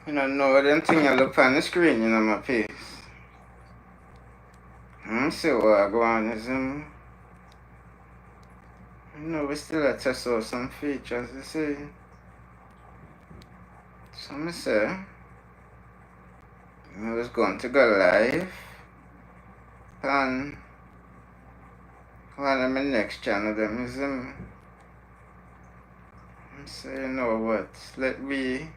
You don't know them thing you look on the screen, you know, my piece. See what I go on is, we still have to test out some features, you see. So I say, I was going to go live on one of my next channel, them is, so you know what, let me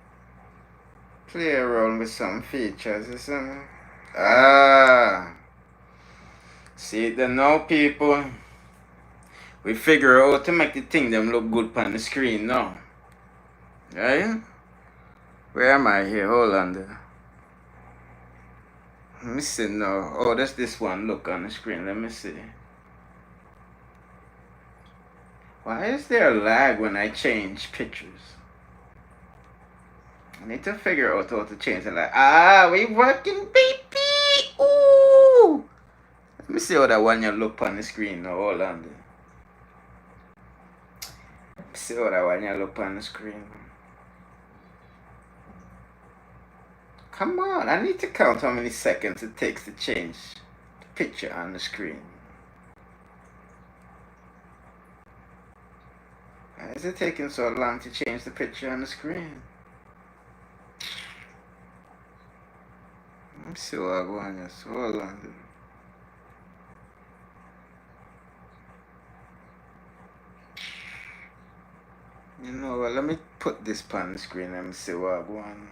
play around with some features, you see. See the now people, we figure out to make the thing them look good on the screen now. Right? Where am I here? Hold on there. Let me see now. Oh, does this one look on the screen? Let me see. Why is there a lag when I change pictures? I need to figure out how to change the lag. We working, baby! Ooh! Let me see how that one you look on the screen now. Hold on there. Let me see how that one you look on the screen. Come on, I need to count how many seconds it takes to change the picture on the screen. Why is it taking so long to change the picture on the screen? Let me see what I go on here. So hold on. You know what, let me put this on the screen. Let me see what I go on.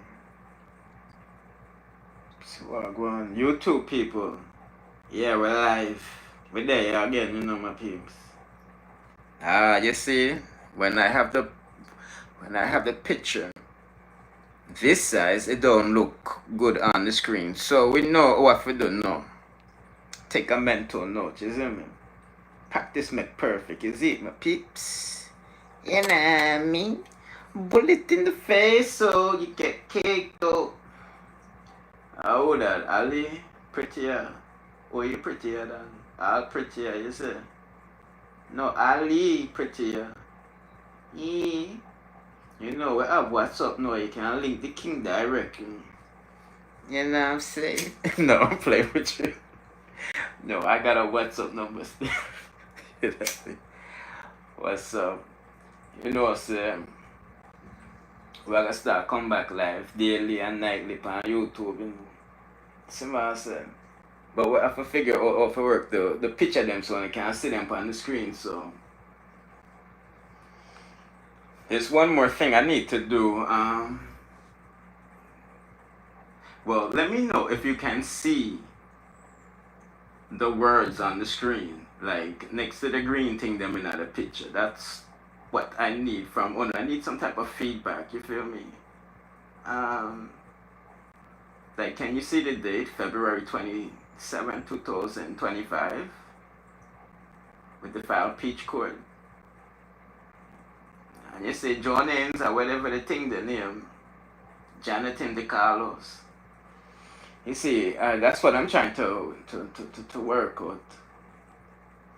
See what I go on. YouTube people. Yeah, we're live. We're there again, you know, my peeps. You see, when I have the picture this size, it don't look good on the screen. So we know what we do now. Take a mental note, you see me? Practice make perfect, you see it, my peeps? You know what I mean? Bullet in the face so you get caked up. Oh, that Ali prettier. Oh, you prettier than Al prettier, you see? No, Ali prettier. Yeah. You know, we have WhatsApp now, you can link the king directly. You know what I'm saying? No, I'm playing with you. No, I got a WhatsApp number still. What's up? You know, we're gonna start come back live daily and nightly on YouTube. You know? See what I said? But we have to figure out how to work the picture them so I can see them on the screen. So there's one more thing I need to do. Well, let me know if you can see the words on the screen, like next to the green thing them in the picture. That's what I need from I need some type of feedback, you feel me? Like, can you see the date, February 27, 2025, with the file peach code? And you say John Ains or whatever the thing the name, Jonathan De Carlos. You see, that's what I'm trying to work out.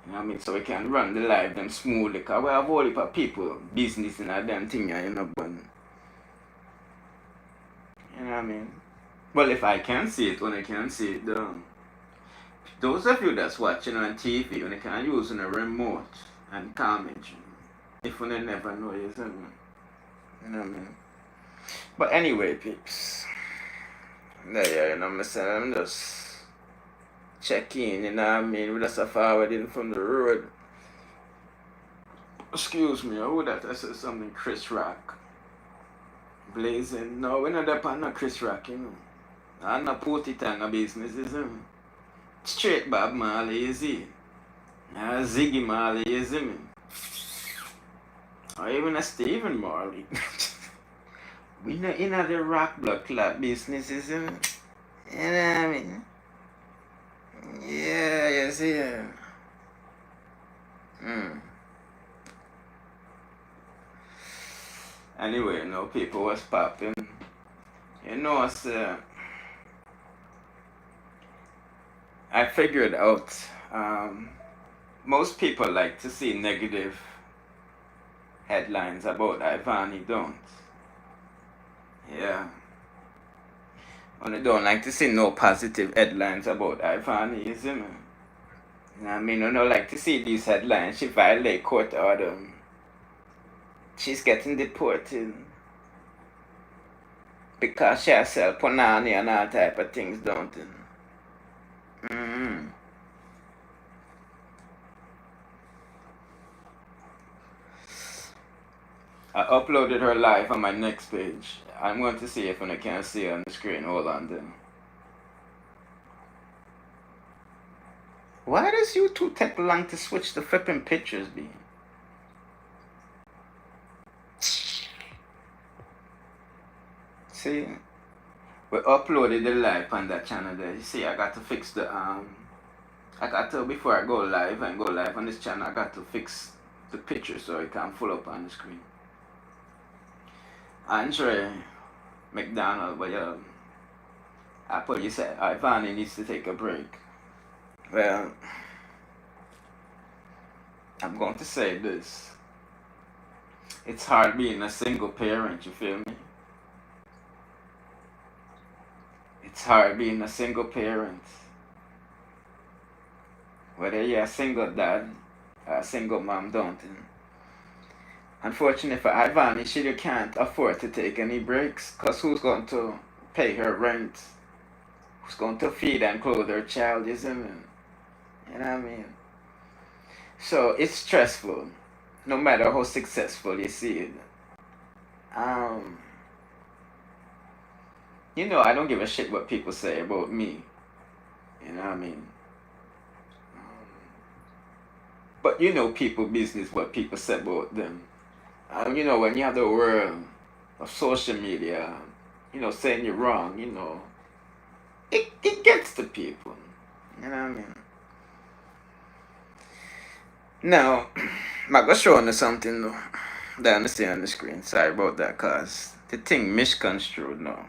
You know what I mean? So we can run the live them smoothly. Because we have all heap of people, business in a damn thing, you know, but, you know what I mean? Well, if I can see it, when I can see it done. Those of you that's watching on TV, when you can use a remote and comment, if you never know, you know what I mean? But anyway, peeps. Yeah, you know what I'm saying? I'm just checking, you know what I mean? We're just forwarding from the road. Excuse me, I would have to say something Chris Rock. Blazing. No, we're not up on no Chris Rock, you know. I'm not put it on a business, is it? Straight Bob Marley, is it? Ziggy Marley, is it? Or even a Stephen Marley. We not in the rock blood clot business, is it? You know what I mean? Yeah, you see it. Anyway, you know, people was popping. You know, I figured out most people like to see negative headlines about Ivani, don't? Yeah. I don't like to see no positive headlines about Ivany, you see me? You know what I mean? I don't like to see these headlines. She violate court order. She's getting deported because she has sell punani and all type of things, don't it? Mm-hmm. I uploaded her live on my next page. I'm going to see if I can see her on the screen. Hold on then. Why does YouTube take long to switch the flipping pictures, B? See? We uploaded the live on that channel there. You see, I got to fix the I got to, before I go live and go live on this channel, I got to fix the picture so it can full up on the screen. Andre McDonald, but I put you said Ivani needs to take a break. Well, I'm going to say this. It's hard being a single parent, you feel me? It's hard being a single parent. Whether you're a single dad or a single mom, don't you? Unfortunately for Ivani, she can't afford to take any breaks, because who's going to pay her rent? Who's going to feed and clothe her child, you see me? You know what I mean? So it's stressful, no matter how successful you see it. You know, I don't give a shit what people say about me. You know what I mean? But you know people business, what people say about them. You know, when you have the world of social media, you know, saying you're wrong, you know, it gets to people. You know what I mean? Now, I'm going to show you something though, that I see on the screen. Sorry about that, cause the thing misconstrued now.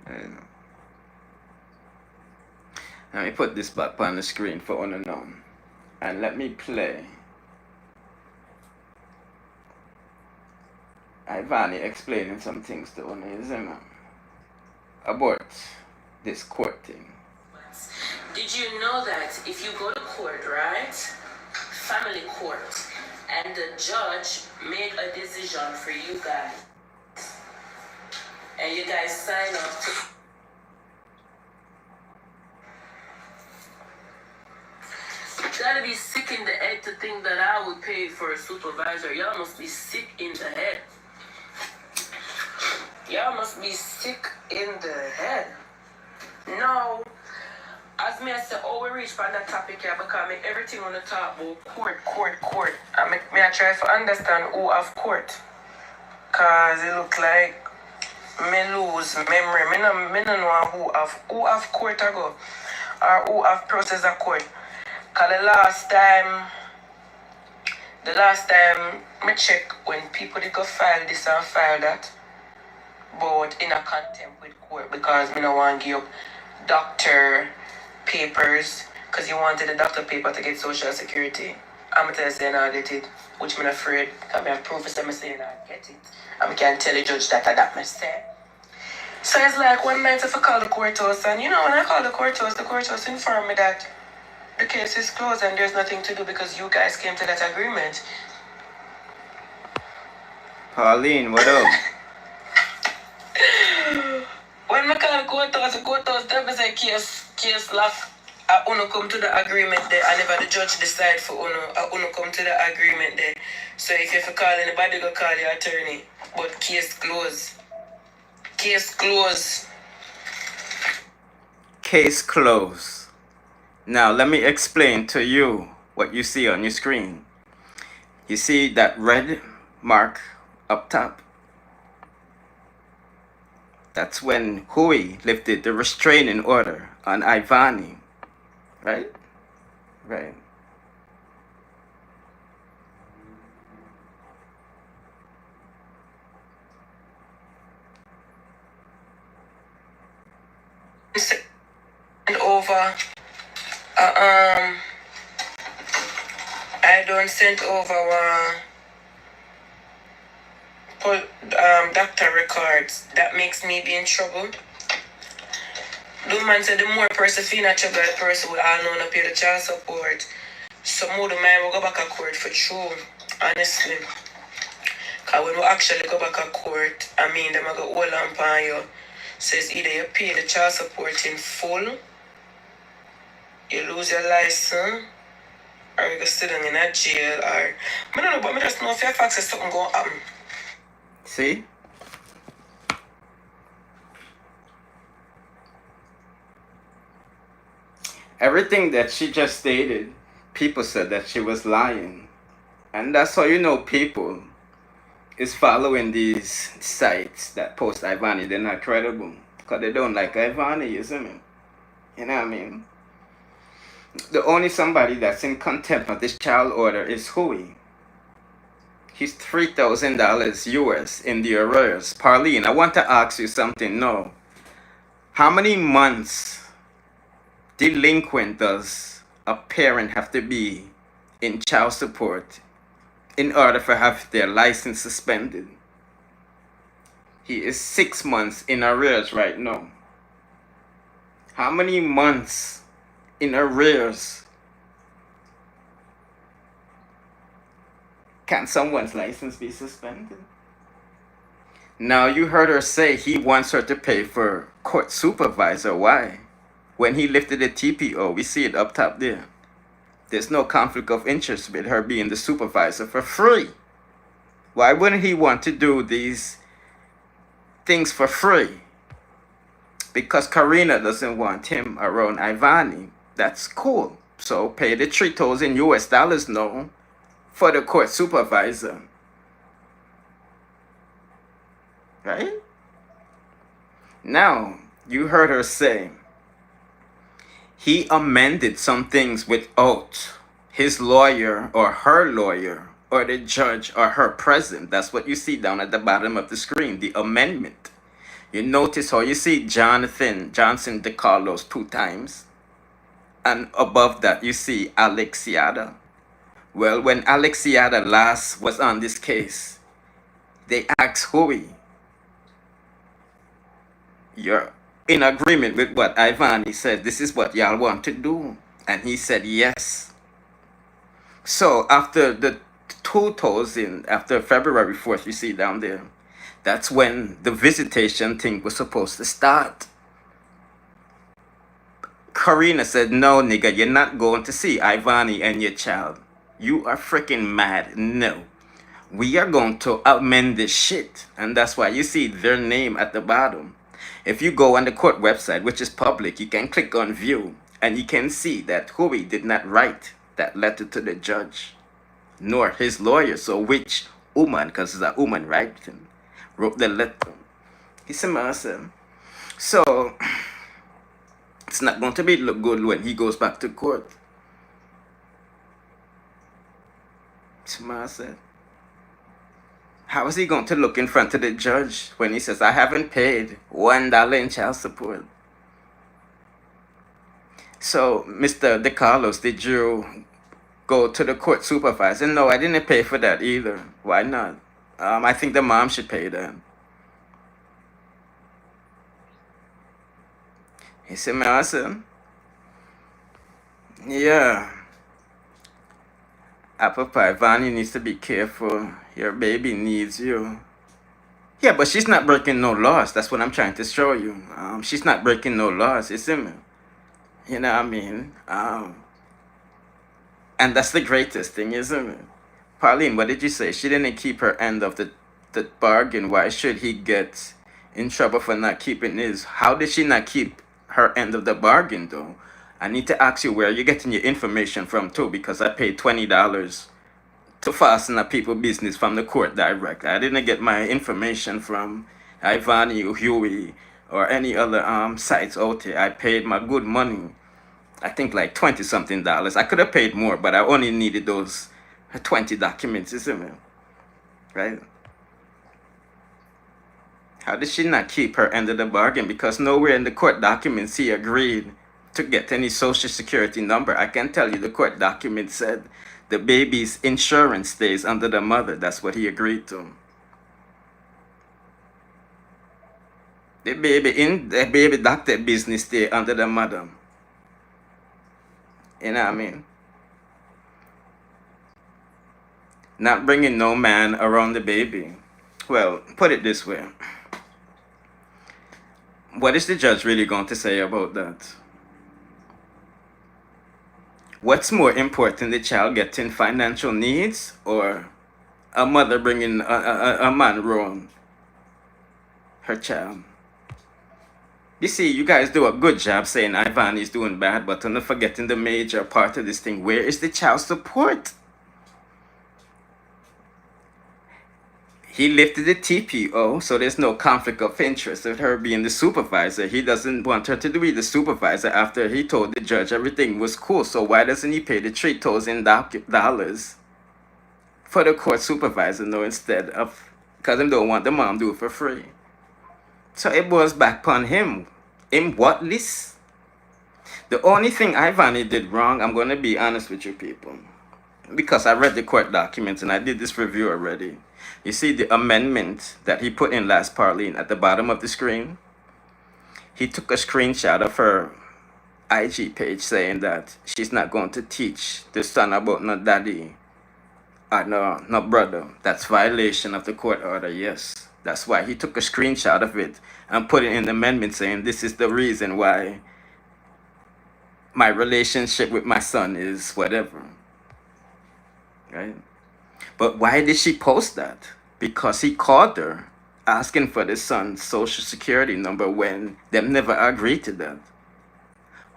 You know. Let me put this back on the screen for unknown. And let me play Ivani explaining some things to Unizema about this court thing. Did you know that if you go to court, right? Family court, and the judge made a decision for you guys, and you guys sign up to. You gotta be sick in the head to think that I would pay for a supervisor. Y'all must be sick in the head. Y'all must be sick in the head. No. As me I say, we reach on that topic here because make everything on the top about court. And me I try to understand who have court. Cause it look like me lose memory. Me no know who have court ago. Or who have process of court. Cause the last time me check when people did go file this and file that, but in a contempt with court because me no want to give up doctor papers because you wanted the doctor paper to get social security. I'm tell you saying I get it, which I'm afraid because I have proof of saying I get it. And I can tell the judge that me say. So it's like one night if I call the courthouse, and you know when I call the courthouse informed me that the case is closed and there's nothing to do because you guys came to that agreement. Pauline, what up? When I call the courthouse tell me say case locked. Uno come to the agreement there, and if the judge decide for Uno come to the agreement there. So if you call anybody, go call your attorney. But case closed. Case closed. Case closed. Now let me explain to you what you see on your screen. You see that red mark up top? That's when Howy lifted the restraining order on Ivani. Right? Right. And over I don't send over doctor records. That makes me be in trouble. The man said the more person feel not trouble, the person will all know not pay the child support. So more the man will go back to court for true, honestly. Because when we actually go back to court, I mean, them are going to hold on upon you. Says either you pay the child support in full, you lose your license, or you go sit down in a jail, or... I don't know, but I just know if your facts is something going to happen. See? Everything that she just stated, people said that she was lying. And that's how you know people is following these sites that post Ivani. They're not credible. Because they don't like Ivani, isn't it? You know what I mean? The only somebody that's in contempt of this child order is Howy. He's $3,000 US in the arrears. Parlene, I want to ask you something. No. How many months delinquent does a parent have to be in child support in order for have their license suspended? He is 6 months in arrears right now. How many months in arrears can someone's license be suspended? Now you heard her say he wants her to pay for court supervisor. Why? When he lifted the TPO, we see it up top there. There's no conflict of interest with her being the supervisor for free. Why wouldn't he want to do these things for free? Because Karina doesn't want him around Ivani. That's cool. So pay the $3,000 now for the court supervisor. Right? Now, you heard her say he amended some things without his lawyer or her lawyer or the judge or her present. That's what you see down at the bottom of the screen, the amendment. You notice how you see Johnson DeCarlos 2 times. And above that, you see Alexiada. Well, when Alexiada last was on this case, they asked Howy, you're in agreement with what Ivani said, this is what y'all want to do. And he said yes. So after the 2000, after February 4th, you see down there, that's when the visitation thing was supposed to start. Karina said, no, nigga, you're not going to see Ivani and your child. You are freaking mad. No. We are going to amend this shit. And that's why you see their name at the bottom. If you go on the court website, which is public, you can click on view. And you can see that Howy did not write that letter to the judge, nor his lawyer. So which woman, because it's a woman, right, wrote the letter. He's a master. So it's not going to be look good when he goes back to court. Master. How is he going to look in front of the judge when he says, I haven't paid $1 in child support? So, Mr. DeCarlos, did you go to the court supervisor? No, I didn't pay for that either. Why not? I think the mom should pay that. He said, Master, yeah. Apple pie, Vanya needs to be careful. Your baby needs you. Yeah, but she's not breaking no laws. That's what I'm trying to show you. She's not breaking no laws. It's him. You know what I mean? And that's the greatest thing, isn't it? Pauline, what did you say? She didn't keep her end of the bargain. Why should he get in trouble for not keeping his? How did she not keep her end of the bargain, though? I need to ask you where you're getting your information from, too, because I paid $20 to fasten up people's business from the court direct. I didn't get my information from Ivani or Howy or any other sites out there. I paid my good money. I think like $20-something. I could have paid more, but I only needed those 20 documents, isn't it? Right? How did she not keep her end of the bargain? Because nowhere in the court documents he agreed to get any social security number. I can tell you the court document said the baby's insurance stays under the mother. That's what he agreed to. the baby doctor business there under the mother. You know what I mean? Not bringing no man around the baby. Well, put it this way. What is the judge really going to say about that? What's more important, the child getting financial needs or a mother bringing a man around her child? You see, you guys do a good job saying Ivani is doing bad, but I'm forgetting the major part of this thing. Where is the child support? He lifted the TPO, so there's no conflict of interest with her being the supervisor. He doesn't want her to be the supervisor after he told the judge everything was cool. So why doesn't he pay the $3,000 for the court supervisor, no, instead of, because he don't want the mom to do it for free. So it was back on him. In what list? The only thing Ivani did wrong, I'm going to be honest with you people, because I read the court documents and I did this review already. You see the amendment that he put in last Parleen at the bottom of the screen? He took a screenshot of her IG page saying that she's not going to teach the son about no daddy or no brother. That's violation of the court order, yes. That's why he took a screenshot of it and put it in the amendment saying this is the reason why my relationship with my son is whatever. Right? But why did she post that? Because he called her asking for the son's social security number when they never agreed to that.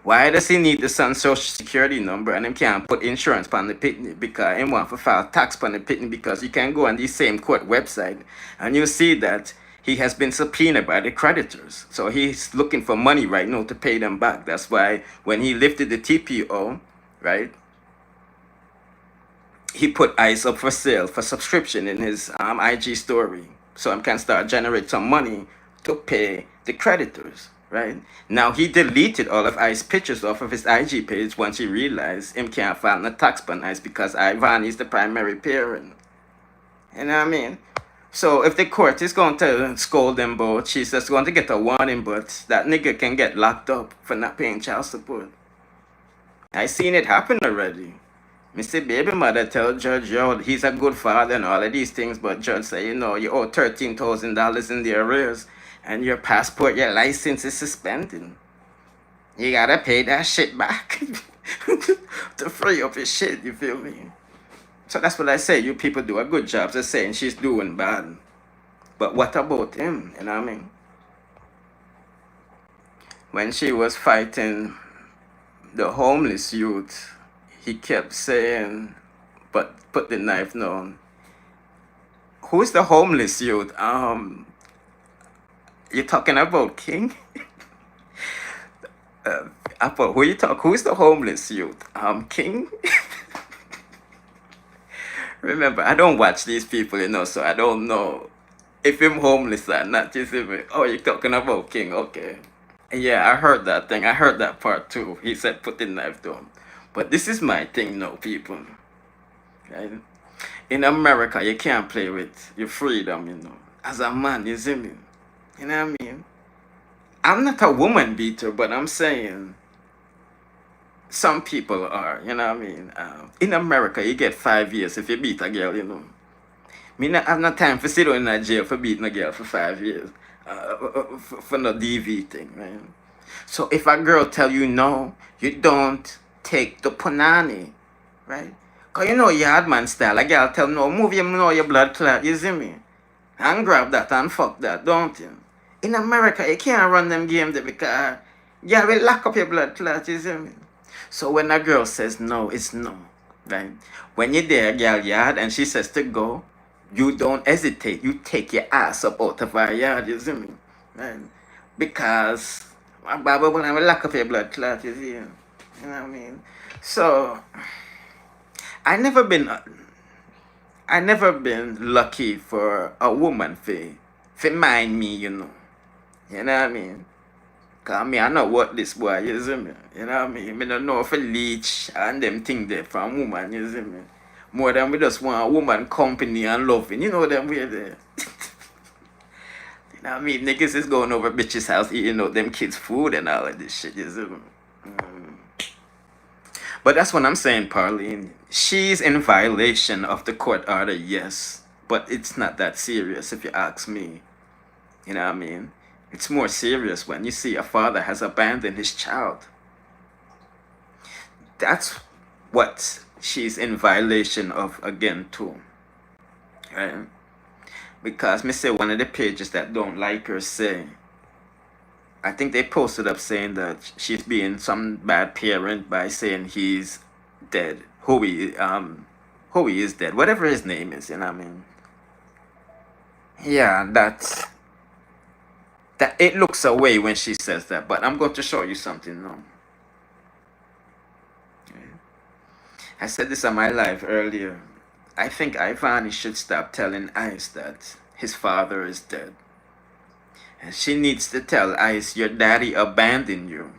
Why does he need the son's social security number and him can't put insurance on the pitney because he want to file tax on the pitney? Because you can go on the same court website and you see that he has been subpoenaed by the creditors. So he's looking for money right now to pay them back. That's why when he lifted the TPO, right, he put ICE up for sale for subscription in his IG story, so I can start generate some money to pay the creditors, right? Now he deleted all of ICE pictures off of his IG page once he realized him can't file a tax on ICE because Ivani is the primary parent. You know what I mean? So if the court is going to scold them both, she's just going to get a warning, but that nigga can get locked up for not paying child support. I seen it happen already. Mr. Baby mother tell judge, yo, he's a good father and all of these things, but judge say, you know, you owe $13,000 in the arrears and your passport, your license is suspended. You gotta pay that shit back to free up your shit, you feel me? So that's what I say, you people do a good job of saying she's doing bad. But what about him, you know what I mean? When she was fighting the homeless youth, he kept saying, but put the knife down. Who's the homeless youth? You talking about King? Who you talk? Who's the homeless youth? King? Remember, I don't watch these people, you know, so I don't know if I'm homeless or not. You see me? Oh, you're talking about King, okay. Yeah, I heard that thing. I heard that part too. He said put the knife down. But this is my thing now, people. Right? In America, you can't play with your freedom, you know. As a man, you see me? You know what I mean? I'm not a woman beater, but I'm saying some people are, you know what I mean? In America, you get 5 years if you beat a girl, you know. Me not have no time for sit down in a jail for beating a girl for 5 years. For no DV thing, right? So if a girl tell you no, you don't take the punani, right? Cause you know yard man style. A girl tell no, move your know your blood clot, you see me? And grab that and fuck that, don't you? In America, you can't run them games there because girl will lock up your blood clot, you see me? So when a girl says no, it's no, right? When you're there, girl yard, and she says to go, you don't hesitate. You take your ass up out of her yard, you see me? Right? Because my Bible will lock up your blood clot, you see? You know what I mean? So I never been lucky for a woman for mind me, you know. You know what I mean? Cause me, I know what this boy, you see me? You know what I mean? I don't know if a leech and them thing there from woman, you see me? More than we just want a woman company and loving, you know them way there. You know what I mean, niggas is going over bitches' house eating out them kids' food and all of this shit. You see? But that's what I'm saying, Parlene. She's in violation of the court order, yes. But it's not that serious if you ask me. You know what I mean? It's more serious when you see a father has abandoned his child. That's what she's in violation of again too. Right? Because me say one of the pages that don't like her say, I think they posted up saying that she's being some bad parent by saying he's dead. Howy is dead. Whatever his name is, you know what I mean? Yeah, that it looks away when she says that, but I'm going to show you something now. I said this on my live earlier. I think Ivani should stop telling Ice that his father is dead. And she needs to tell Ice, your daddy abandoned you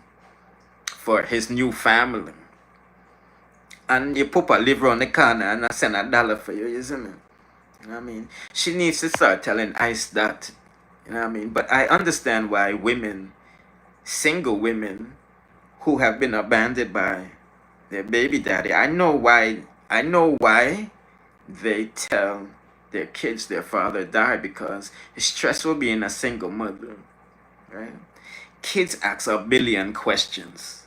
for his new family. And your papa live around the corner and I send $1 for you, you see me? You know what I mean? She needs to start telling Ice that. You know what I mean? But I understand why women, single women, who have been abandoned by their baby daddy, I know why they tell their kids their father died, because it's stressful being a single mother, right? Kids ask a billion questions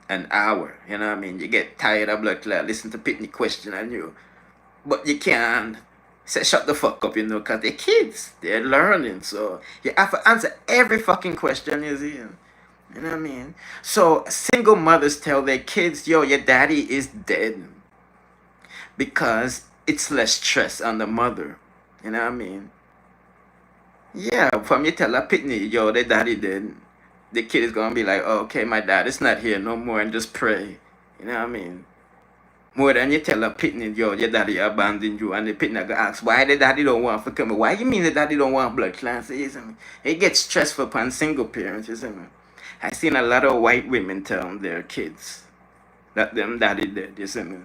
an hour, you know what I mean? You get tired of blood clot, listen to pitney question on you, but you can't say shut the fuck up, you know, because they're kids, they're learning, so you have to answer every fucking question you see. You know what I mean? So single mothers tell their kids, yo, your daddy is dead, because it's less stress on the mother. You know what I mean? Yeah, from you tell a pitney, yo, their daddy dead, the kid is gonna be like, oh, okay, my dad is not here no more, and just pray. You know what I mean? More than you tell a pitney, yo, your daddy abandoned you, and the pitney go ask, why the daddy don't want to come? Why you mean the daddy don't want blood clots? You see me? It gets stressful upon single parents, you see me? I seen a lot of white women tell their kids that them daddy dead, you see me?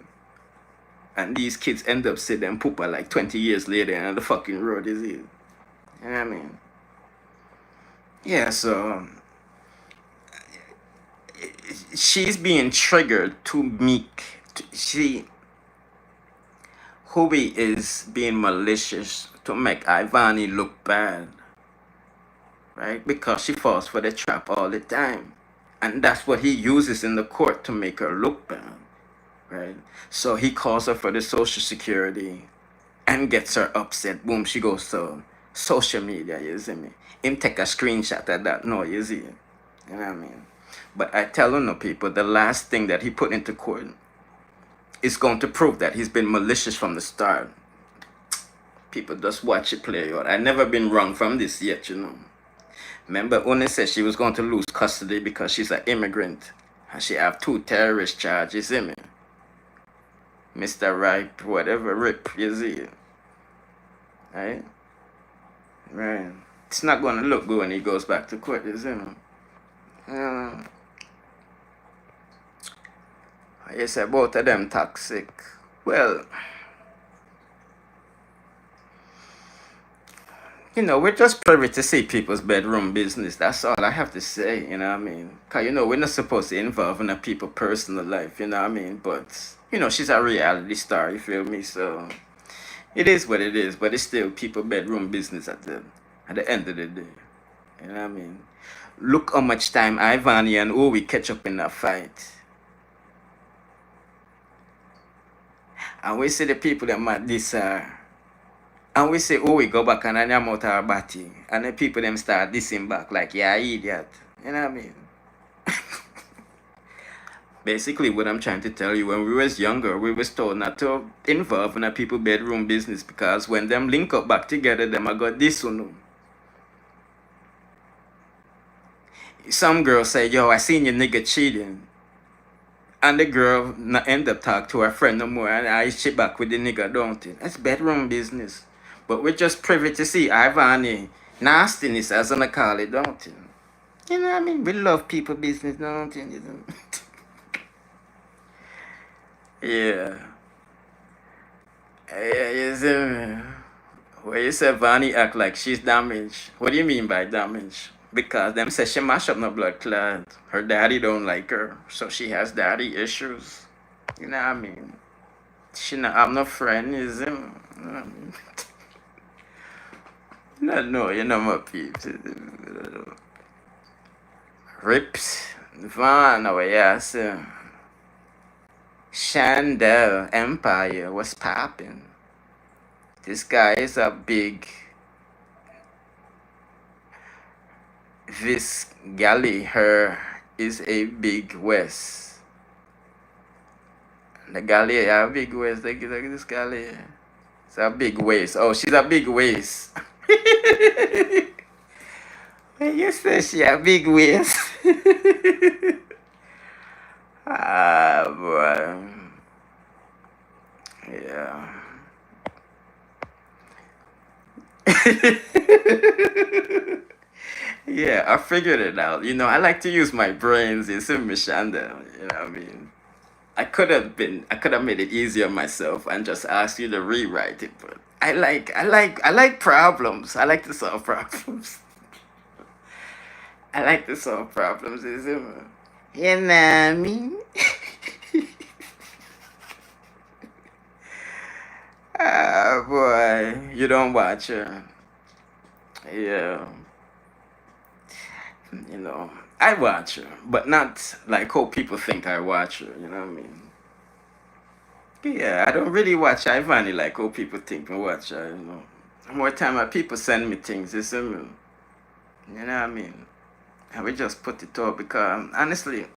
And these kids end up seeing them pooper like 20 years later on the fucking road, you see? You know what I mean? Yeah, so she's being triggered to make, Howy is being malicious to make Ivani look bad, right? Because she falls for the trap all the time. And that's what he uses in the court to make her look bad, right? So he calls her for the social security and gets her upset. Boom, she goes to social media, you see me? Him take a screenshot of that, no, you see? You know what I mean? But I tell you, no, people, the last thing that he put into court is going to prove that he's been malicious from the start. People just watch it play out. I never been wrong from this yet, you know. Remember, Una said she was going to lose custody because she's an immigrant and she have 2 terrorist charges, you see me? Mr. Ripe, whatever, Rip, you see? Right? Right. It's not going to look good when he goes back to court, you see me? You say both of them toxic. Well, you know, we're just privy to see people's bedroom business. That's all I have to say, you know what I mean? Because, you know, we're not supposed to involve in a people's personal life, you know what I mean? But, you know, she's a reality star, you feel me? So, it is what it is, but it's still people's bedroom business at the end of the day. You know what I mean? Look how much time Ivani and Howy catch up in that fight. And we see the people that might this and we say, oh, we go back and I'm out our body. And the people them start dissing back like, yeah, idiot. You know what I mean? Basically, what I'm trying to tell you, when we was younger, we was told not to involve in a people bedroom business, because when them link up back together, them I got this one. Some girl say, yo, I seen your nigga cheating. And the girl not end up talk to her friend no more, and I shit back with the nigga, don't it? That's bedroom business. But we're just privy to see Ivani nastiness, as I call it, don't it? You know what I mean? We love people business, don't it? Yeah. Yeah, you see me? Where you say Vani act like she's damaged. What do you mean by damaged? Because them say she mash up no blood clot. Her daddy don't like her, so she has daddy issues. You know what I mean? She not have no friend, is him. You know what I mean? No, you know my peeps. Rips, Van, oh yes. Chandel Empire was popping. This guy is a big. This galley, her is a big West. The galley, yeah, a big West. Like this galley. It's a big waist. Oh, she's a big waist. When you say she a big waist. Ah, boy. Yeah. Yeah, I figured it out. You know, I like to use my brains. It's in Mishanda. You know what I mean? I could have made it easier myself and just asked you to rewrite it, but I like problems. I like to solve problems. I like to solve problems, is it? You know what I mean? Ah, boy, you don't watch her. Yeah, you know, I watch her, but not like how people think I watch her. You know what I mean? Yeah, I don't really watch Ivany like how people think I watch her. You know, more time people send me things. You know what I mean? And we just put it up because honestly,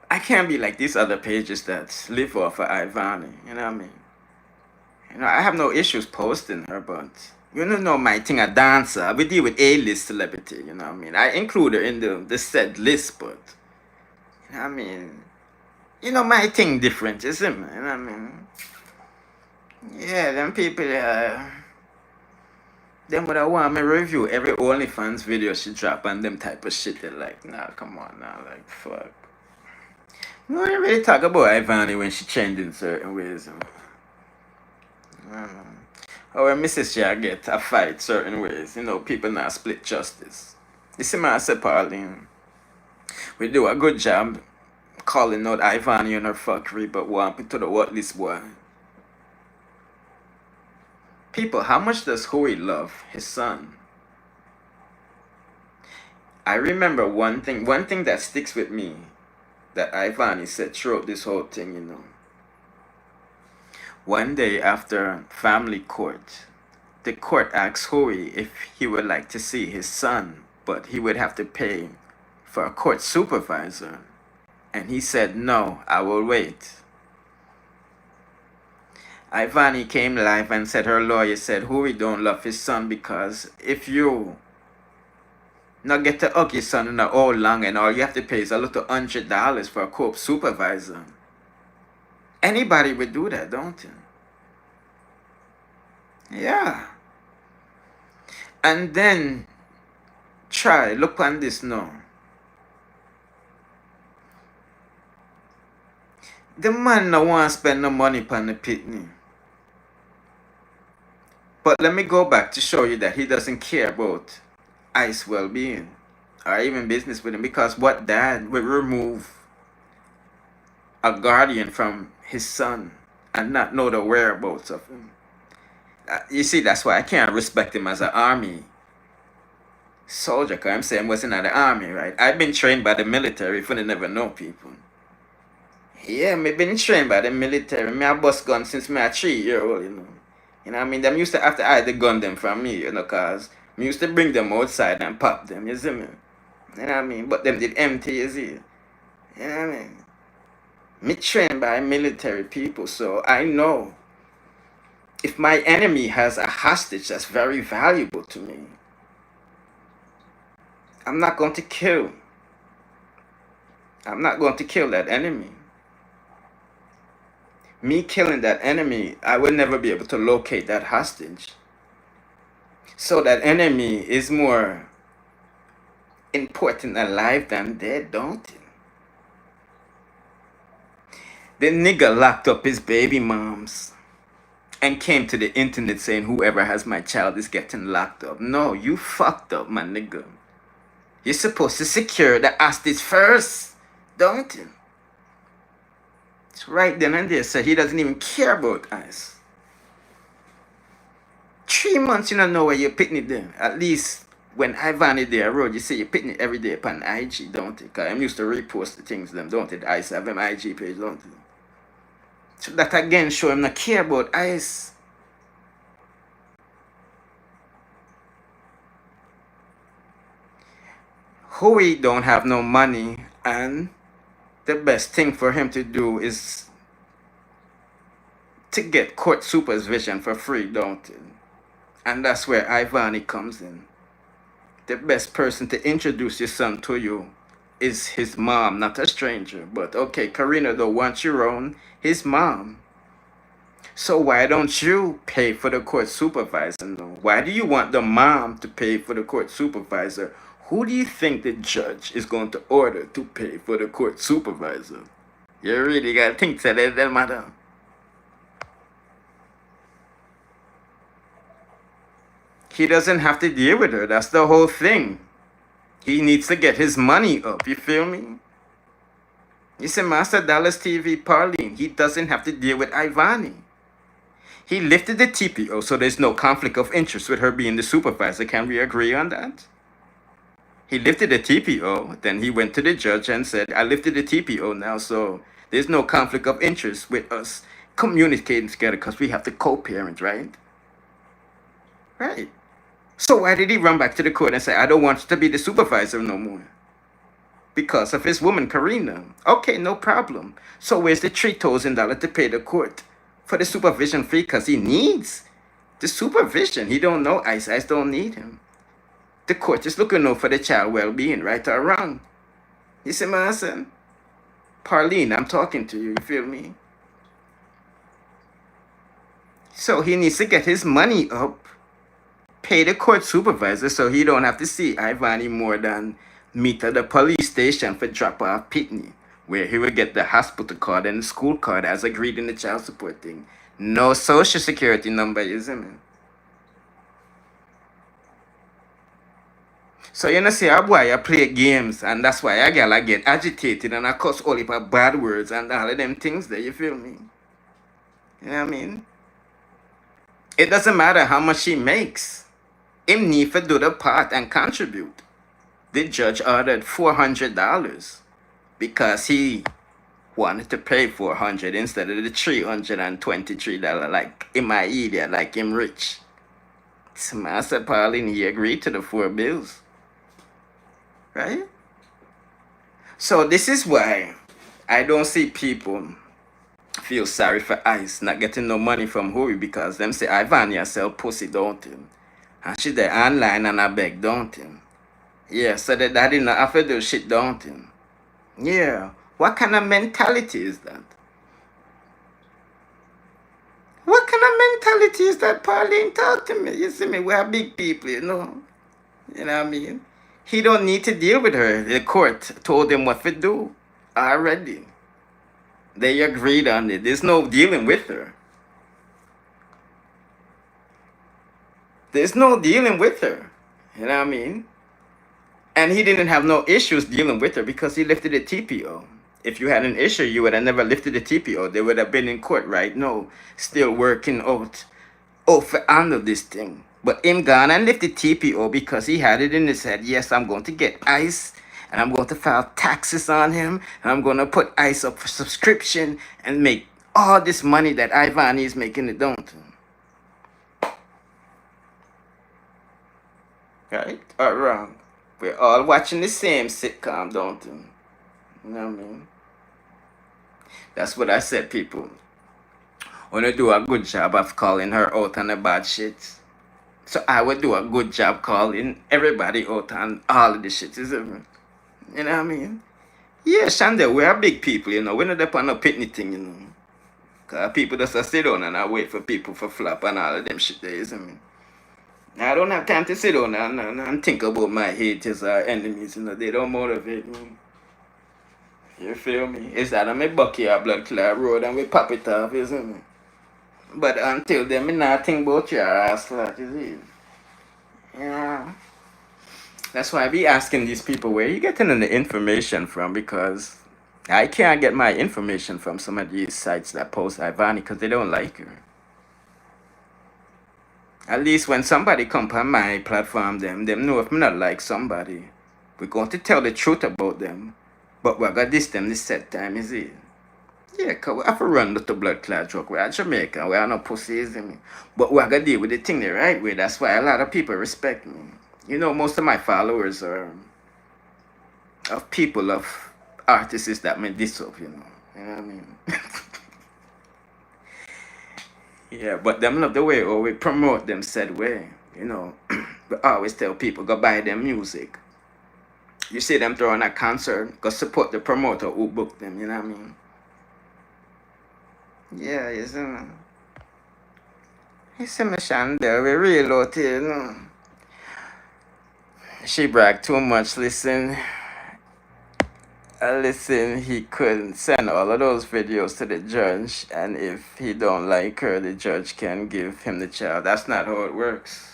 I can't be like these other pages that live off of Ivany. You know what I mean? You know, I have no issues posting her, but you don't know my thing, a dancer. We deal with A-list celebrity. You know what I mean? I include her in the said list, but you know what I mean? You know my thing different, isn't it? You know what I mean? Yeah, them people, them would have want me review every OnlyFans video she drop and them type of shit. They're like, nah, come on now, like, fuck. We don't really talk about Ivani when she changed in certain ways. Or when Mrs. J get a fight certain ways, you know, people not split justice. You see, man, I say, Pauline, we do a good job calling out Ivani and her fuckery, but want me to the what list, boy. People, how much does Howy love his son? I remember one thing that sticks with me that Ivani said throughout this whole thing, you know. One day after family court, the court asked Howy if he would like to see his son, but he would have to pay for a court supervisor. And he said, no, I will wait. Ivani came live and said her lawyer said Howy don't love his son because if you not get to hug your son in all long and all you have to pay is a little $100 for a court supervisor. Anybody would do that, don't you? Yeah. And then look on this now. The man no want to spend no money on the pitney. But let me go back to show you that he doesn't care about Ice's well-being or even business with him, because what dad would remove a guardian from his son and not know the whereabouts of him? You see, that's why I can't respect him as an army soldier, because I'm saying I wasn't at the army, right? I've been trained by the military if you never know people. Yeah, me been trained by the military. Me a bust gun since me a 3-year-old, you know. You know what I mean? Them used to have to hide the gun them from me, you know, cause me used to bring them outside and pop them, you see me? You know what I mean? But them did empty, you see? You know what I mean? Me trained by military people, so I know if my enemy has a hostage that's very valuable to me, I'm not going to kill. I'm not going to kill that enemy. Me killing that enemy, I will never be able to locate that hostage. So that enemy is more important alive than dead, don't it? The nigga locked up his baby moms and came to the internet saying whoever has my child is getting locked up. No, you fucked up, my nigga. You're supposed to secure the hostage first, don't you? It's right then and there, so he doesn't even care about us. 3 months you don't know where you're putting it there. At least when Ivany there road, you say you're putting it every day upon IG, don't you? Because I'm used to repost the things them, don't it? I have them IG page, don't you? So that again show him not care about ice. Howy don't have no money, and the best thing for him to do is to get court supervision for free, don't it? And that's where Ivani comes in. The best person to introduce your son to you is his mom, not a stranger. But okay, Karina don't want you around his mom. So why don't you pay for the court supervisor? No. Why do you want the mom to pay for the court supervisor? Who do you think the judge is going to order to pay for the court supervisor? You really gotta think that it doesn't matter. He doesn't have to deal with her. That's the whole thing. He needs to get his money up. You feel me? You see, Master Dallas TV Pauline, he doesn't have to deal with Ivani. He lifted the TPO, so there's no conflict of interest with her being the supervisor. Can we agree on that? He lifted the TPO, then he went to the judge and said, I lifted the TPO now, so there's no conflict of interest with us communicating together because we have to co-parent, right? Right. So why did he run back to the court and say, I don't want you to be the supervisor no more? Because of his woman, Karina. Okay, no problem. So where's the $3,000 to pay the court for the supervision fee? Because he needs the supervision. He don't know Ice don't need him. The court is looking out for the child well-being, right or wrong. You see, my son? Pauline, I'm talking to you, you feel me? So he needs to get his money up, pay the court supervisor so he don't have to see Ivani more than meet at the police station for drop-off Pitney, where he will get the hospital card and the school card as agreed in the child support thing. No social security number, you see me? So you know, see, a boy, I play games, and that's why I get agitated, and I cuss all heap of bad words and all of them things there, you feel me? You know what I mean? It doesn't matter how much he makes. Him need to do the part and contribute. The judge ordered $400 because he wanted to pay $400 instead of the $323, like him a idiot, like him rich. So Master Pauline, he agreed to the 4 bills. Right? So this is why I don't see people feel sorry for Ice not getting no money from Howy, because them say Ivany sell pussy, don't him? And she there online and I beg, don't him? Yeah, so the daddy not have to do shit, don't him? Yeah. What kind of mentality is that? What kind of mentality is that, Pauline? Talk to me. You see me, we are big people, you know? You know what I mean? He don't need to deal with her. The court told him what to do already. They agreed on it. There's no dealing with her. There's no dealing with her. You know what I mean? And he didn't have no issues dealing with her because he lifted the TPO. If you had an issue, you would have never lifted the TPO. They would have been in court right now, still working out for handle this thing. But him gone and lift the TPO because he had it in his head. Yes, I'm going to get Ice, and I'm going to file taxes on him, and I'm going to put Ice up for subscription and make all this money that Ivani is making it, don't he? Right or wrong? We're all watching the same sitcom, don't we? You know what I mean? That's what I said, people. Wanna do a good job of calling her out on the bad shit. So I would do a good job calling everybody out on all of the shit, isn't it? You know what I mean? Yeah, Shanda, we are big people, you know. We're not up on no pitney thing, you know. Because people just sit down and I wait for people for flop and all of them shit there, isn't it? I don't have time to sit down and think about my haters or enemies, you know. They don't motivate me. You feel me? It's that on my bucky or blood clot road and we pop it off, isn't it? But until then, me not think about your ass like, is it? Yeah. That's why I be asking these people where you getting the information from, because I can't get my information from some of these sites that post Ivani because they don't like her. At least when somebody come on my platform, them know if me not like somebody, we're going to tell the truth about them. But we're gonna diss them this set time, is it? Yeah, cause we have to run with the blood clot joke. We're Jamaican, we are not pussies, I mean. But we're gonna deal with the thing the right way. That's why a lot of people respect me. You know, most of my followers are of people of artists that me diss up, you know. You know what I mean? Yeah, but them love the way or we promote them said way, you know. We always tell people go buy them music. You see them throwing a concert, go support the promoter who booked them, you know what I mean? Yeah, you see me. You see me, Shanda, we real out here, you know. She bragged too much, listen. Listen, he could send all of those videos to the judge, and if he don't like her, the judge can give him the child. That's not how it works.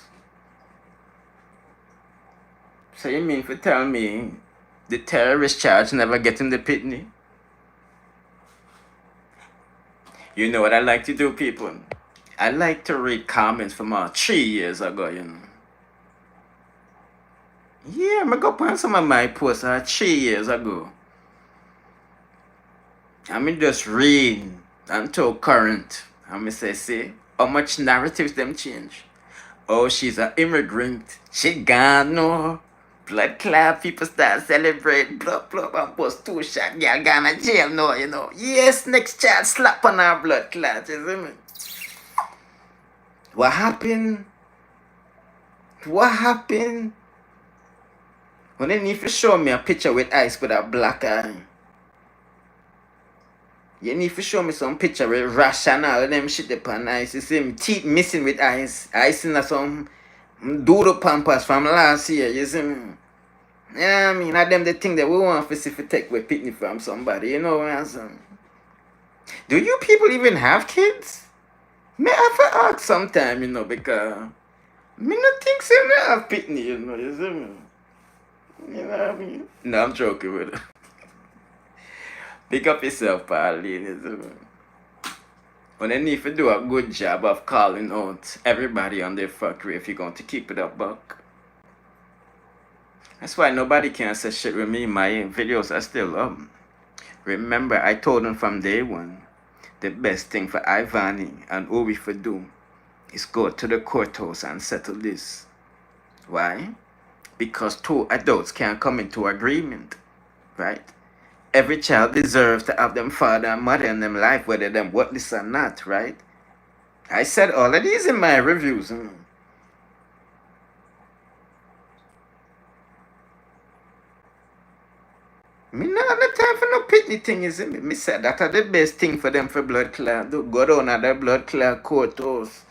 So you mean for tell me the terrorist charge never get him the pitney? You know what I like to do, people? I like to read comments from 3 years ago, you know. Yeah, I'm go on some of my posts 3 years ago. I mean just read until current. I mean say, see, how much narratives them change. Oh, she's an immigrant. She gone no. Blood clot, people start celebrate. Blah blah and post 2 shot. Girl gone to jail no, you know. Yes, next child slap on her blood clot, you see me? What happened? What happened? When they need to show me a picture with ice with a black eye. You need to show me some picture with rash and all of them shit upon ice. You see me teeth missing with ice. Ice in some doodle pampers from last year, you see me? Yeah, I mean, I them the thing that we want to see if we take with picnic from somebody, you know what I'm saying? Do you people even have kids? May I have to ask sometime, you know, because me not think so me have picnic, you know, you see me? You know what I mean? No, I'm joking with it. Pick up yourself, Pauline, you see me? But they need to do a good job of calling out everybody on their fuckery if you're going to keep it up, buck. That's why nobody can say shit with me. My videos are still up. Remember, I told them from day one, the best thing for Ivani and Howy for do is go to the courthouse and settle this. Why? Because 2 adults can't come into agreement, right? Every child deserves to have them father and mother in them life, whether them worthless or not, right? I said all of these in my reviews. Me not have the time for no pitney thing, is it? Me said that are the best thing for them for blood clot. Do go down at the blood clot courthouse.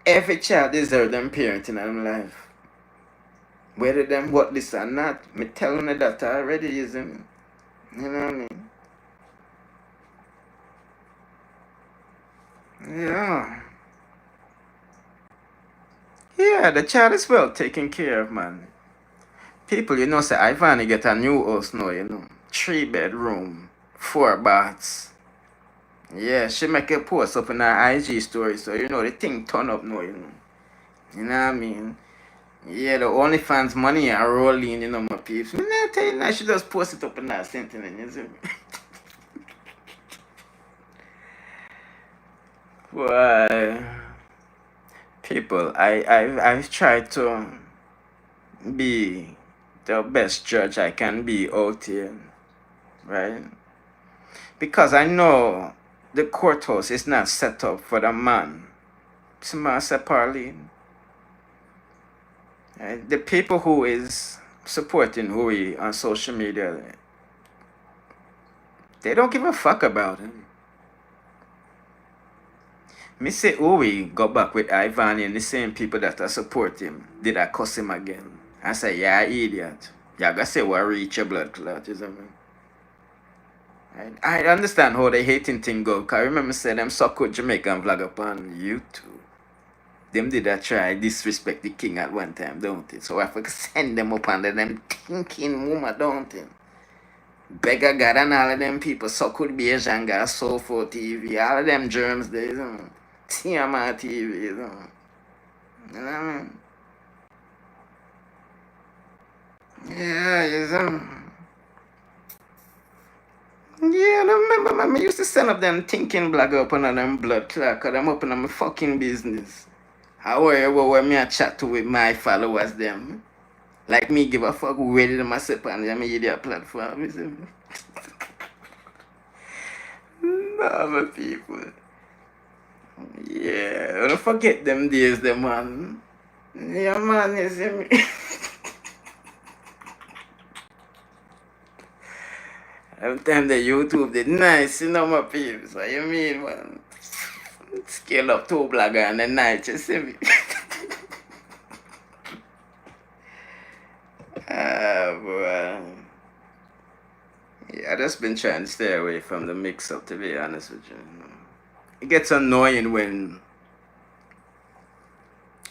Every child deserves them parents in them life. Whether them worthless or not. Me telling you that already, is it? You know what I mean? Yeah. Yeah, the child is well taken care of, man. People, you know, say Ivani get a new house now, you know. 3 bedroom, 4 baths. Yeah, she make a post up in her IG story, so you know the thing turn up now, you know. You know what I mean? Yeah, the OnlyFans money are rolling, you know, my peeps. Me not tell you now, she just post it up in that sentence, you see me? Why? People, I've tried to be the best judge I can be out here, right? Because I know the courthouse is not set up for the man. Master Parlene. The people who is supporting Howy on social media, they don't give a fuck about him. Me say Howy go back with Ivani and the same people that are support him. Did I cuss him again? I say, yeah, idiot. You gotta say what reach your blood clot, you see me? I understand how the hating thing go. Cause I remember say them suck with Jamaican vlog up on YouTube. Them did a try disrespect the king at one time, don't it? So I have to send them up under them thinking woman, don't it? Beggar God and all of them people, so could be a Janga, Soulful TV, all of them germs there, you know. TMR TV, you know. You know what I mean? Yeah, you know. Yeah, I remember, man, I used to send up them thinking blog up on them blood clock, cause I'm up in my fucking business. However, when me I chat to with my followers, them, like me give a fuck where them I sit on them media platform, you see? Other people. Yeah, don't forget them days, them man. Yeah, man, you see me? Every time the YouTube did nice, you know, my peeps. What you mean, man? Scale up 2 blogger and the night, you see me? Ah, boy. Yeah, I just been trying to stay away from the mix up, to be honest with you. It gets annoying when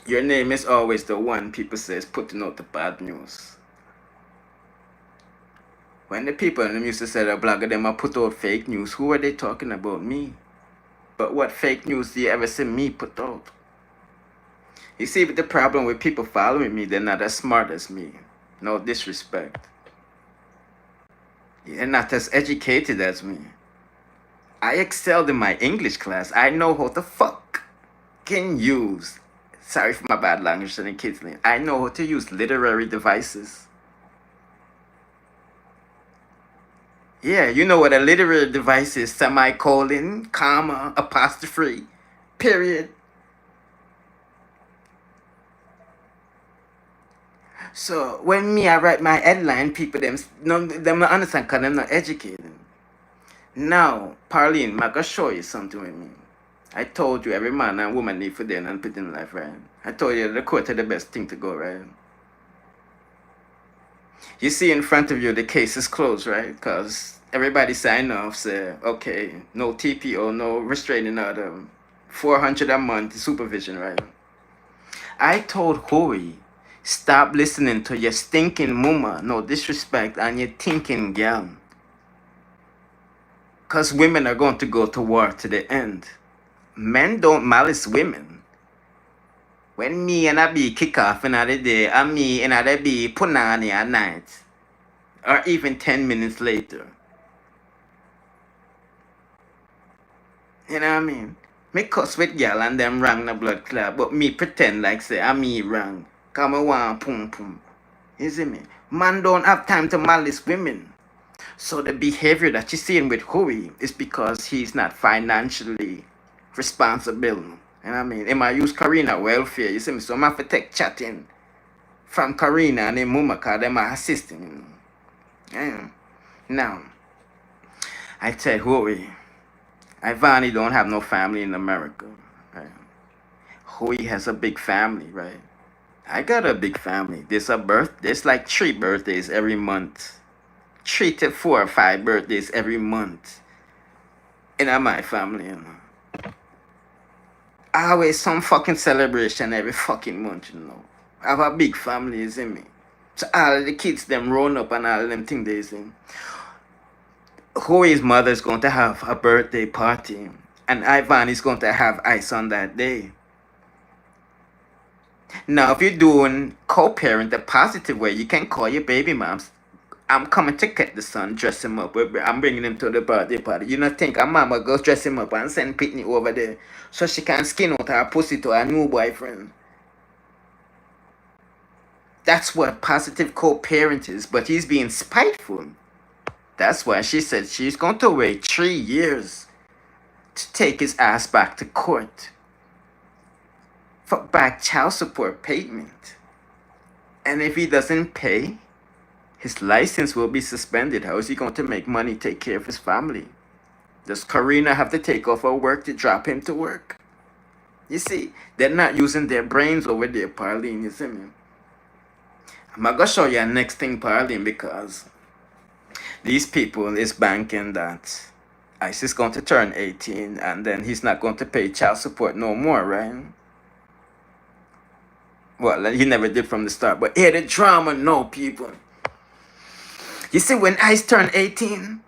your name is always the one people say is putting out the bad news. When the people in them used to say the blogger them I put out fake news, who are they talking about? Me. But what fake news do you ever see me put out? You see, the problem with people following me, they're not as smart as me. No disrespect. They're not as educated as me. I excelled in my English class. I know how to fucking use, sorry for my bad language to the kids, I know how to use literary devices. Yeah, you know what a literary device is: semicolon, comma, apostrophe, period. So when me I write my headline, people them don't understand because I'm not educated. Now, Pauline, I'm gonna show you something with me. I told you every man and woman need for them and put in life, right? I told you the court is the best thing to go, right? You see in front of you the case is closed, right? Because everybody signed off, say, okay, no TPO, no restraining order, 400 a month supervision, right? I told Howy, stop listening to your stinking mama, no disrespect, and your thinking gal. Because women are going to go to war to the end. Men don't malice women. When me and I be kick off another day, and me and I be punani at night, or even 10 minutes later. You know what I mean? Me cuss with gal and them wrong the blood clot, but me pretend like say I'm me wrong. Come I want pum pum. You see me? Man don't have time to malice women. So the behavior that you're seeing with Howy is because he's not financially responsible. You know what I mean? He might use Karina welfare, you see me? So I'm have to take chatting from Karina and then Muma because they might assist him. You know? Yeah. Now, I tell Howy, Ivani don't have no family in America. Right? Howy has a big family, right? I got a big family. There's like 3 birthdays every month. 3 to 4 or 5 birthdays every month in my family, you know. Always some fucking celebration every fucking month, you know. I have a big family, you see me? So all of the kids them grown up and all of them things they see. Howy's mother's going to have a birthday party and Ivan is going to have ice on that day. Now, if you're doing co-parent the positive way, you can call your baby moms. I'm coming to get the son, dress him up. I'm bringing him to the birthday party. You not think a mama goes dress him up and send Pitney over there so she can skin out her pussy to her new boyfriend. That's what positive co-parent is, but he's being spiteful. That's why she said she's going to wait 3 years to take his ass back to court for back child support payment. And if he doesn't pay, his license will be suspended. How is he going to make money, take care of his family? Does Karina have to take off her work to drop him to work? You see, they're not using their brains over there, Pauline, you see me? I'm going to show you a next thing, Pauline, because These people is banking that Ice is going to turn 18 and then he's not going to pay child support no more, right? Well, he never did from the start, but here the drama, no, people. You see, when Ice turned 18,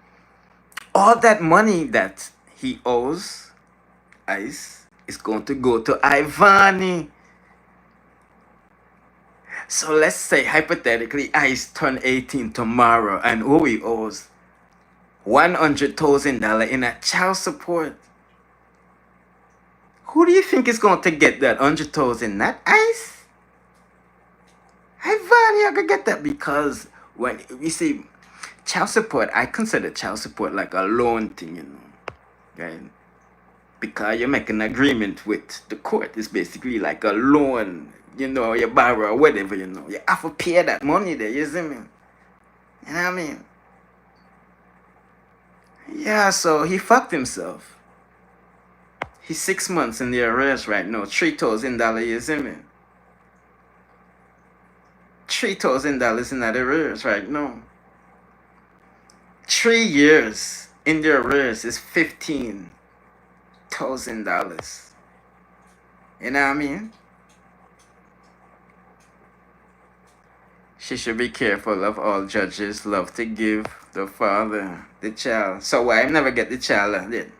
all that money that he owes Ice is going to go to Ivany. So let's say hypothetically Ice turned 18 tomorrow and Howy owes $100,000 in a child support. Who do you think is going to get that 100,000? Not Ice. Ivany, I could get that because when you see child support, I consider child support like a loan thing, you know, right? Because you make an agreement with the court. It's basically like a loan, you know, you borrow or whatever, you know. You have to pay that money there, you see me? You know what I mean? Yeah, so he fucked himself. He's 6 months in the arrest right now. $3,000, you see me? $3,000 in that arrears right now. 3 years in the arrears is $15,000. You know what I mean? She should be careful of all judges love to give the father the child. So why I never get the child then?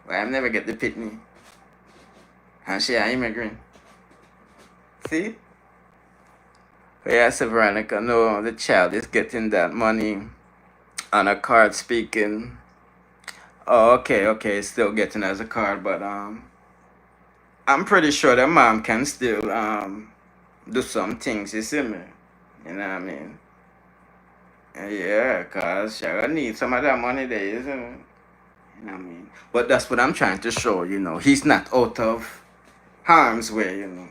Why I never get the pitney? And she an immigrant. See? Yeah, so Veronica, no, the child is getting that money on a card speaking. Oh, okay, still getting as a card, but I'm pretty sure the mom can still do some things, you see me? You know what I mean? Yeah, cause she gonna need some of that money there, isn't it? You know what I mean? But that's what I'm trying to show, you know. He's not out of harm's way, you know.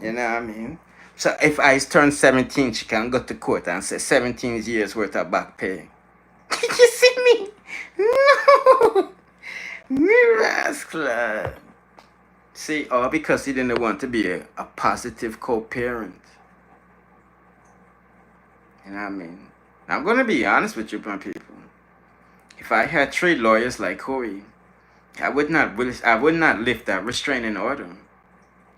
You know what I mean? So if I turn 17, she can go to court and say 17 years worth of back pay. You see me? No! Me rascal. See, all because he didn't want to be a positive co-parent. You know what I mean? I'm going to be honest with you, my people. If I had 3 lawyers like Howy, I would not lift that restraining order.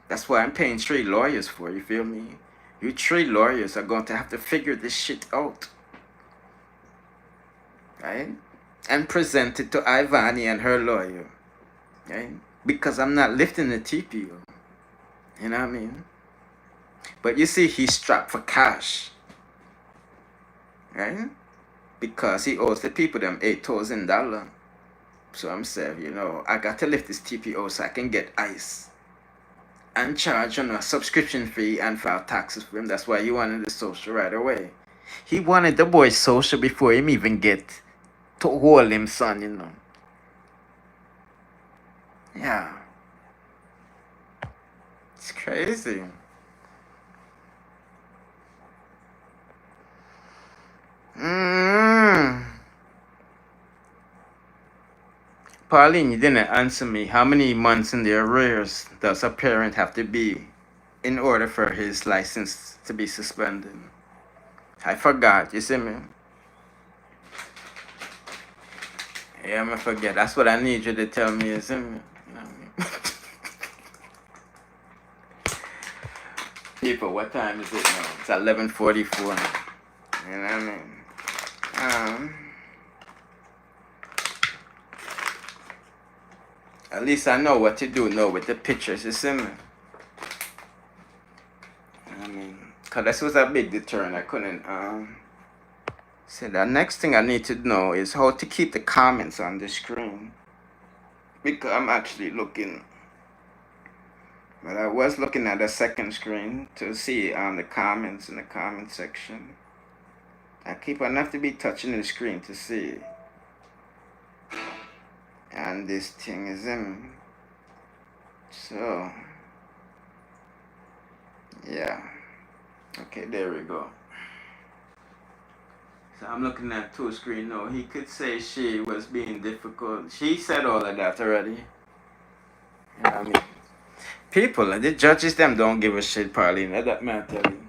That's why I'm paying 3 lawyers for, you feel me? You 3 lawyers are going to have to figure this shit out. Right? And present it to Ivani and her lawyer. Right? Because I'm not lifting the TPO. You know what I mean? But you see, he's strapped for cash. Right? Because he owes the people them $8,000. So I'm saying, you know, I got to lift this TPO so I can get Ice. And charge on a subscription fee and file taxes for him. That's why he wanted the social right away. He wanted the boy social before him even get to hold him, son, you know. Yeah. It's crazy. Pauline, you didn't answer me. How many months in the arrears does a parent have to be in order for his license to be suspended? I forgot, you see me? Yeah, I'm gonna forget. That's what I need you to tell me, you see me? You know what I mean? People, what time is it now? It's 11:44. You know what I mean? At least I know what to do now with the pictures, you see me? I mean, because this was a big deterrent. I couldn't, see, the next thing I need to know is how to keep the comments on the screen. Because I'm actually looking, but I was looking at the second screen to see the comments in the comment section. I have to be touching the screen to see. And this thing is in. So, yeah. Okay, there we go. So I'm looking at 2 screen now. He could say she was being difficult. She said all of that already. You know what I mean? People, the judges them don't give a shit, Pauline. That man tell you.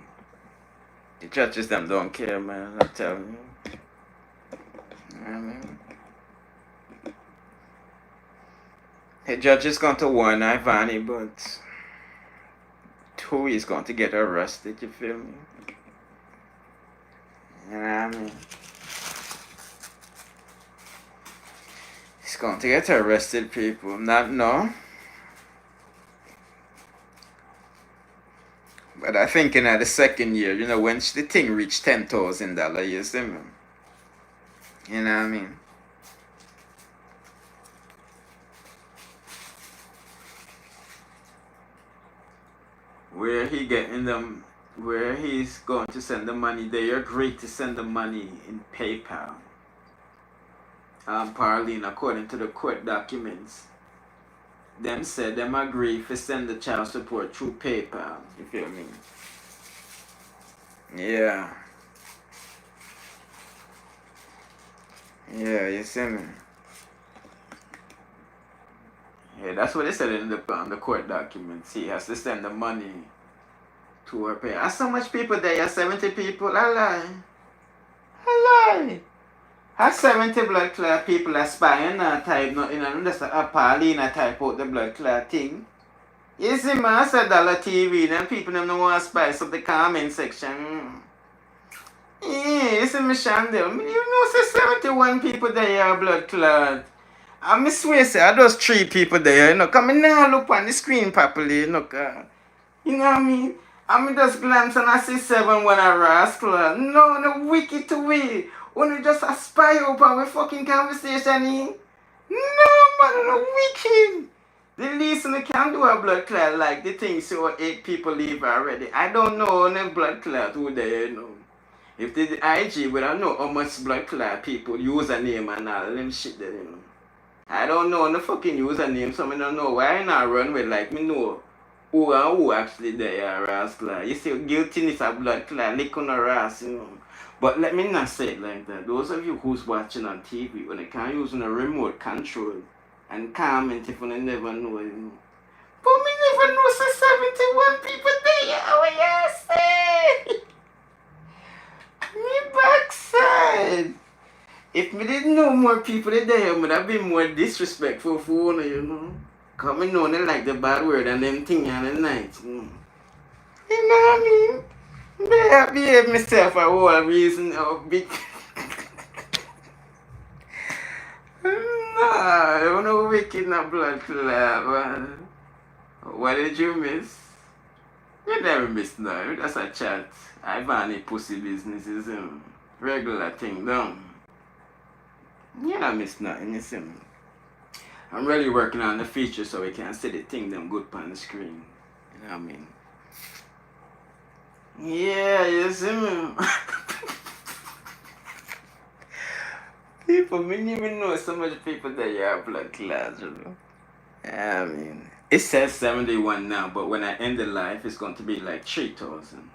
The judges them don't care, man. I tell you. I mean, the judge is going to warn Ivany, but Howy is going to get arrested. You feel me? You know what I mean? He's going to get arrested, people. Not no. But I think in the second year, you know, when the thing reached $10,000, you see me? You know what I mean? Where he getting them, where he's going to send the money, they agreed to send the money in PayPal. Parlene, according to the court documents, them said them agree to send the child support through PayPal. You feel me? Yeah. Yeah, you see me? Yeah, that's what they said in the court documents. He has to send the money to her parents. There's so much people there, 70 people. I lie. I lie. Has 70 blood clot people are spying and type nothing and just a Paulina type out the blood clot thing. You see, man, I said dollar TV, then people don't want to spice up the comment section. Yeah, you see me, Shandel. You know, say 71 people there are blood clot. I swear, say, I just 3 people there, you know, come in now look on the screen properly, you know, you know what I mean? I just glance and I see 7 when I rascal. No, wicked to we. Only just a spy over with fucking conversation in. No, man, no wicked. The least they can do a blood clot like the thing so 8 people leave already. I don't know any blood clot who they, you know. If the IG, we don't know how much blood clot people username and all them shit there, you know. I don't know the fucking username, so I don't know why I not run with like me know who and who actually there are rascal. You see guiltiness of blood clot, lick on a ras, you know. But let me not say it like that. Those of you who's watching on TV, when they can't use a remote control and comment if they never know, you know. But me never know so 71 people there, how you say? Me backside. If me didn't know more people there, I would have been more disrespectful for one, you know. Cause me know they like the bad word and them thing on the night. You know what I mean? I behave myself for all reason of big. Nah, you know wicked na blood clot, man. What did you miss? You never miss now. That's a chat. Ivany pussy business is a regular thing, don't. Yeah, I miss nothing, you see me. I'm really working on the feature so we can see the thing them good on the screen. You know what I mean? Yeah, you see me. People, me didn't even know so much people that you have blood clots, you know. Yeah, I mean, it says 71 now, but when I end the live, it's going to be like 3,000.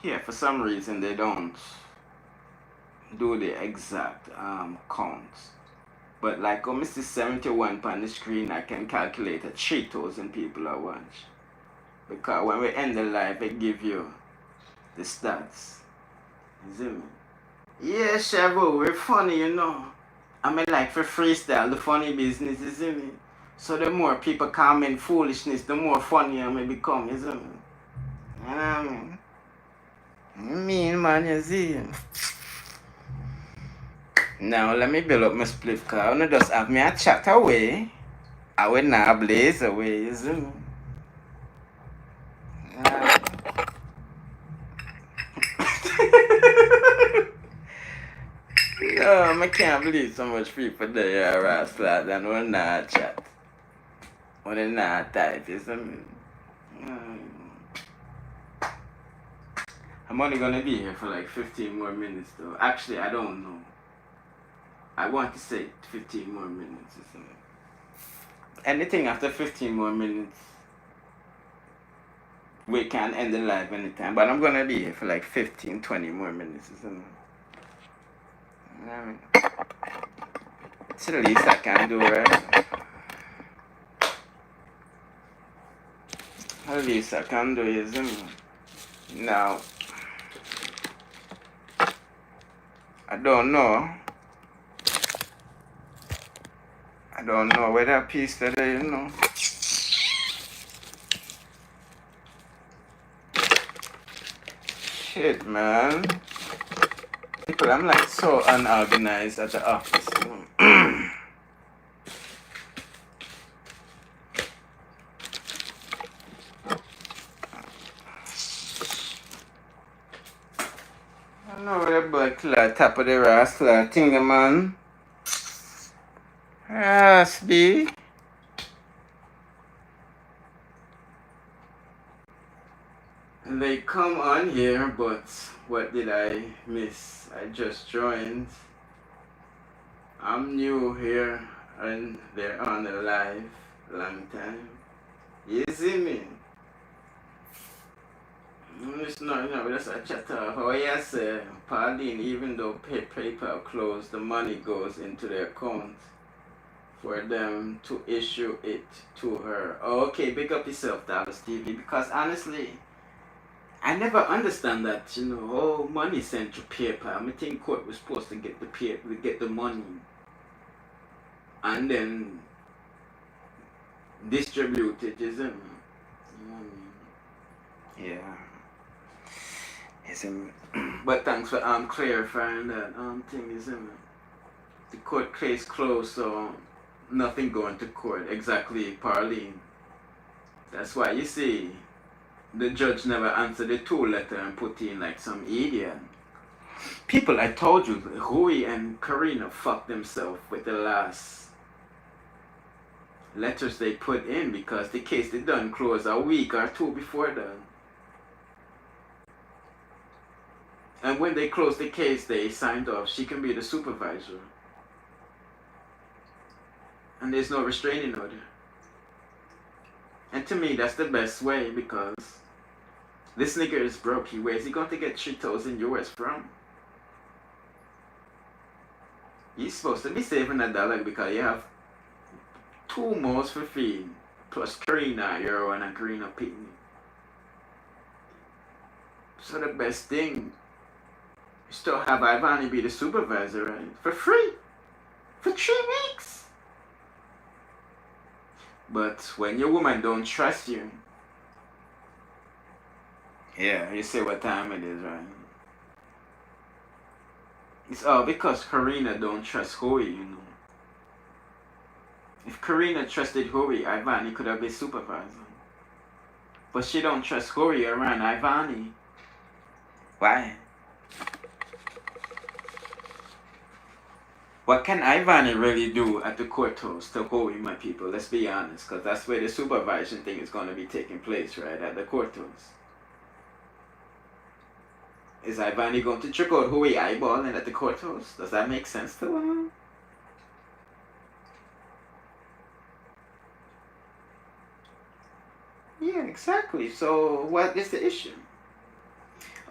Yeah, for some reason they don't do the exact counts. But like when I see 71 on the screen, I can calculate that 3,000 people are watch. Because when we end the live, it give you the stats. You see me? Yeah, Chavo, we're funny, you know. I mean, like for freestyle, the funny business, you see me? So the more people comment foolishness, the more funny I may become, you see me? You know what I mean? You mean, man, you see? Now, let me build up my split car. I just have me a chat away. I will not blaze away, you see me? No, I can't believe so much people there are rascals and we're not chat. We're not type, you see me? I'm only gonna be here for like 15 more minutes though. Actually, I don't know. I want to say 15 more minutes, you see me? Anything after 15 more minutes, we can end the live anytime. But I'm gonna be here for like 15, 20 more minutes, you see me? It's the least I can do, right? The least I can do is, now, I don't know. I don't know where that piece that you know. Shit, man. People, I'm like so unorganized at the office. You know? I don't know where the blood clot, top of the ras clot thing, man. Ras be. And they come on here, but what did I miss? I just joined. I'm new here and they're on the live long time. You see me? It's not, just a chatter. How I say, Pauline, even though PayPal closed, the money goes into their account for them to issue it to her. Oh, okay, big up yourself, Dallas TV, because honestly, I never understand that, oh, money sent to PayPal. I think court was supposed to get the money and then distribute it, isn't it? You know what I mean? Yeah. Isn't it? But thanks for clarifying that thing, isn't it? The court case closed, so nothing going to court. Exactly, Parlene. That's why you see the judge never answered the 2 letter and put in like some idiot. People, I told you, Howy and Karina fucked themselves with the last letters they put in because the case they done close a week or 2 before that. And when they closed the case, they signed off. She can be the supervisor. And there's no restraining order. And to me, that's the best way because this nigga is broke. Where's he going to get $3,000 from? He's supposed to be saving $1 because you have 2 more for feed. Plus Karina, Euro, and Karina Pitney. So the best thing is to have Ivani be the supervisor, right? For free. For 3 weeks. But when your woman don't trust you, yeah, you see what time it is, right? It's all because Karina don't trust Howy, If Karina trusted Howy, Ivani could have been supervisor. But she don't trust Howy around Ivani. Why? What can Ivani really do at the courthouse to Howy, my people? Let's be honest, because that's where the supervision thing is going to be taking place, right? At the courthouse. Is Ivani going to check out Howy eyeballing at the courthouse? Does that make sense to him? Yeah, exactly. So what is the issue?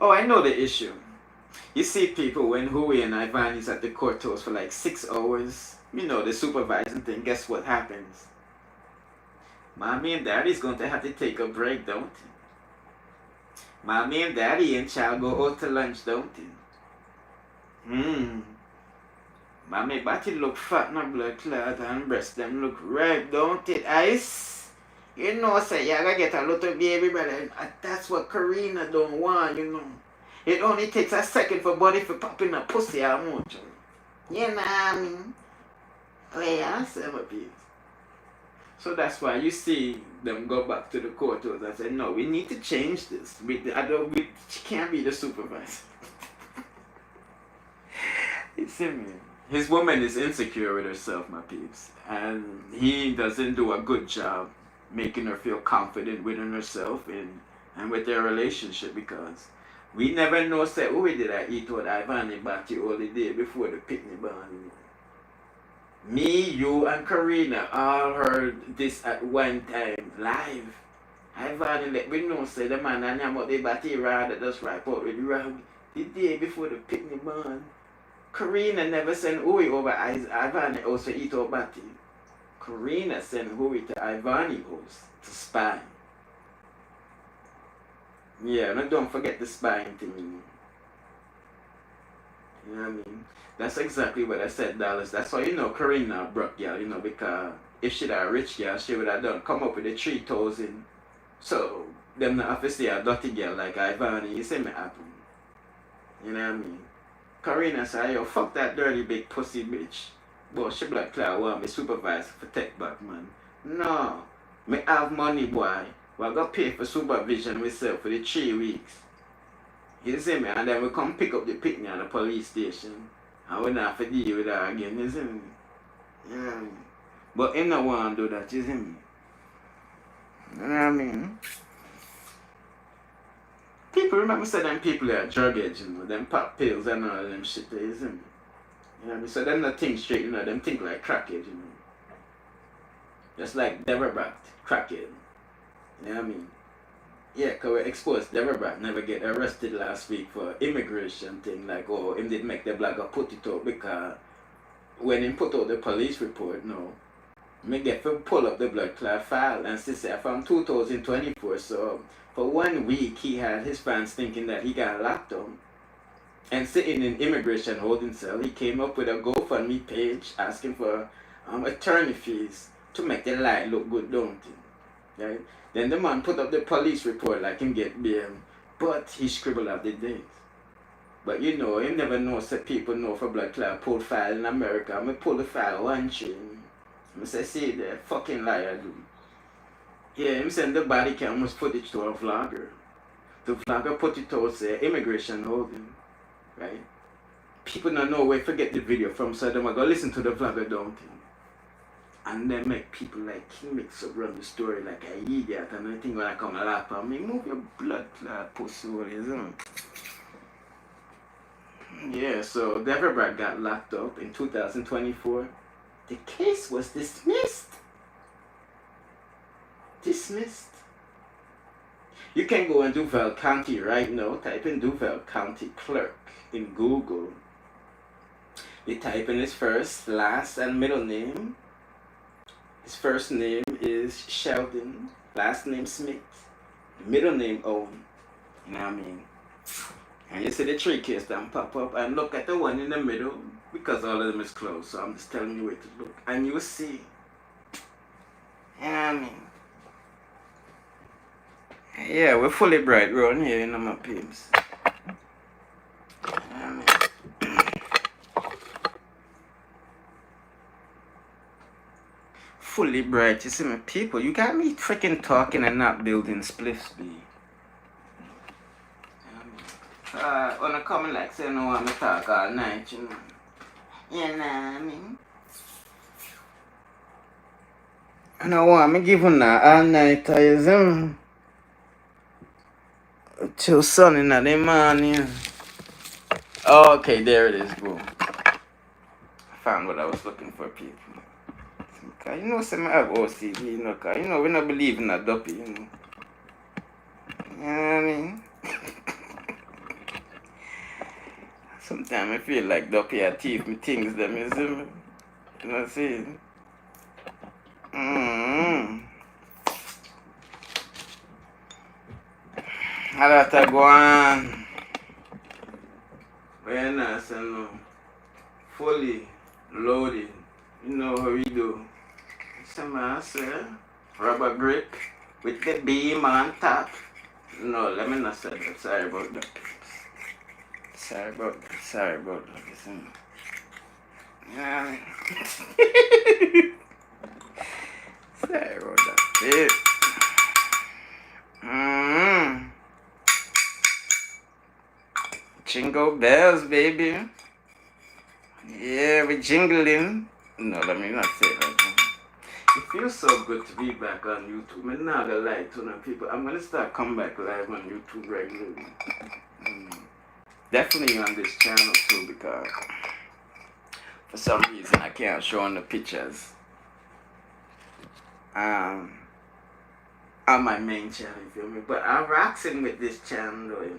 Oh, I know the issue. You see people when Howy and Ivani is at the courthouse for like 6 hours, the supervising thing, guess what happens? Mommy and Daddy's going to have to take a break, don't they? Mommy and Daddy and child go out to lunch, don't they? Mommy body look fat, no blood clot, and breast them look red, don't it? Ice? Say you gotta get a little baby, brother. That's what Karina don't want, It only takes a second for body for popping a pussy out much. You know what I mean? Oh yeah, I say my piece. So that's why you see them go back to the courthouse and say, no, we need to change this. She can't be the supervisor. You see me? His woman is insecure with herself, my peeps. And he doesn't do a good job making her feel confident within herself and with their relationship because we never know, say, oh, did I eat what Ivani bought you all the day before the picnic band. Me, you, and Karina all heard this at one time, live. Ivani let me know, say, the man and about the batty rod that just ripe out with the rug the day before the picnic band. Karina never sent Howy over Ivani also eat our batty. Karina sent Howy to Ivani house to spy. Yeah, no, don't forget the spying thing. You know what I mean? That's exactly what I said, Dallas. That's why, Karina broke girl, because if she'd a rich girl, she would have done come up with the 3,000. So, them not have to say a dirty girl like Ivani, you see me happen. You know what I mean? Karina said, yo, fuck that dirty big pussy bitch. But she black cloud want me supervisor for take back, man. No. Me have money, boy. Well, I got pay for supervision myself for the 3 weeks. You see me? And then we come pick up the picnic at the police station. And we not have to deal with that again, you see me? You know what I mean? But him not want to do that, you see me? You know what I mean? People remember say them people are drug edge, them pop pills and all them shit, you see me? You know what I mean? So them not think straight, them think like crackhead, Just like Deborah Brat, crackhead. You know what I mean? Yeah, because we exposed Deborah Brat never get arrested last week for immigration thing, like, oh, him did make the blogger put it out because when he put out the police report, me get to pull up the blood clot file and see say from 2024, so for 1 week he had his fans thinking that he got locked up. And sitting in immigration holding cell, he came up with a GoFundMe page asking for attorney fees to make the lie look good, don't he? Right? Then the man put up the police report like him get bail, but he scribbled out the dates. But him never knows that people know for blood clot pull file in America. I pull the file one chain. I say, see the fucking liar, dude. Yeah, him send the body cameras footage to a vlogger. The vlogger put it out, say, immigration holding. Right? People don't know where to get the video from, so they go listen to the vlogger, don't they? And then make people like him mix up run the story like a idiot, and I think when I come laugh at me, move your blood clot pussy, isn't it? Yeah, so Deborah Brat got locked up in 2024. The case was dismissed. Dismissed. You can go in Duval County right now, type in Duval County clerk in Google. You type in his first, last, and middle name. His first name is Sheldon, last name Smith, middle name Owen. You know what I mean? And you see the 3 case that pop up, and look at the one in the middle, because all of them is closed, so I'm just telling you where to look. And you see. You know what I mean? Yeah, we're fully bright around here, my peeps. You know what I mean? Fully bright, you see me, people. You got me freaking talking and not building spliffs, B. On a comment like say no want me talk all night, You know what I mean? I don't want me giving that all night, you see me? Till sun in the morning. Oh, okay, there it is, bro. I found what I was looking for, people. Cause say I have OCD, cause we don't believe in a duppy, You know what I mean? Sometimes I feel like duppy I teeth me things them, you see me? You know what I'm saying? How that I go on? Very nice, fully loaded. You know how we do. Some say rubber grip with the beam on top. No, let me not say that. Sorry about that. Sorry about that. Listen. Yeah. Sorry about that. Jingle bells, baby. Yeah, we're jingling. No, let me not say that. It feels so good to be back on YouTube. I'm not gonna lie to people. I'm gonna start coming back live on YouTube regularly. Definitely on this channel too, because for some reason I can't show on the pictures. On my main channel, you feel me? But I'm rocking with this channel though.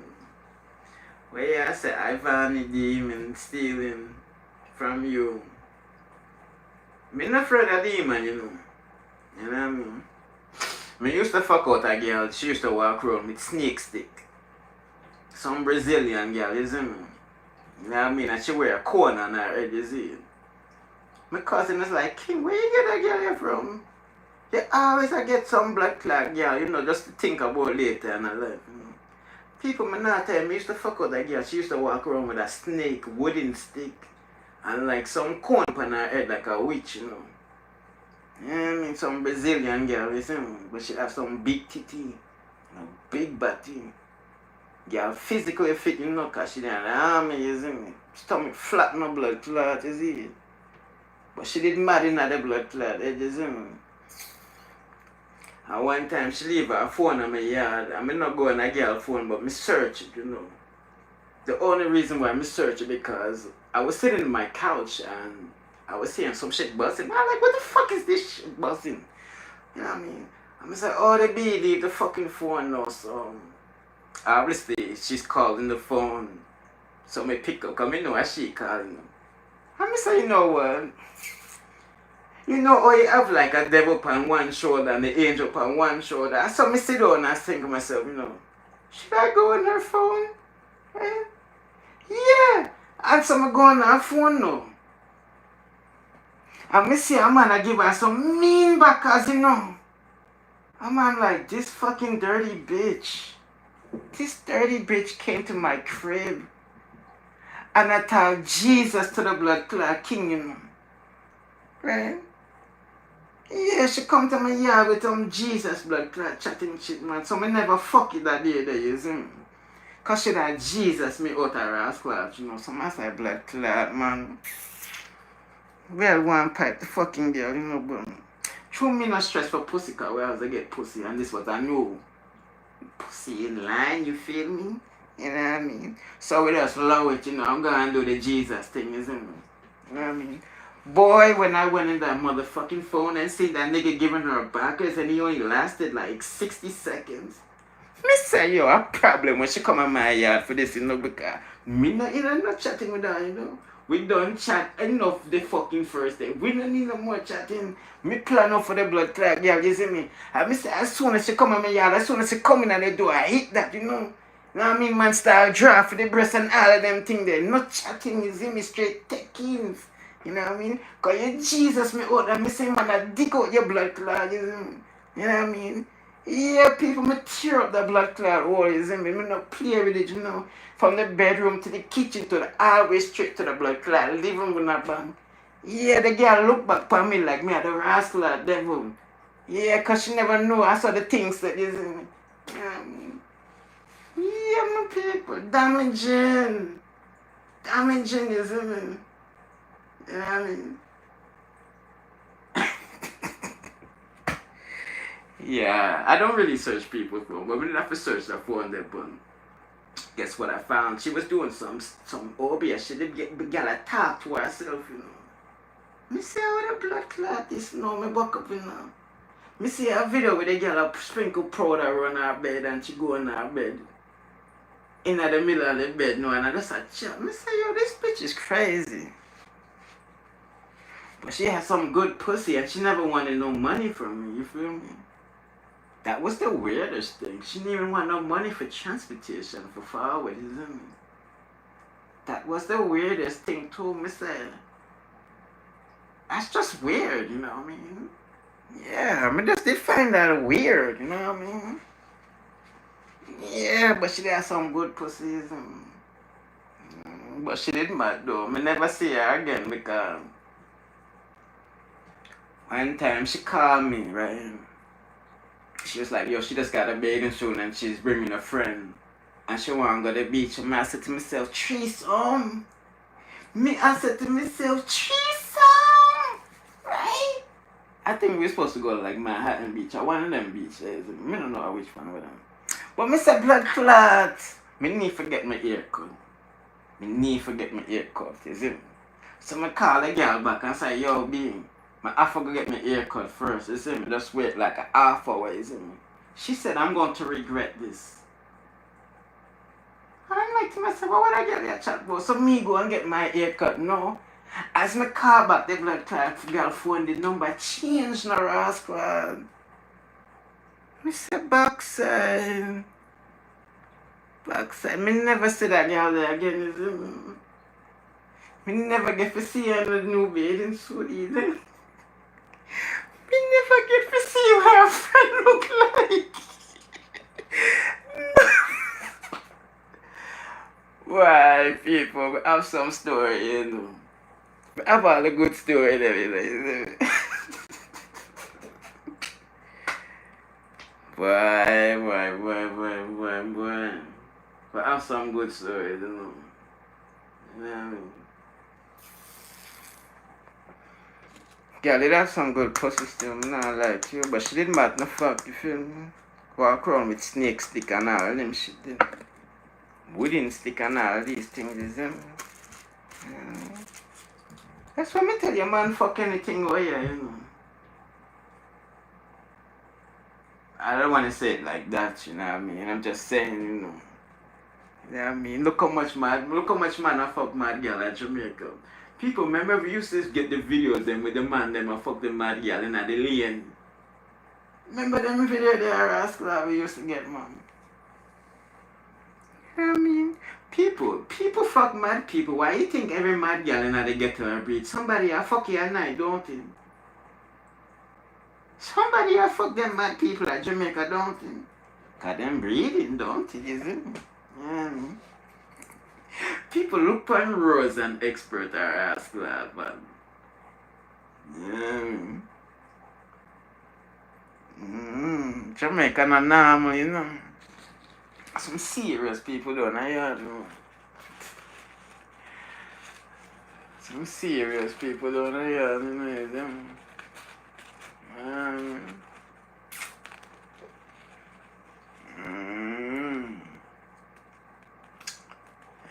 Where I say Ivani demon stealing from you. Me not afraid of demon, You know what I mean? Me used to fuck out a girl, she used to walk around with snake stick. Some Brazilian girl, you see me? You know what I mean? And she wear a cone on her head, you see. My cousin is like, King, where you get that girl here from? You always I get some black clot girl, you know, just to think about later in her life, you know. People may not tell me used to fuck with that girl. She used to walk around with a snake, wooden stick, and like some cone on her head like a witch, you know. Yeah, I mean, some Brazilian girl, you see me? But she have some big titty, a big body. Girl physically fit, you know, cause she in the army, you see me? Stomach flat, no blood clot, you see it? But she did mad in the blood clot, you see me? And one time she leave her phone in my yard. I mean not go on a girl phone, but me search it, you know. The only reason why I search it because I was sitting in my couch and I was hearing some shit buzzing. I'm like, what the fuck is this shit buzzing? You know what I mean? I'm just like, oh, the bee leave the fucking phone now. So obviously she's calling the phone. So me pick up, cause me know what she calling. I'm just like, you know what? You know how you have like a devil on one shoulder and the angel on one shoulder. So me sit down and I think to myself, you know, should I go on her phone? Eh? Yeah. And so I go on her phone now. And me see a man I give her some mean backers, you know. A man like, this fucking dirty bitch. This dirty bitch came to my crib. And I told Jesus to the blood clot king, you know. Right? Yeah, she come to my yard with Jesus blood clot chatting shit, man. So me never fuck it that day, you see me? Cause she that Jesus me out her ass clot, you know. So I say blood clot, man. Well, one pipe the fucking girl, you know, but true me not stress for pussy, cause where else I get pussy, and this what I know. Pussy in line, you feel me? You know what I mean? So we just love it, you know. I'm gonna do the Jesus thing, you see me? You know what I mean? Boy, when I went in that motherfucking phone and see that nigga giving her backers and he only lasted like 60 seconds. Me say, yo, a problem when she come in my yard for this, you know, because me not, you know, not chatting with her, you know. We don't chat enough the fucking first day. We don't need no more chatting. Me plan up for the blood clot, girl, you see me? And me say, as soon as she come in my yard, as soon as she come in and the door, I hit that, you know. You know what I mean? Man start draft for the breast and all of them things there. Not chatting, you see me, straight take-ins. You know what I mean? Cause you Jesus me out and me say man I dig out your blood clot, you see me? You know what I mean? Yeah, people me tear up the blood clot hole, you see me? Me not play with it, you know. From the bedroom to the kitchen to the hallway straight to the blood clot, living with that bang. Yeah, the girl look back on me like me at the rascal at devil. Yeah, cause she never know I saw the things that you see me. You know what I mean? Yeah, my people, damaging. Damaging, you see me? You know what I mean? Yeah, I don't really search people's phone, but we didn't have to search their phone there, but guess what I found? She was doing some obvious. She did get began to talk to herself, you know. Me say how the blood clot is now, me buck up, you know. Me see a video with a girl sprinkle powder on her bed and she go on her bed. In the middle of the bed, no, and I just a chat. Me say, yo, this bitch is crazy. But she had some good pussy and she never wanted no money from me, you feel me? That was the weirdest thing. She didn't even want no money for transportation, for forward, you know? That was the weirdest thing too, me say. That's just weird, you know what I mean? Yeah, I just did find that weird, you know what I mean? Yeah, but she had some good pussies, but she did mad though. Me never see her again because one time she called me, right? She was like, yo, she just got a bathing suit and she's bringing a friend. And she want to go to the beach. And I said to myself, threesome. I said to myself, threesome. Right? I think we were supposed to go to like Manhattan Beach or one of them beaches. I don't know which one of them. But me say blood clot. Me need to get my ear cut. You see? So I call the girl back and say, yo, B. I have to go get my ear cut first, you see me? Just wait like an half hour, you see me? She said, I'm going to regret this. And I'm like to myself, well, what I get there chat about? So me go and get my ear cut, no? As me call back the blood clot girl phone, the number changed, no rascal. Me say, backside. Me never see that girl there again, you see me? We never get to see her in the new bathing suit either. We never get to see what her friend look like. Why, people, we have some story, you know. We have all the good story and everything. Boy. We have some good stories, you know. You know what I mean? Girl, did have some good pussy still, I'm not like you, but she didn't matter no fuck, you feel me? Walk around with snake stick and all them shit, then. Wooden stick and all these things, is them. Yeah. That's what me tell you, man, fuck anything over here, you know. I don't want to say it like that, you know what I mean? I'm just saying, you know. You know what I mean? Look how much man I fuck mad girl at Jamaica. People, remember we used to get the videos them with the man them I fuck the mad girl in the lane. Remember them video there, rascal we used to get, man? You know what I mean? People fuck mad people. Why you think every mad girl in the ghetto and breed? Somebody I fuck you at night, don't you? Somebody I fuck them mad people at Jamaica, don't you? Cause them breeding, don't you? Is it? Yeah, man. People look on Rose and expert are ass glad, man. Yeah. Jamaica not normal, you know. Some serious people don't know, you know. Some serious people don't know, you know, them.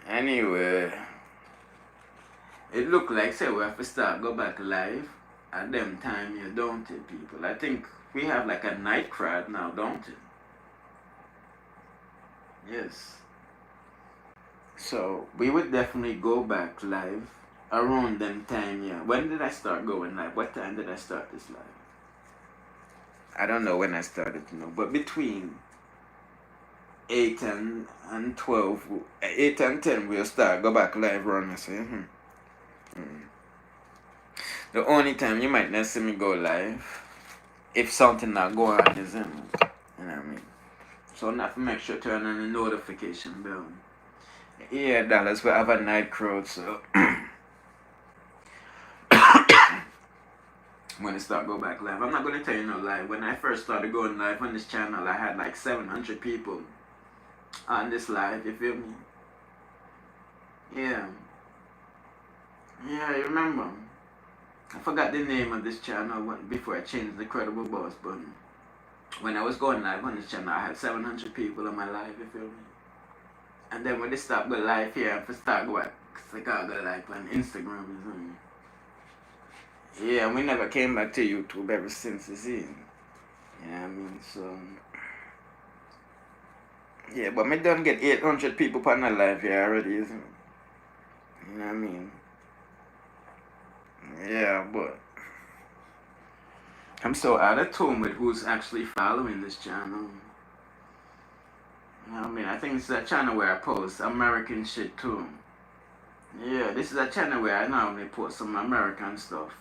Anyway, it look like say we have to start go back live at them time here, don't it, people? I think we have like a night crowd now, don't it? Yes. So we would definitely go back live around them time here. When did I start going live? What time did I start this live? I don't know when I started, you know, but between 8 and 12, 8 and 10 we'll start go back live run. I say, The only time you might not see me go live if something not go on is you know what I mean. So not to make sure turn on the notification bell. Yeah, Dallas we have a night crowd, so when I start go back live, I'm not gonna tell you no lie. When I first started going live on this channel, I had like 700 people on this live, you feel me? Yeah, you remember? I forgot the name of this channel before I changed the Credible Boss button. When I was going live on this channel, I had 700 people on my live, you feel me? And then when they start go live here, I have to start go back, so I can't go live on Instagram or something. Yeah, we never came back to YouTube ever since, you see. Yeah, I mean, so... Yeah, but me done get 800 people on the live here already, isn't it? You know what I mean? Yeah, but... I'm so out of tune with who's actually following this channel. You know what I mean? I think this is a channel where I post American shit too. Yeah, this is a channel where I normally post some American stuff.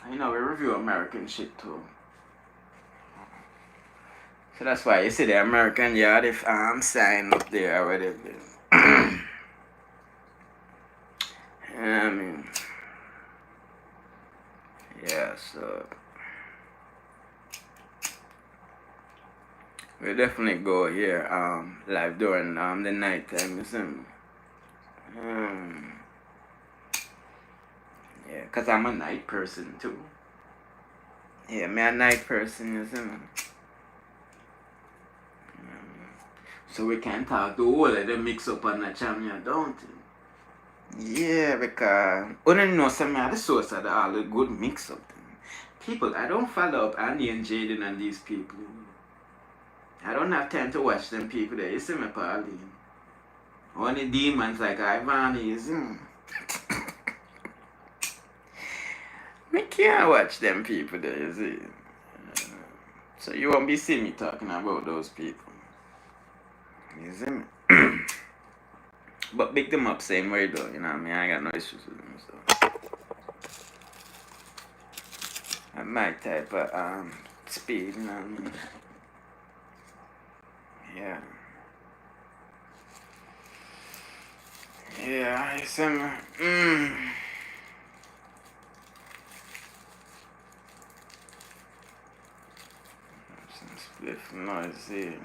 You know, we review American shit too. So that's why you see the American Yard if sign up there or whatever. I mean, yeah, so we definitely go here live during the night time, you see me? Yeah, cause I'm a night person too. Yeah, me a night person, you see me? So we can talk to all of them mix up on the channel, don't it? Yeah, because you don't know some of the source of all the good mix up. People, I don't follow up Andy and Jaden and these people. I don't have time to watch them people there. You see me, Pauline? Only demons like Ivani is. Me can't watch them people there, you see. So you won't be seeing me talking about those people. You see me? But big them up same way though, you know what I mean? I ain't got no issues with them, so. At my type of speed, you know what I mean? Yeah. Yeah, I see me. Some spliff noisy.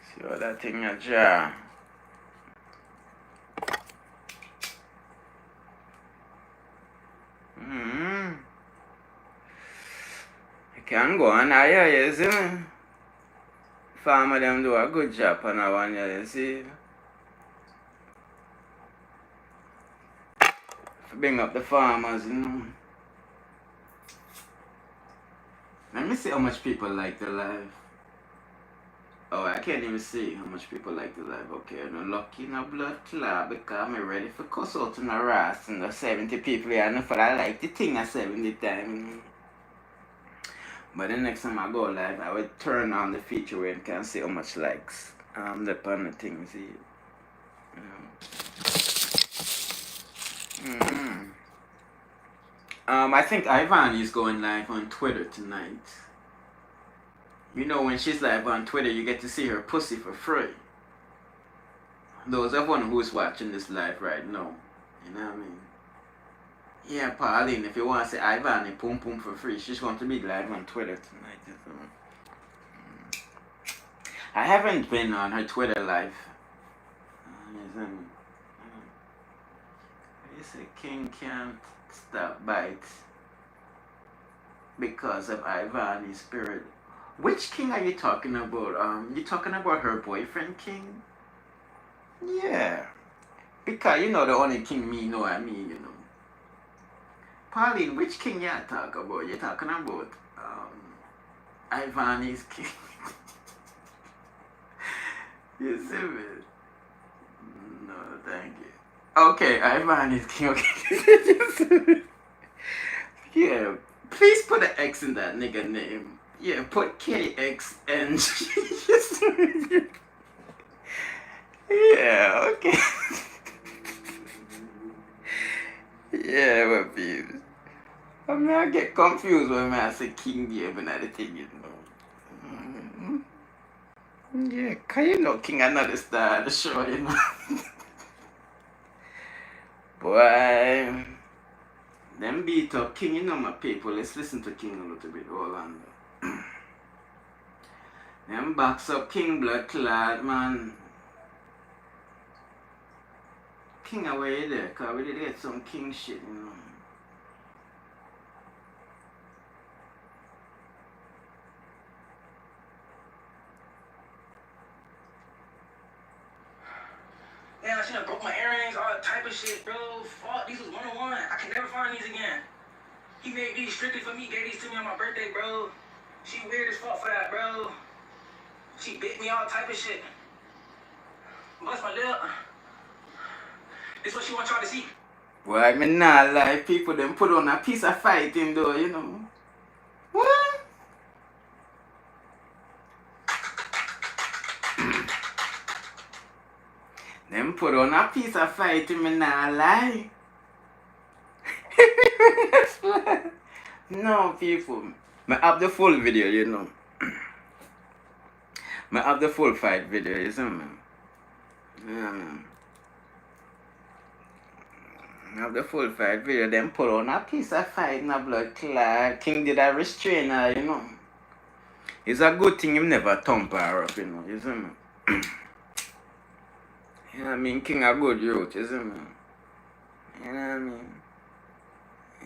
See what that thing a jar. You can go on higher, you see me? Farmer them do a good job on that one, you see? Bring up the farmers, you know. Let me see how much people like the live. Oh, I can't even see how much people like the live. Okay, I'm not lucky no blood clot because I'm ready for cuss out in the ras and the 70 people here. And I like the thing at 70 times. But the next time I go live, I will turn on the feature where you can see how much likes the on the thing, see. I think Ivany is going live on Twitter tonight. You know, when she's live on Twitter, you get to see her pussy for free. Those of one who's watching this live right now, you know what I mean? Yeah, Pauline, if you want to say Ivany pum pum for free, she's going to be live on Twitter tonight. So. I haven't been on her Twitter live. You say King can't stop bites because of Ivany's spirit. Which king are you talking about? You talking about her boyfriend king? Yeah. Because you know the only king me know I mean, you know. Pauline, which king you talk about? You talking about Ivany's king. You see me? No, thank you. Okay, Ivany's king, okay. Yeah. Please put an X in that nigga name. Yeah, put KXN. Yeah, okay. Yeah, well, please. I mean, I get confused when I say King Game and other thing, you know. Yeah, cause you know King another star of the show, you know. Boy, them beat up King, you know my people. Let's listen to King a little bit. Hold on. Them box up King blood clot, man. King away there, cause we did get some King shit, you know. Yeah, I should have broke my earrings, all that type of shit, bro. Fuck, these was 101. I can never find these again. He made these strictly for me, gave these to me on my birthday, bro. She weird as fuck for that, bro. She bit me, all type of shit. Bust my lip. This what she want y'all to see. Boy, I mean, nah, like, people them put on a piece of fighting, though, you know. What? Them put on a piece of fighting, me nah lie. No, people. I have the full video, you know. I have the full fight video, you see, man. Yeah, man. I have the full fight video. Them put on a piece of fight in a blood clot. King did a restrainer, you know. It's a good thing him never thump her up, you know, you see, man. You know what I mean? King a good youth, you see, man. You know what I mean?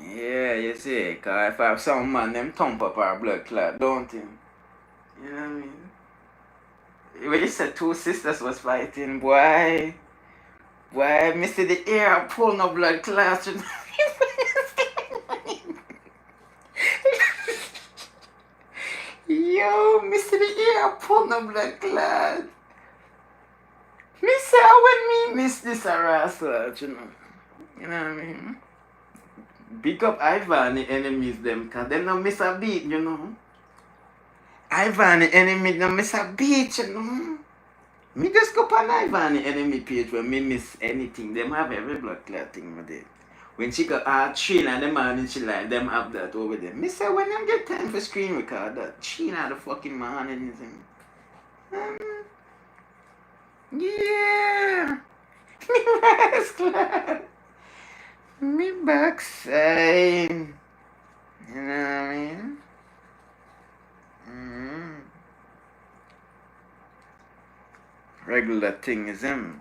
Yeah, you see, cause if I have some man, them thump up our blood clot, don't you? You know what I mean? When you said two sisters was fighting, boy, Mr. The air pull no blood clots. Yo, Mr. The air pull no blood clot. Me say when me miss this harassment, you know. You know what I mean? Big up Ivany enemies them, cause them don't miss a beat, you know. Ivany enemies don't miss a beat, you know. Me just go on Ivany enemy page when me miss anything. Them have every blood clot thing with it. When she got 3 in the morning, she like them have that over there. Me say when them get time for screen record that 3 in the fucking morning. Um, yeah. Me rascal. Me backside. You know what I mean? Regular thing is him.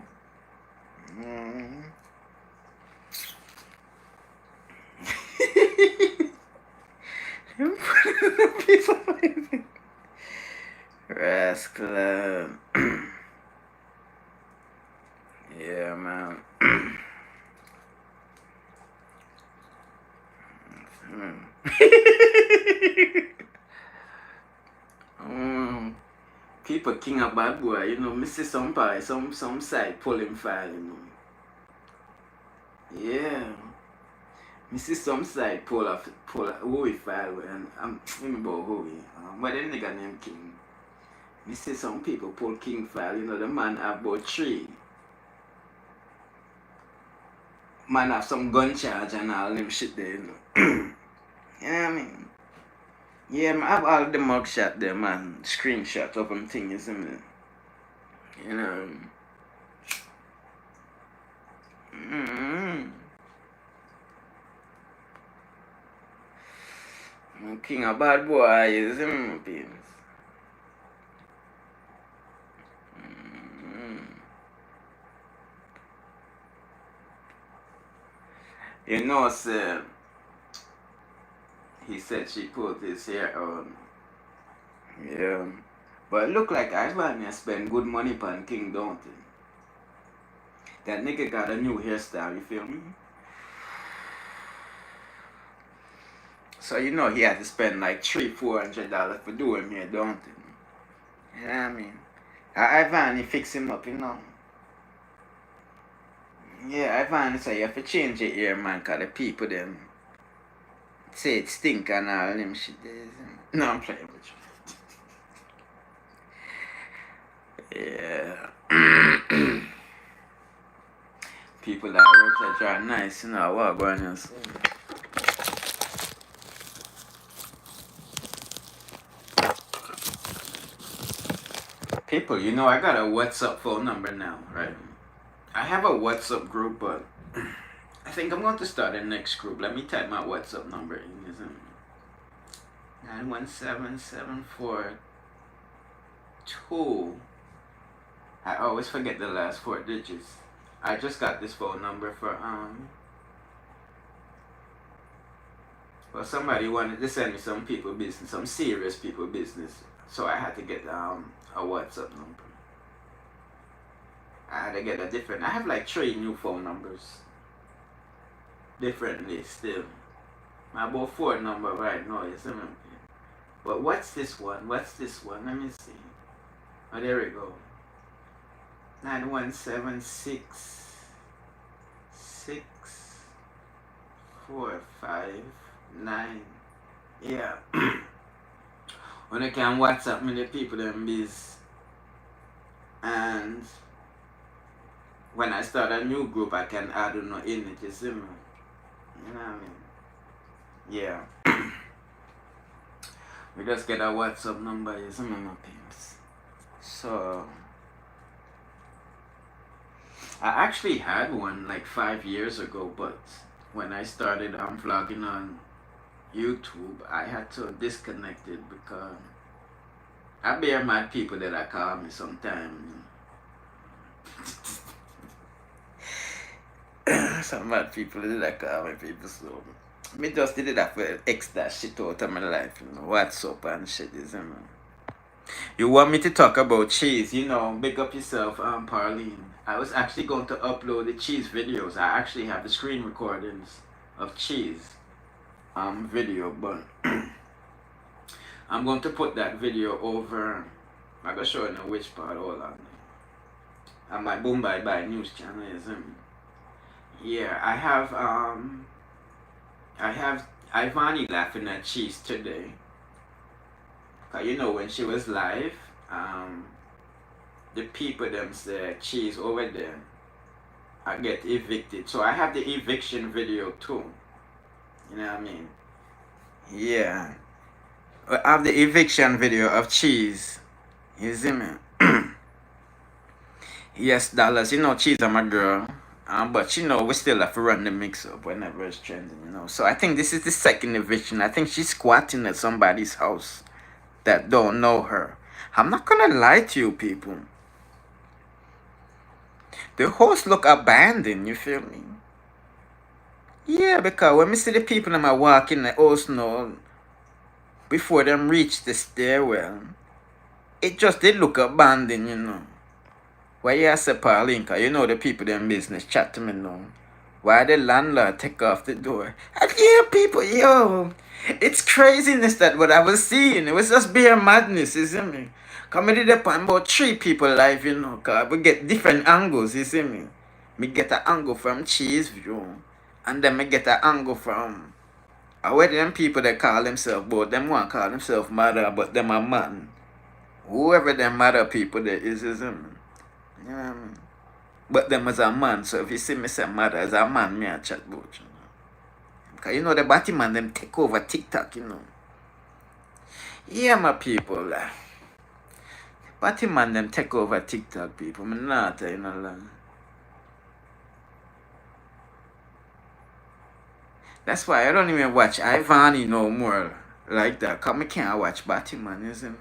Piece of it. Rascal. Yeah, man. People king a bad boy, you know. Me see some pie, some side pull him file, you know. Yeah. Me see some side pull a Howy file, and I'm remember Howy. But the nigga named King. Me see some people pull King file, you know. The man have about 3. Man have some gun charge and all them shit there, you know. You know what I mean? Yeah, I have all the mugshot there, man. Screenshots of them things, you know. You know. King a bad boy, you see me, peeps. You know, sir. He said she put his hair on. Yeah. But it look like Ivany spend good money on King, don't it? That nigga got a new hairstyle, you feel me? So you know he had to spend like $300-400 for doing hair, don't it? You know what I mean? Ivany fix him up, you know. Yeah, Ivany say you have to change your hair, man, cause the people them say it stink and all them shit. No, I'm playing with you. Yeah. People that work that are nice, you know, what going on. People, you know, I got a WhatsApp phone number now, right? I have a WhatsApp group, but I think I'm going to start a next group. Let me type my WhatsApp number in. 917742. I always forget the last 4 digits. I just got this phone number for well, somebody wanted to send me some people business, some serious people business, so I had to get a WhatsApp number. I had to get a different. I have like 3 new phone numbers, differently still. My about 4 number right now is but what's this one? What's this one? Let me see. Oh, there we go. 917664559. Yeah. When I can WhatsApp me the people them biz. And when I start a new group I can add in it, you see me? You know what I mean? Yeah. We just get a WhatsApp number, you see me, my pimps. So I actually had one like 5 years ago, but when I started vlogging on YouTube, I had to disconnect it because I bear mad people that I call me sometimes. Some mad people that I call me people, so me just did that for X that shit out of my life, you know, WhatsApp and shit, is it, man? You want me to talk about cheese, you know, big up yourself, Parlene. I was actually going to upload the cheese videos. I actually have the screen recordings of cheese video, but I'm going to put that video over. I'm going to show you now which part, hold on. On my Boom Bye Bye news channel, isn't it? Yeah, I have Ivani laughing at cheese today. Cause you know when she was live, the people them say cheese over there, I get evicted. So I have the eviction video too. You know what I mean? Yeah. I have the eviction video of cheese. You see me? Yes, dollars. You know, cheese, I'm a girl. But you know, we still have to run the mix up whenever it's trending, you know. So I think this is the second eviction. I think she's squatting at somebody's house that don't know her. I'm not gonna lie to you people. The house look abandoned, you feel me? Yeah, because when we see the people that walk in the house now, before them reach the stairwell, it just did look abandoned, you know. Why you say Pauline? Cause you know the people them business chat to me now. Why the landlord take off the door? And yeah, people, yo, it's craziness that what I was seeing. It was just bare madness, you see me? Come me did upon about 3 people live, you know, cause we get different angles, you see me? Me get an angle from Cheese View, and then me get an angle from where them people that call themselves, but them want call themselves mother, but them a man. Whoever them mother people there is, you see me? You know what I mean? But them as a man, so if you see me say mother as a man, me a chat about you know. Because you know the Batman them take over TikTok, you know. Yeah, my people, like. Batman them take over TikTok, people. Me not, you know, like. That's why I don't even watch Ivany no more like that. Because I can't watch Batman, you see me?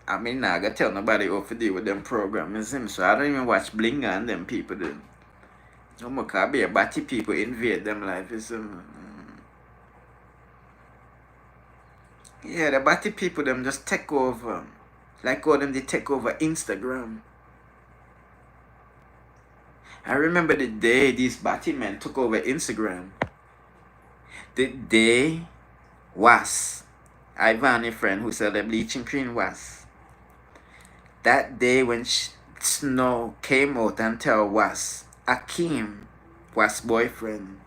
I mean, nah, I gotta tell nobody what to do with them programs, you see me? So I don't even watch Blinga and them people then. No more, cause be a batty people invade them life, you see me? Yeah, the batty people them just take over. Like all them they take over Instagram. I remember the day these batty men took over Instagram. The day was Ivani friend who sell the bleaching cream was. That day when Snow came out and tell was Akeem was boyfriend.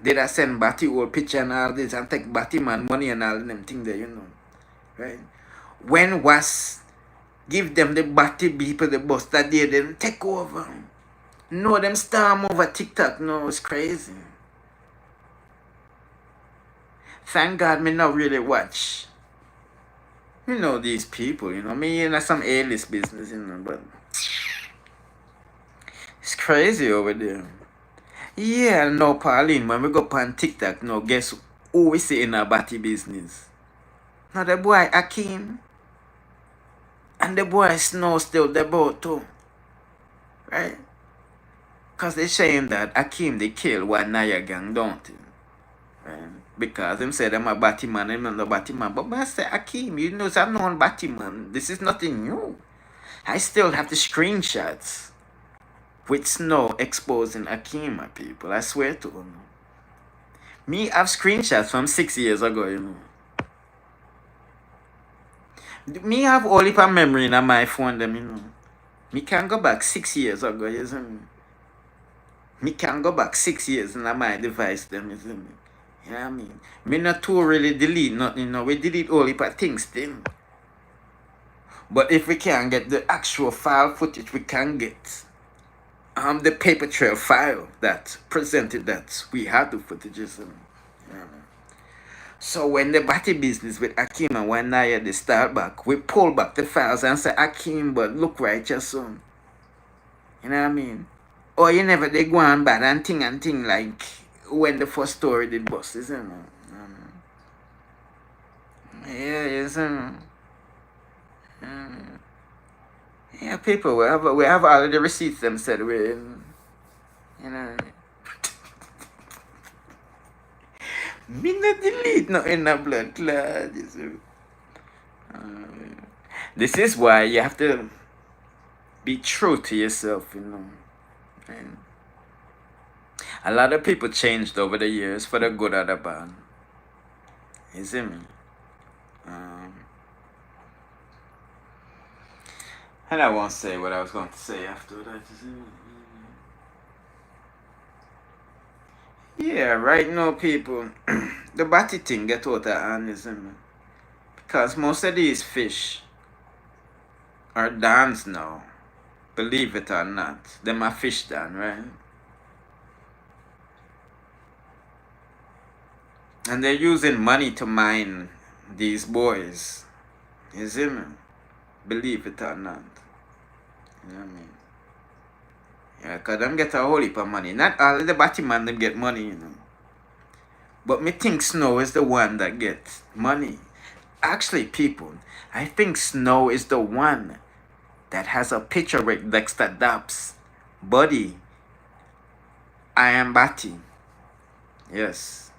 Did I send Batty old picture and all this and take Batty man money and all them things there, you know. Right? When was give them the Batty people the bus that day, they take over. No, them storm over TikTok. No, it's crazy. Thank God me not really watch. You know these people, you know. Me in some A-list business, you know, but it's crazy over there. Yeah, no, Pauline, when we go on TikTok, no, guess who we see in our Batty business? Now the boy Akeem. And the boy Snow still the boat too. Right? Because they're saying that Akeem they kill one Naya gang, don't they? Right? Because them say them a Batman, them not a Batman. But I say Akeem, you know, I'm not Batman. This is nothing new. I still have the screenshots with Snow exposing Akeem, my people. I swear to you. Me have screenshots from 6 years ago, you know. Me have all of memory in my phone, them, you know. Me can go back 6 years ago, you see me? Me can go back 6 years in my device, them, you see me? You know what I mean? Me not too really delete nothing, you know. We delete all of things, then. But if we can get the actual file footage, we can get the paper trail file that presented that we had the footages. You know what I mean? So when the Batty business with Akeem and one night they start back, we pull back the files and say, Akeem, but look right your son. You know what I mean? Or you never they go on bad and thing like when the first story did bust, isn't it? Yeah, isn't it? Yeah, people, we have all of the receipts them said we in, you know. Me not delete no in the blood clot. This is why you have to be true to yourself, you know. And a lot of people changed over the years for the good or the bad. You see me? And I won't say what I was going to say after that. You see me? Yeah, right now, people, the Batty thing get out of hand, you see me? Because most of these fish, are dance now. Believe it or not. Them a fish dan, right? And they're using money to mine these boys. You see me? Believe it or not. You know what I mean? Yeah, cause them get a whole heap of money. Not all of the Batman them get money, you know. But me think Snow is the one that gets money. Actually, people, I think Snow is the one that has a picture with Dexter Daps. Buddy, I am Batty. Yes.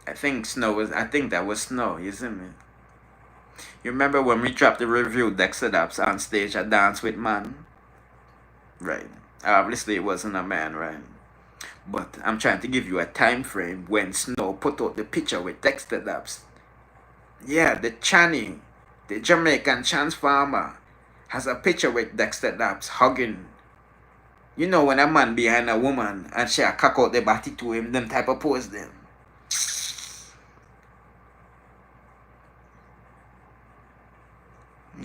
I think that was Snow, you see me? You remember when we dropped the review, Dexter Daps on stage at Dance with Man? Right. Obviously it wasn't a man, right? But I'm trying to give you a time frame when Snow put out the picture with Dexter Daps. Yeah, the Channy, the Jamaican transformer, has a picture with Dexter Daps hugging. You know when a man behind a woman and she a cock out the body to him, them type of pose them.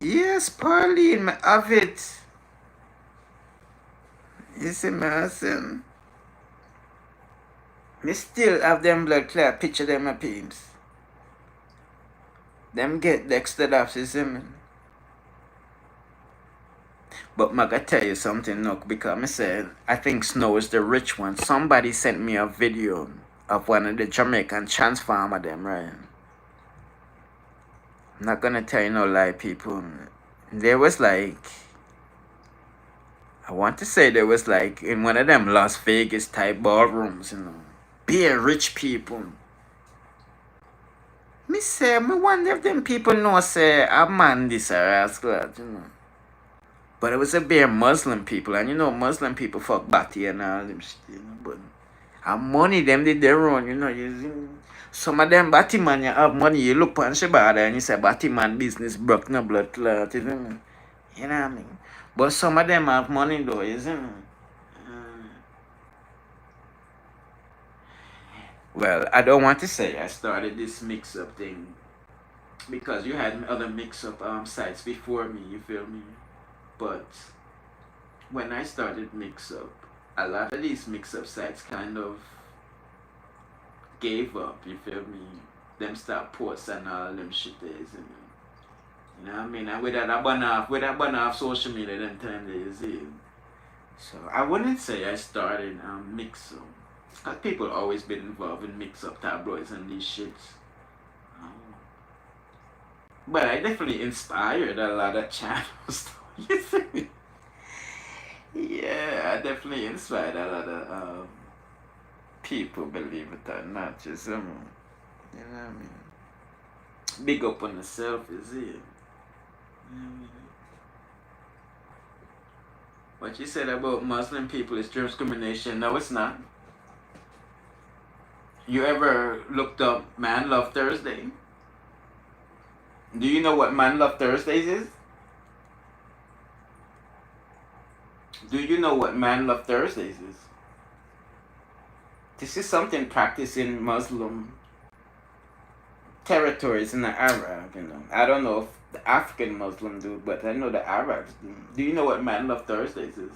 Yes, Pauline, I have it. You see me, I say, me still have them blood clear picture them my peeps. Them get Dexter Daps, you see me? But I gotta tell you something, look, because I said, I think Snow is the rich one. Somebody sent me a video of one of the Jamaican transformer them, right? I'm not gonna tell you no lie, people. There was like, I want to say there was like in one of them Las Vegas type ballrooms, you know. Bare rich people. Me say, me wonder if them people know say a man this or rascal, you know. But it was a bare Muslim people, and you know Muslim people fuck batty and all them shit, you know. But money them did their own, you know. Some of them batty man you have money, you look on Shabada and you say batty man business broke no blood clot, you know. You know what I mean? But some of them have money though, isn't it? Well, I don't want to say I started this mix-up thing because you had other mix-up sites before me, you feel me? But when I started mix-up, a lot of these mix-up sites kind of gave up, you feel me? Them start posts and all them shit there, isn't it? You know what I mean? And with that burn off social media them time days, so I wouldn't say I started mix-up. Cause people always been involved in mix-up tabloids and these shits. But I definitely inspired a lot of channels. You see me? Yeah, I definitely inspired a lot of people, believe it or not. Just you know what I mean? Big up on yourself, is it? You know what I mean? What you said about Muslim people is discrimination. No, it's not. You ever looked up Man Love Thursday? Do you know what Man Love Thursdays is? Do you know what Man Love Thursdays is? This is something practiced in Muslim territories in the Arab, you know. I don't know if the African Muslim do, but I know the Arabs do. Do you know what Man Love Thursdays is?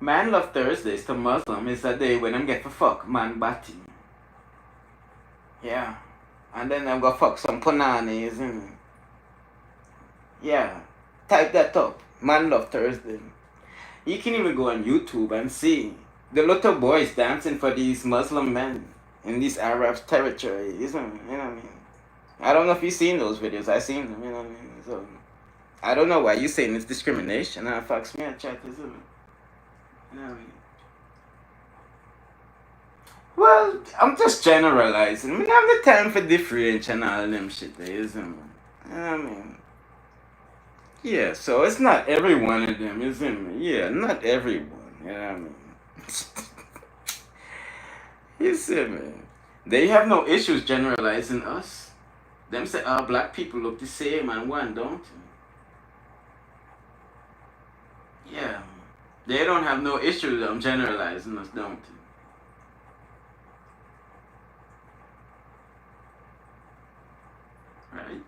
Man Love Thursdays to Muslim is a day when them get for fuck man body. Yeah. And then I'm gonna fuck some punanis and yeah. Type that up. Man Love Thursday. You can even go on YouTube and see the little boys dancing for these Muslim men in these Arab territories. You know what I mean? I don't know if you've seen those videos. I've seen them, you know what I mean? So I don't know why you saying it's discrimination. Nah, fucks me and chat this. You know what I mean? Well, I'm just generalizing. I mean, I have the time for differentiate and all them shit there, isn't it? You know what I mean? Yeah, so it's not every one of them, isn't it? Yeah, not everyone, you know what I mean? You see me? They have no issues generalizing us. Them say, oh, black people look the same and one, don't they? Yeah. They don't have no issues generalizing us, don't they? Right?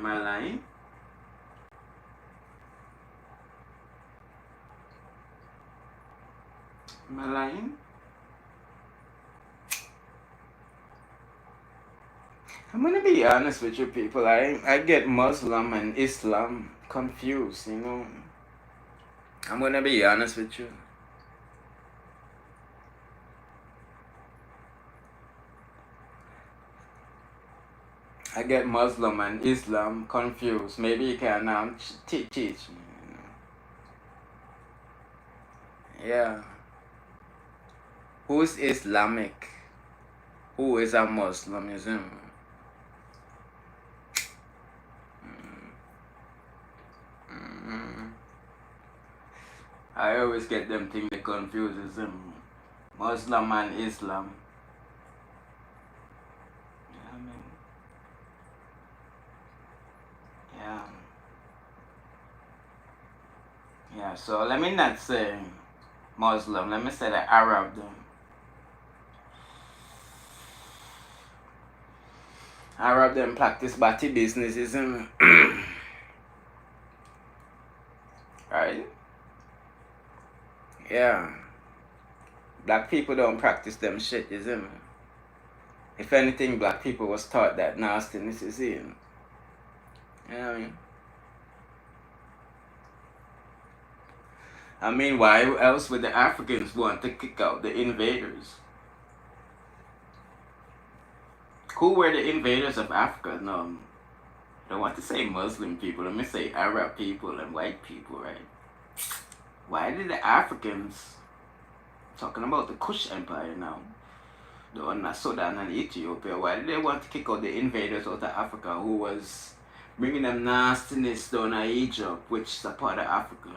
Am I lying? Am I lying? I'm gonna be honest with you people. I get Muslim and Islam confused, you know. I'm gonna be honest with you. I get Muslim and Islam confused. Maybe you can teach me. You know. Yeah. Who's Islamic? Who is a Muslim? Isn't it? I always get them things confused. Isn't it? Muslim and Islam. Yeah, man. Yeah. Yeah, so let me not say Muslim. Let me say the Arab then. Arab them practice body business, isn't it? Right? Yeah. Black people don't practice them shit, isn't it? If anything, black people was taught that nastiness is in. You know what I mean? I mean, why else would the Africans want to kick out the invaders? Who were the invaders of Africa? No, I don't want to say Muslim people. Let me say Arab people and white people, right? Why did the Africans, talking about the Kush Empire now, the one that Sudan and Ethiopia, why did they want to kick out the invaders out of Africa who was bringing them nastiness down to Egypt, which is a part of Africa?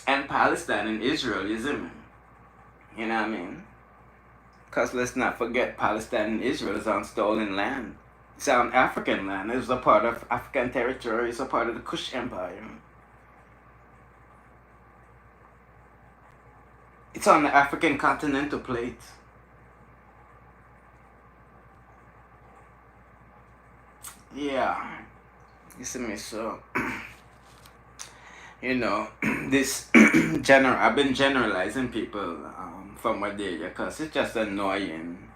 And Palestine and Israel, isn't it? You know what I mean? Because let's not forget, Palestine and Israel is on stolen land. It's on African land. It's a part of African territory. It's a part of the Kush Empire. It's on the African continental plate. Yeah. You see me, so... you know, this I've been generalizing people from what they, because it's just annoying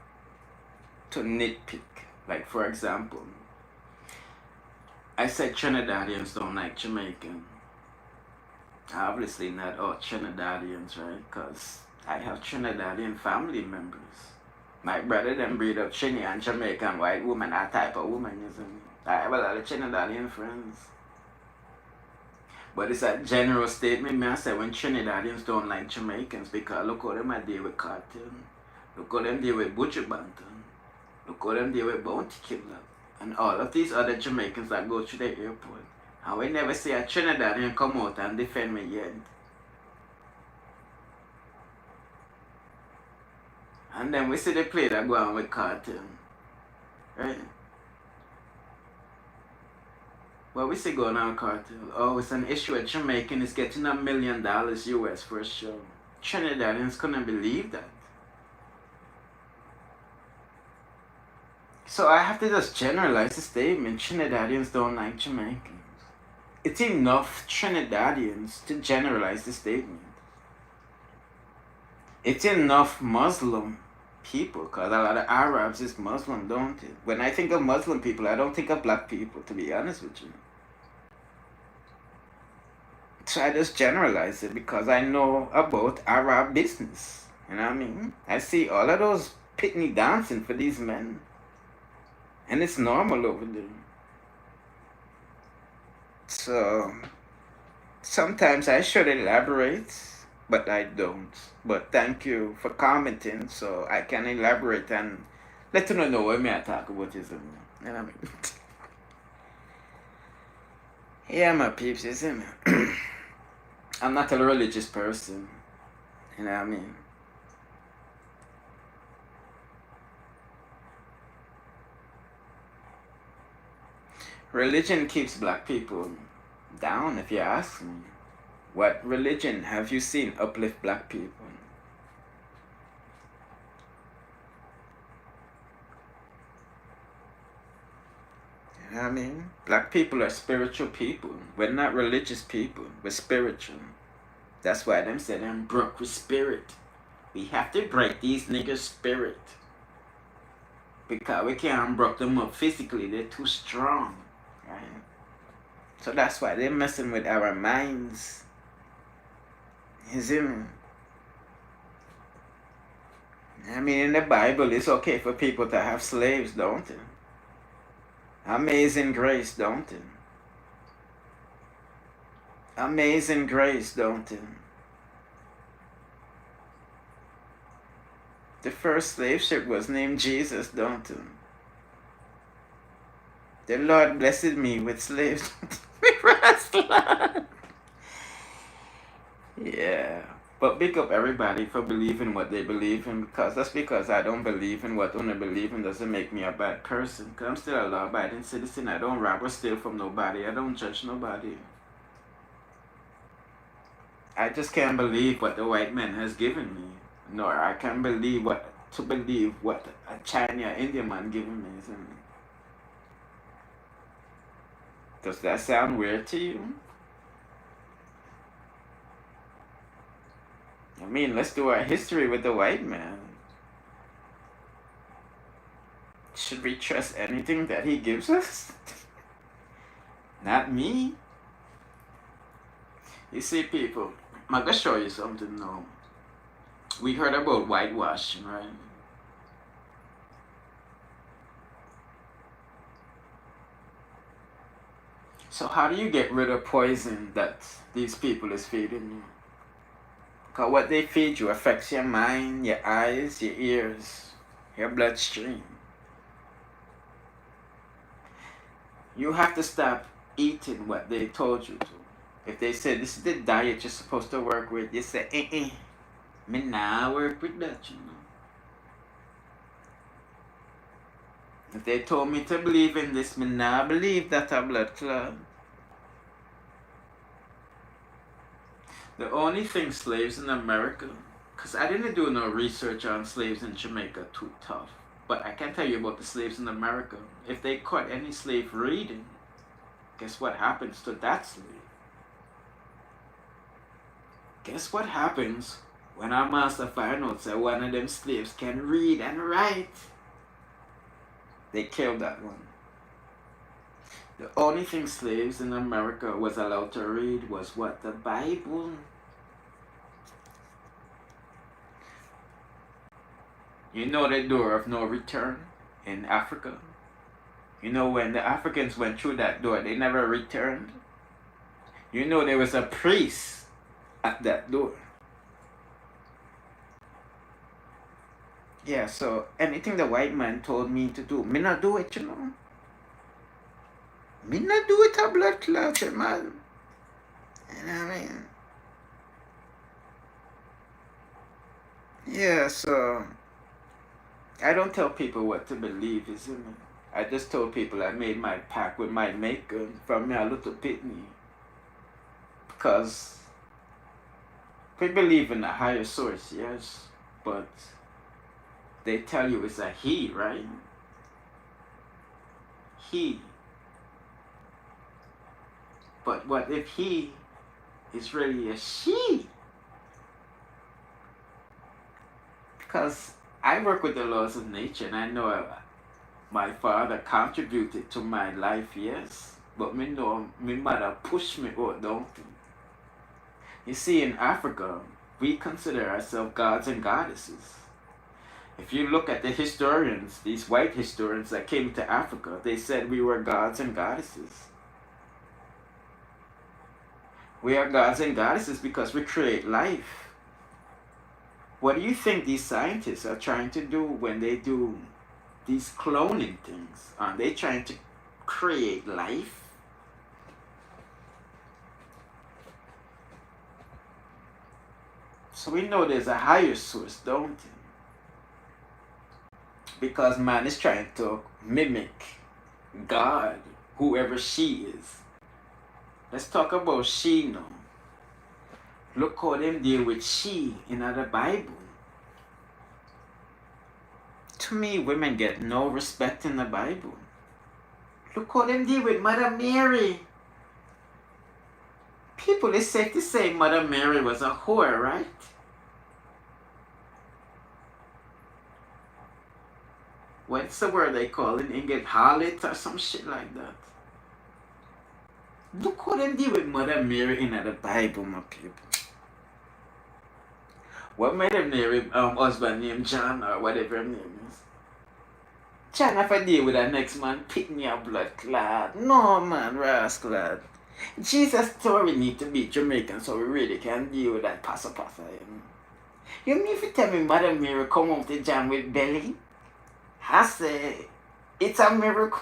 to nitpick. Like, for example, I said Trinidadians don't like Jamaican. Obviously not all Trinidadians, right? Because I have Trinidadian family members. My brother then breed up Trini and Jamaican white woman, that type of woman, isn't it? I have a lot of Trinidadian friends. But it's a general statement, man. I say when Trinidadians don't like Jamaicans because look how them deal with KarteL. Look how them deal with Butcher Banton. Look how them deal with Bounty Killer. And all of these other Jamaicans that go through the airport. And we never see a Trinidadian come out and defend me yet. And then we see the play that go on with KarteL. Right? What we see going on, KarteL? Oh, it's an issue. A Jamaican is getting $1 million US for a show. Trinidadians couldn't believe that. So I have to just generalize the statement. Trinidadians don't like Jamaicans. It's enough Trinidadians to generalize the statement. It's enough Muslim people, because a lot of Arabs is Muslim, don't it? When I think of Muslim people, I don't think of black people, to be honest with you. So I just generalize it because I know about Arab business. You know what I mean? I see all of those pitney dancing for these men. And it's normal over there. So sometimes I should elaborate, but I don't. But thank you for commenting so I can elaborate and let you know what I talk about. You know what I mean? Yeah, my peeps, you see me? I'm not a religious person. You know what I mean? Religion keeps black people down, if you ask me. What religion have you seen uplift black people? I mean, black people are spiritual people. We're not religious people. We're spiritual. That's why them say them broke with spirit. We have to break these niggas' spirit. Because we can't break them up physically. They're too strong. Right? So that's why they're messing with our minds. You see me? I mean, in the Bible, it's okay for people to have slaves, don't it? Amazing grace, don't it? Amazing grace, don't it? The first slave ship was named Jesus, don't it? The Lord blessed me with slaves. Yeah. But big up everybody for believing what they believe in, because that's because I don't believe in what I believe in doesn't make me a bad person. Because I'm still a law-abiding citizen. I don't rob or steal from nobody. I don't judge nobody. I just can't believe what the white man has given me. Nor I can't believe what a Chinese or Indian man given me. Does that sound weird to you? I mean, let's do our history with the white man. Should we trust anything that he gives us? Not me. You see, people, I'm going to show you something now. We heard about whitewashing, right? So how do you get rid of poison that these people is feeding you? Because what they feed you affects your mind, your eyes, your ears, your bloodstream. You have to stop eating what they told you to. If they said this is the diet you're supposed to work with, you say, me nah work with that, you know. If they told me to believe in this, me nah believe that a blood clot. The only thing slaves in America, because I didn't do no research on slaves in Jamaica too tough, but I can tell you about the slaves in America. If they caught any slave reading, guess what happens to that slave? Guess what happens when our master finds out that one of them slaves can read and write? They killed that one. The only thing slaves in America was allowed to read was what? The Bible. You know the door of no return in Africa? You know when the Africans went through that door, they never returned? You know there was a priest at that door. Yeah, so anything the white man told me to do, me not do it, you know. Me not do it a blood clot, man. You know what I mean? Yeah, so I don't tell people what to believe, isn't it? I just told people I made my pact with my maker from me a little pitney. Because we believe in a higher source, yes, but they tell you it's a he, right? He. But what if he is really a she? Because I work with the laws of nature and I know my father contributed to my life, yes. But me know my mother pushed me out, don't you? You see, in Africa, we consider ourselves gods and goddesses. If you look at the historians, these white historians that came to Africa, they said we were gods and goddesses. We are gods and goddesses because we create life. What do you think these scientists are trying to do when they do these cloning things? Are they trying to create life? So we know there's a higher source, don't we? Because man is trying to mimic God, whoever she is. Let's talk about she now. Look how them deal with she in the Bible. To me, women get no respect in the Bible. Look how them deal with Mother Mary. People, it's safe to say Mother Mary was a whore, right? What's the word they call it in English? Harlot or some shit like that. Look how them deal with Mother Mary in the Bible, my people. What made them Mary husband named John or whatever her name is? John have to deal with the next man picking your blood clot. No man, rascal. Jesus' story need to be Jamaican so we really can deal with that passa. You mean if you tell me Mother Mary come home to John with belly? I say, it's a miracle.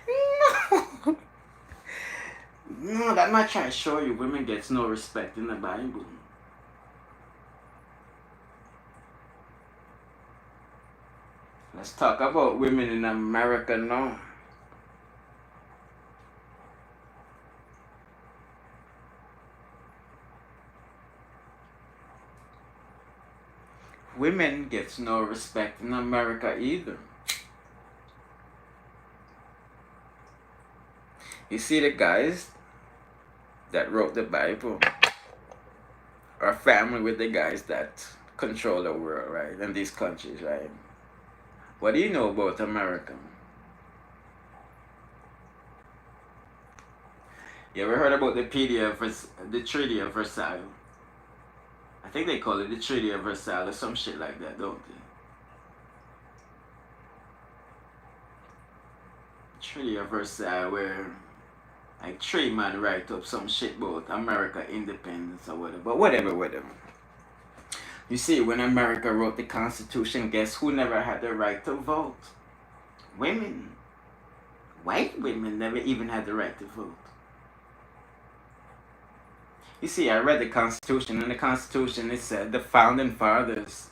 No. No, that might try to show you women gets no respect in the Bible. Let's talk about women in America now. Women gets no respect in America either. You see the guys that wrote the Bible are family with the guys that control the world, right? In these countries, right? What do you know about America? You ever heard about the Treaty of Versailles? I think they call it the Treaty of Versailles or some shit like that, don't they? Treaty of Versailles, where like 3 man write up some shit about America independence or whatever. But whatever. You see, when America wrote the Constitution, guess who never had the right to vote? Women. White women never even had the right to vote. You see, I read the Constitution, and the Constitution, it said the Founding Fathers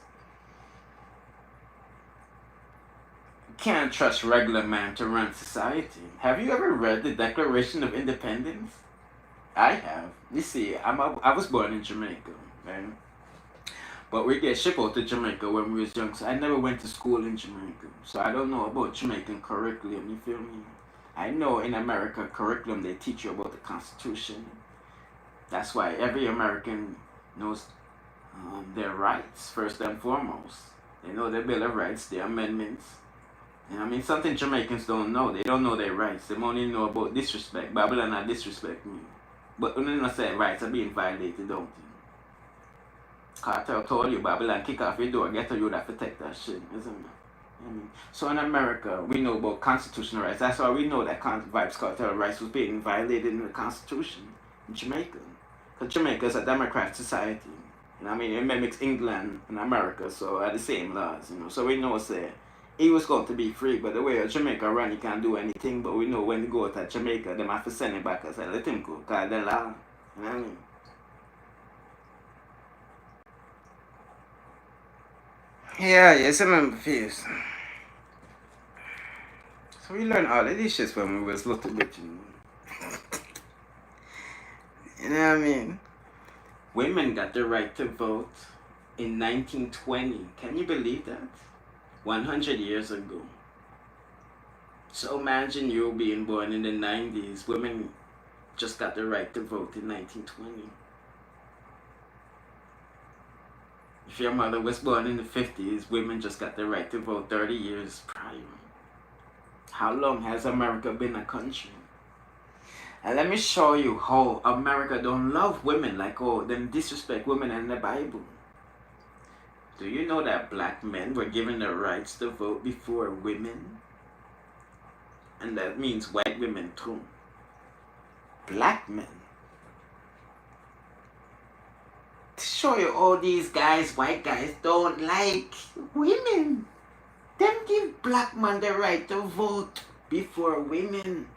can't trust regular man to run society. Have you ever read the Declaration of Independence? I have. You see, I was born in Jamaica, right? But we get shipped out to Jamaica when we was young, so I never went to school in Jamaica. So I don't know about Jamaican curriculum, you feel me? I know in America curriculum they teach you about the Constitution. That's why every American knows their rights, first and foremost. They know their Bill of Rights, their amendments. You know what I mean? Something Jamaicans don't know. They don't know their rights. They only know about disrespect. Babylon not disrespect me. But when they say rights are being violated, don't they? KarteL told you Babylon kick off your door, get to you that protect that shit, isn't it? I mean, so in America, we know about constitutional rights. That's why we know that Vybz KarteL rights was being violated in the Constitution in Jamaica. Because Jamaica is a democratic society. You know what I mean? It mimics England and America, so are the same laws, you know. So we know, say, he was going to be free, but the way Jamaica run, he can't do anything. But we know when they go to Jamaica, they have to send him back and say, let him go, because the law. You know what I mean? Yeah, yes, I remember fears. So we learned all of these shits when we was little bit, you know. You know what I mean? Women got the right to vote in 1920. Can you believe that? 100 years ago. So imagine you being born in the 90s. Women just got the right to vote in 1920. If your mother was born in the 50s, women just got the right to vote 30 years prior. How long has America been a country? And let me show you how America don't love women, like them disrespect women in the Bible. Do you know that black men were given the rights to vote before women? And that means white women too. Black men. To show you all these guys, white guys, don't like women. Them give black man the right to vote before women.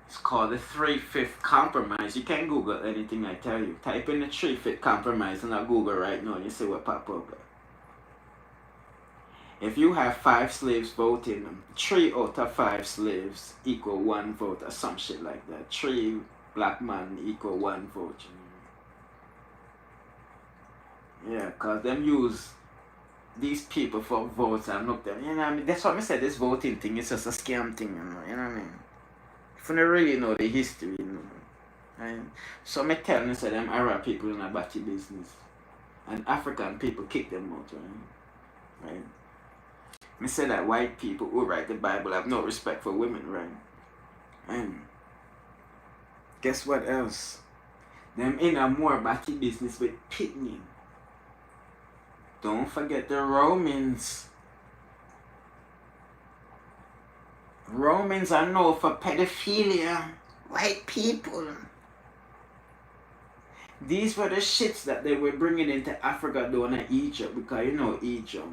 It's called the 3-5 compromise. You can Google anything I tell you. Type in the 3-5 compromise on Google right now and you see what pop up. If you have 5 slaves voting, 3 out of 5 slaves equal 1 vote or some shit like that. 3 black men equal 1 vote. Yeah, cause them use these people for votes and look them. You know what I mean? That's why I said this voting thing is just a scam thing. You know what I mean? If you don't really know the history, right? So me tell you, say them Arab people in a batty business, and African people kick them out, right? Right? Me say that white people who write the Bible have no respect for women, right? And guess what else? Them in a more batty business with picnic. Don't forget the Romans. Romans are known for pedophilia. White people. These were the shits that they were bringing into Africa down in Egypt, because you know Egypt.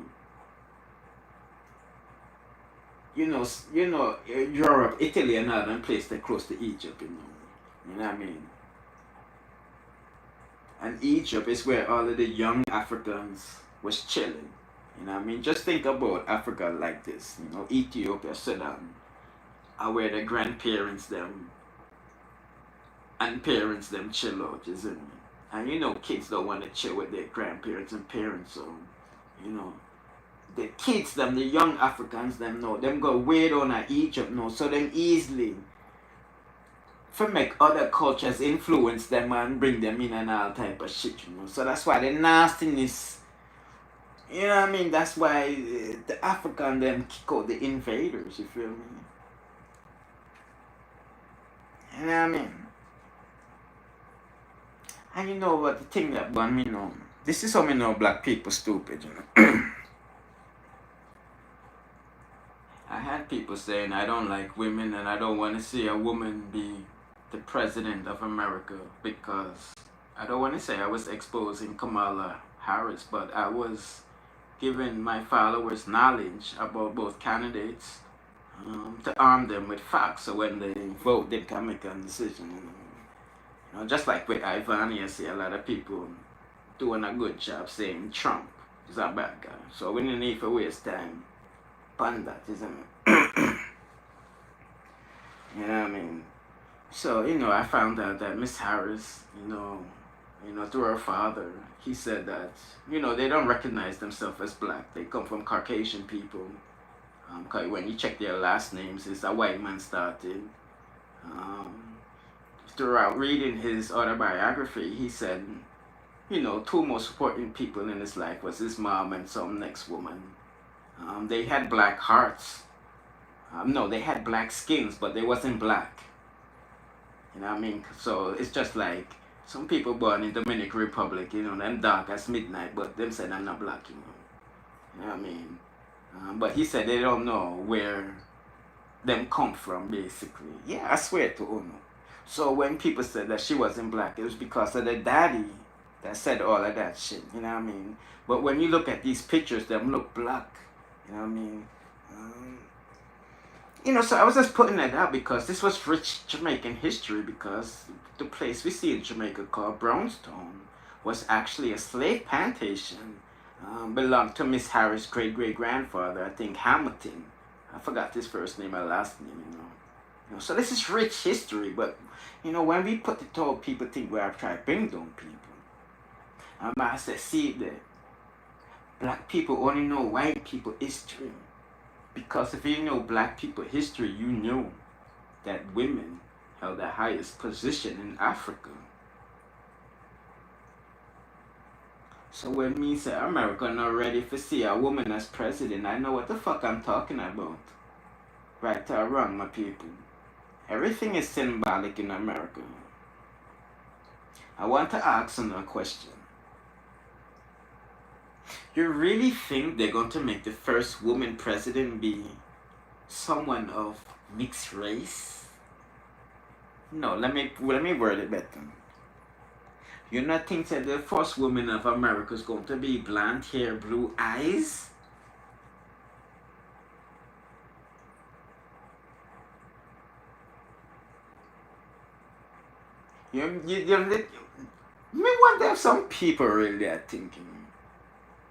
You know Europe, Italy and all them places that close to Egypt, you know what I mean? And Egypt is where all of the young Africans was chilling. You know what I mean? Just think about Africa like this, you know, Ethiopia, Sudan, are where the grandparents them and parents them chill out, isn't it? And you know kids don't want to chill with their grandparents and parents, so you know the kids them, the young Africans them know, them go way down at Egypt now, so them easily for make other cultures influence them and bring them in and all type of shit, you know. So that's why the nastiness, you know what I mean? That's why the African them kick out the invaders, you feel me? You know what I mean? And you know what the thing that bun me know? This is how me know black people stupid, you know. I had people saying I don't like women and I don't want to see a woman be the president of America, because I don't want to say I was exposing Kamala Harris, but I was giving my followers knowledge about both candidates to arm them with facts, so when they vote they can make a decision. You know, just like with Ivani, I see a lot of people doing a good job saying Trump is a bad guy, so we don't need to waste time on that, isn't it? You know what I mean? So, you know, I found out that Miss Harris, you know, through her father, he said that, you know, they don't recognize themselves as black. They come from Caucasian people. Cause when you check their last names, it's a white man started. Throughout reading his autobiography, he said, you know, two most important people in his life was his mom and some next woman. They had black hearts. No, they had black skins, but they wasn't black. You know what I mean? So it's just like some people born in Dominican Republic, you know, them dark as midnight, but them said I'm not black, you know. You know what I mean? But he said they don't know where them come from, basically. Yeah, I swear to Uno. So when people said that she wasn't black, it was because of the daddy that said all of that shit, you know what I mean? But when you look at these pictures, them look black, you know what I mean? You know, so I was just putting that out because this was rich Jamaican history, because the place we see in Jamaica called Brownstown was actually a slave plantation. Belonged to Miss Harris' great-great-grandfather, I think Hamilton. I forgot his first name and last name, you know. So this is rich history, but, you know, when we put it all, people think we are trying to bring down people. I said, see that black people only know white people history. Because if you know black people history, you know that women held the highest position in Africa. So when me say America not ready to see a woman as president, I know what the fuck I'm talking about. Right or wrong, my people. Everything is symbolic in America. I want to ask another question. You really think they're going to make the first woman president be someone of mixed race? No, let me word it better. You not think that the first woman of America is going to be blonde hair, blue eyes? Me wonder if some people really are thinking.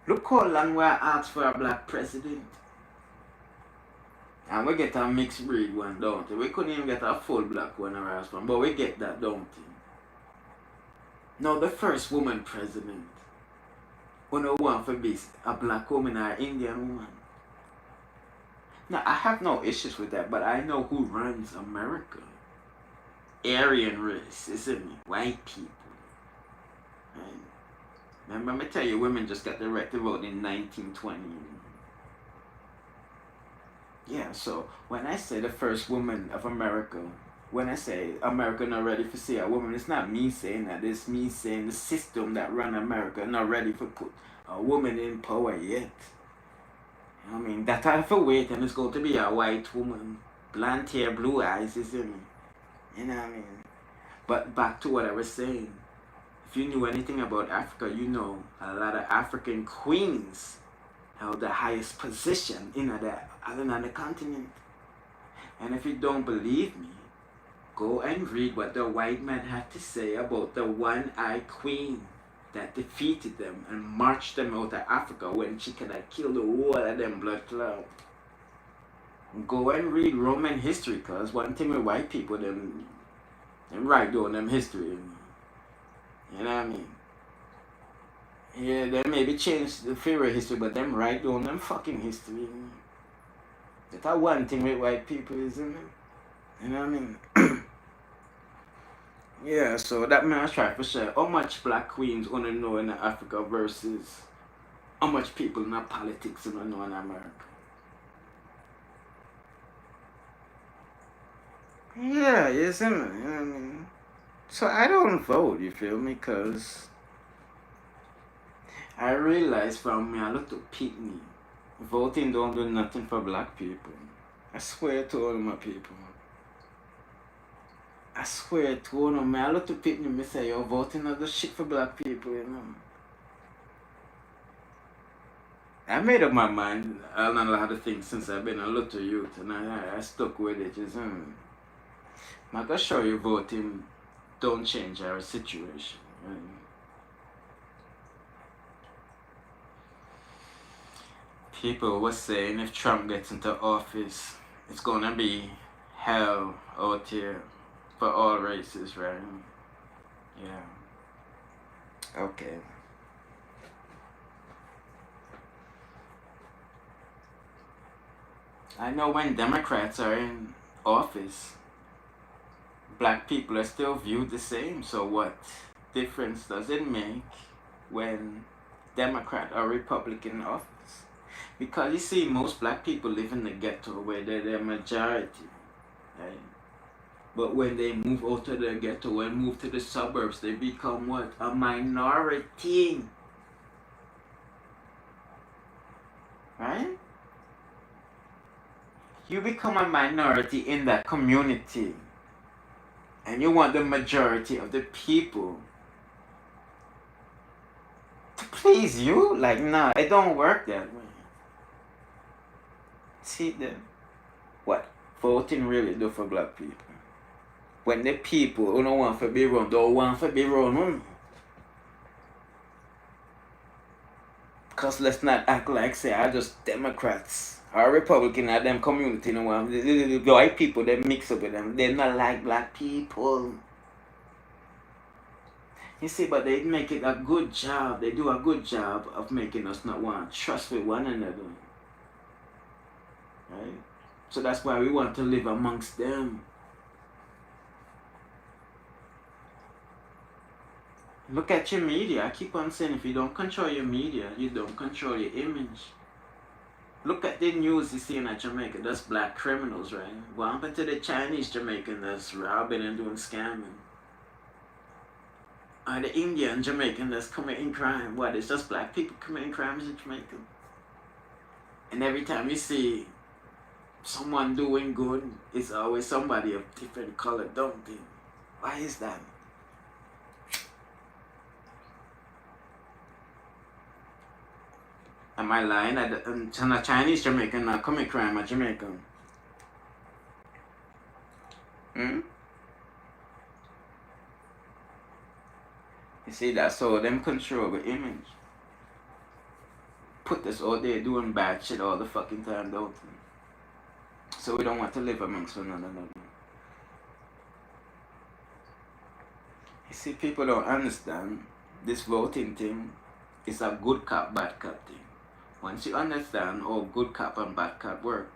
Look how long we asked for a black president. And we get a mixed breed one, don't we? We couldn't even get a full black one or else one, but we get that, don't we? Now the first woman president. who no want to be a black woman or Indian woman. Now, I have no issues with that, but I know who runs America. Aryan race, isn't it? White people. Right? Remember, let me tell you, women just got the right to vote in 1920. Yeah, so when I say the first woman of America, when I say America not ready for see a woman, it's not me saying that. It's me saying the system that run America not ready for put a woman in power yet. I mean, that I have to wait, and it's going to be a white woman, blonde hair, blue eyes, isn't it? You know what I mean? But back to what I was saying. If you knew anything about Africa, you know a lot of African queens held the highest position in that island on the continent. And if you don't believe me, go and read what the white man had to say about the one-eyed queen that defeated them and marched them out of Africa when she could have killed the whole of them blood cloud. Go and read Roman history, cause one thing with white people, them write down them history. You know what I mean? Yeah, they maybe change the theory of history, but them write down them fucking history. That's one thing with white people, isn't it? You know what I mean? Yeah, so that man I try to share how much black queens wanna know in Africa versus how much people in politics wanna know in America. Yeah, you see me, you know what I mean? So I don't vote, you feel me? Cause I realize from me a little pitney, voting don't do nothing for black people. I swear to all my people. I swear to all of me, a little pitney me say you're voting other shit for black people, you know. I made up my mind on a lot of things since I've been a little youth, and I stuck with it, you know. I'm gonna show you voting don't change our situation. Right? People were saying if Trump gets into office, it's gonna be hell out here for all races, right? Yeah. Okay. I know when Democrats are in office, black people are still viewed the same. So what difference does it make when Democrat or Republican in office? Because you see, most black people live in the ghetto where they're the majority, right? But when they move out of the ghetto and move to the suburbs, they become what? A minority. Right? You become a minority in that community. And you want the majority of the people to please you? Like, nah, it don't work that way. See what voting really do for black people? When the people who don't want to be run, don't want to be run. Because let's not act like, say, I just Democrats or Republican at them community, you know, the white people, they mix up with them. They're not like black people. You see, but they make it a good job. They do a good job of making us not want to trust with one another. Right? So that's why we want to live amongst them. Look at your media. I keep on saying if you don't control your media, you don't control your image. Look at the news you see in Jamaica. That's black criminals, right? What happened to the Chinese Jamaican that's robbing and doing scamming? Or the Indian Jamaican that's committing crime? What, it's just black people committing crimes in Jamaica? And every time you see someone doing good, it's always somebody of different color, don't they? Why is that? Am I lying? A Chinese Jamaican not commit crime at Jamaica? Hmm? You see, that's how them control the image. Put us out there doing bad shit all the fucking time, don't they? So we don't want to live amongst one another. You see, people don't understand this voting thing. it's a good cop, bad cop thing. Once you understand how good cop and bad cop work,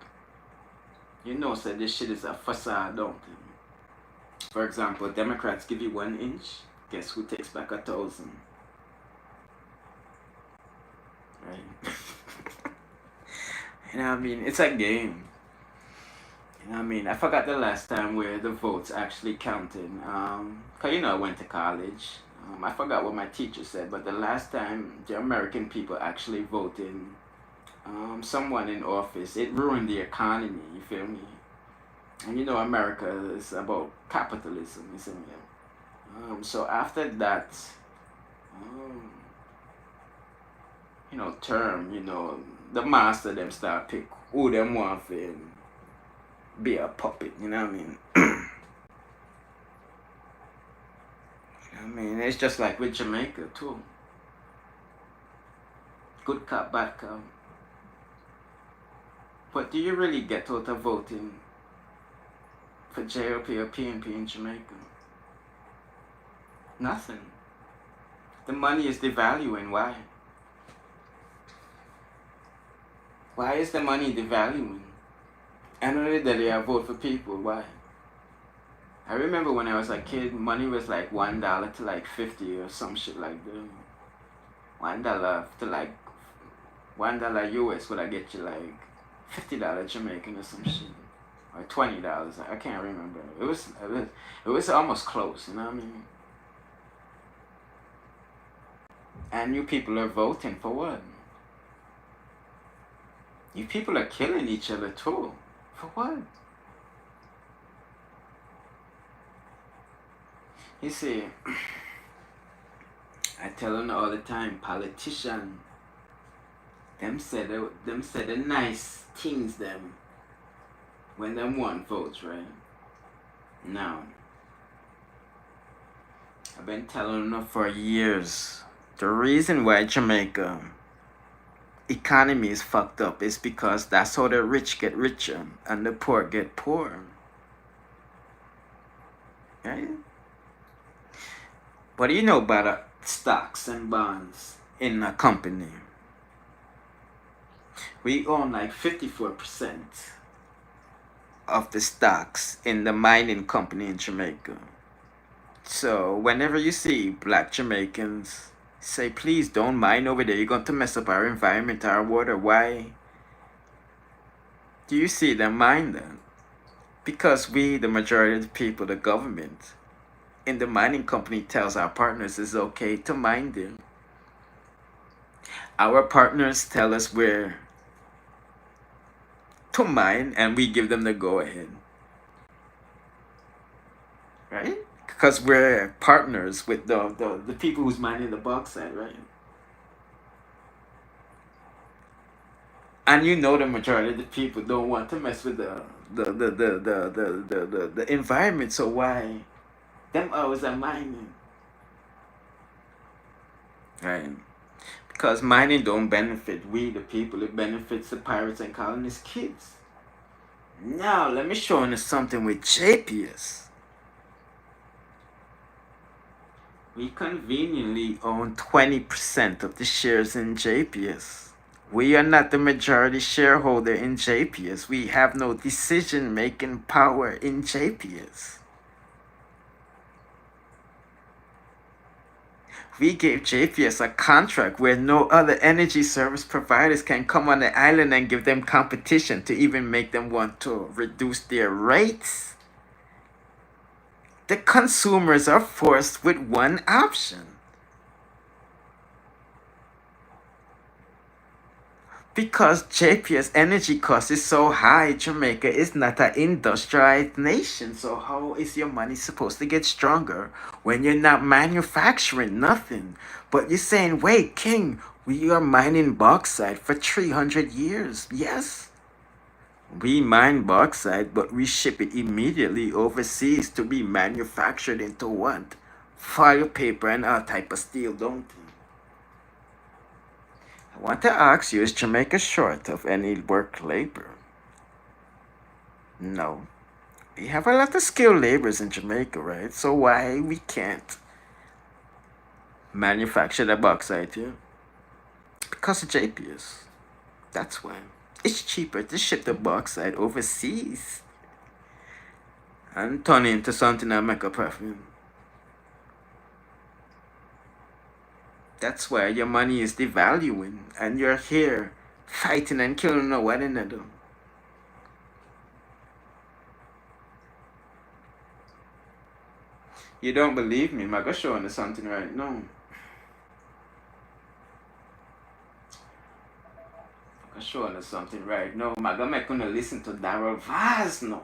you know, so this shit is a facade, don't it? For example, Democrats give you 1 inch, guess who takes back 1,000? Right? You know what I mean? It's a game. You know what I mean? I forgot the last time where the votes actually counted. Cause you know I went to college. I forgot what my teacher said, but the last time the American people actually voted someone in office, it ruined the economy. You feel me? And you know America is about capitalism, isn't it? So after that, um, term, the master them start pick who them want to be a puppet, you know what I mean? I mean, it's just like with Jamaica too. Good cop, bad cop. But do you really get out of voting for JLP or PNP in Jamaica? Nothing. The money is devaluing. Why? Why is the money devaluing? And only that I vote for people. Why? I remember when I was a kid, money was like $1 to like 50 or some shit like that. $1 to like $1 US would I get you like $50 Jamaican or some shit, or $20. I can't remember. It was almost close. You know what I mean? And you people are voting for what? You people are killing each other too. For what? You see, I tell them all the time, politicians, them say the nice things them when them want votes, right? Now, I've been telling them for years, the reason why Jamaica economy is fucked up is because that's how the rich get richer and the poor get poorer. Right? What do you know about stocks and bonds in a company? We own like 54% of the stocks in the mining company in Jamaica. So whenever you see black Jamaicans say, please don't mine over there, you're going to mess up our environment, our water. Why do you see them mine that? Because we, the majority of the people, the government, in the mining company tells our partners it's okay to mine them. Our partners tell us where to mine and we give them the go ahead. Right? Because we're partners with the people who's mining the bauxite, right? And you know the majority of the people don't want to mess with the environment, so why? Them always are mining. Right? Because mining don't benefit we, the people. It benefits the pirates and colonists' kids. Now, let me show you something with JPS. We conveniently own 20% of the shares in JPS. We are not the majority shareholder in JPS. We have no decision-making power in JPS. We gave JPS a contract where no other energy service providers can come on the island and give them competition to even make them want to reduce their rates. The consumers are forced with one option. Because JPS energy cost is so high, Jamaica is not an industrialized nation. So how is your money supposed to get stronger when you're not manufacturing nothing? But you're saying, wait, King, we are mining bauxite for 300 years. Yes. We mine bauxite, but we ship it immediately overseas to be manufactured into what? File paper and all type of steel, don't we? I want to ask you, is Jamaica short of any work labor? No. We have a lot of skilled laborers in Jamaica, right? So why we can't manufacture the bauxite here? Because of JPS. That's why. It's cheaper to ship the bauxite overseas and turn it into something that make a profit. That's why your money is devaluing and you're here fighting and killing one another. You don't believe me? I'm gonna show you something right now. I'm gonna show you something right now. I'm gonna make you listen to Vybz now.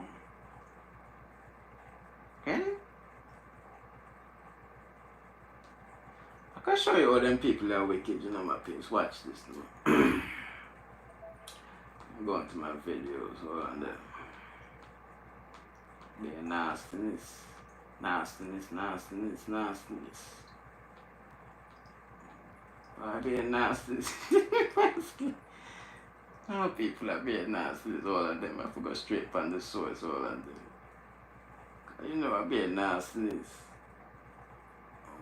Okay? I can show you all them people are wicked, you know, my peeps. Watch this now. I'm going to my videos, hold on there. Yeah, nastiness. Why being nastiness? All people are being nastiness, all of them. I forgot straight from the source, all of them. You know, I being nastiness.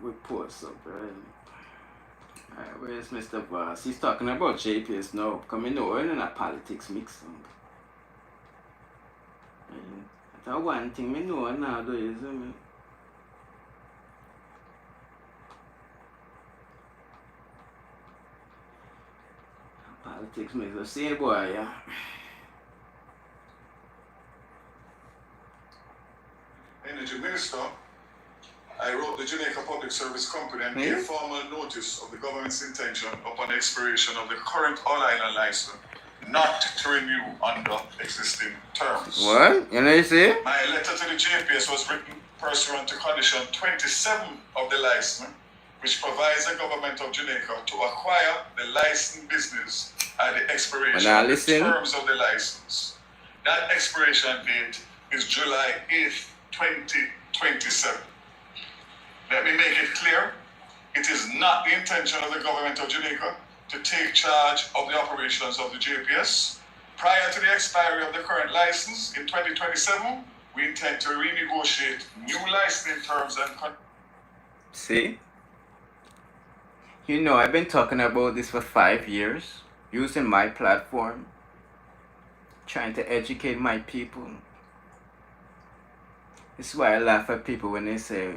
We post up, right? Alright, where's Mr. Vybz? He's talking about JPS now. Because I know we're in a politics mix up. That's one thing I know now, though, is it? Politics makes us say, boy, yeah. Energy Minister, I wrote the Jamaica Public Service Company and gave formal notice of the government's intention upon expiration of the current all-island license not to renew under existing terms. What? You know what you say? My letter to the JPS was written pursuant to condition 27 of the license, which provides the government of Jamaica to acquire the licensed business at the expiration of the terms of the license. That expiration date is July 8th, 2027. Let me make it clear, it is not the intention of the government of Jamaica to take charge of the operations of the JPS. Prior to the expiry of the current license in 2027, we intend to renegotiate new licensing terms and See? You know, I've been talking about this for 5 years, using my platform, trying to educate my people. This is why I laugh at people when they say,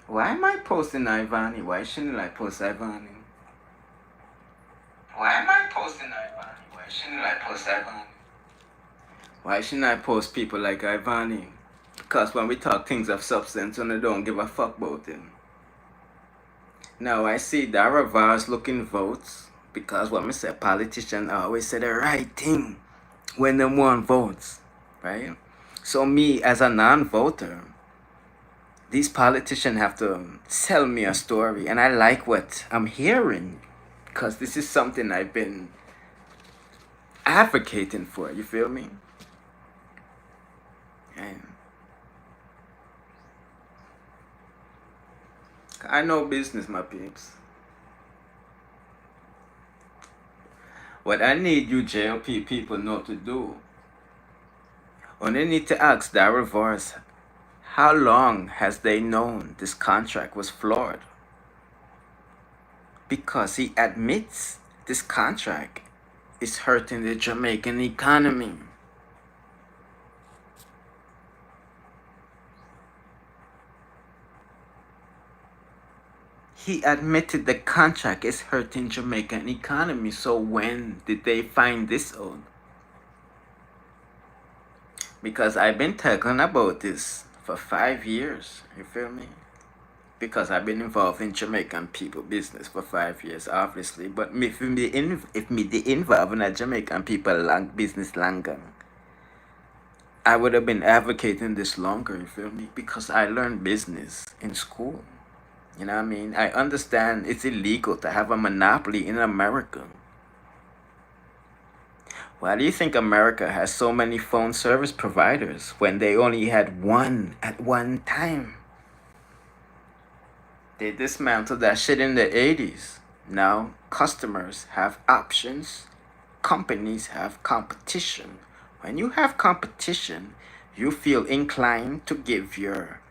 why am I posting Ivani? Why shouldn't I post Ivani? Why am I posting Ivani? Why shouldn't I post Ivani? Why shouldn't I post people like Ivani? Because when we talk things of substance, and I don't give a fuck about them. Now I see Vybz looking votes, because when I say politicians always say the right thing when they want votes, right? So me as a non-voter, these politicians have to sell me a story, and I like what I'm hearing, because this is something I've been advocating for, you feel me? And I know business, my peeps. What I need you JLP people know to do, or they need to ask Vybz, how long has they known this contract was flawed? Because he admits this contract is hurting the Jamaican economy. He admitted the contract is hurting Jamaican economy. So when did they find this out? Because I've been talking about this for 5 years, you feel me? Because I've been involved in Jamaican people business for 5 years, obviously. But if me the involved in a Jamaican people business longer, I would have been advocating this longer, you feel me? Because I learned business in school. You know what I mean? I understand it's illegal to have a monopoly in America. Why do you think America has so many phone service providers when they only had one at one time? They dismantled that shit in the 80s. Now customers have options. Companies have competition. When you have competition, you feel inclined to give your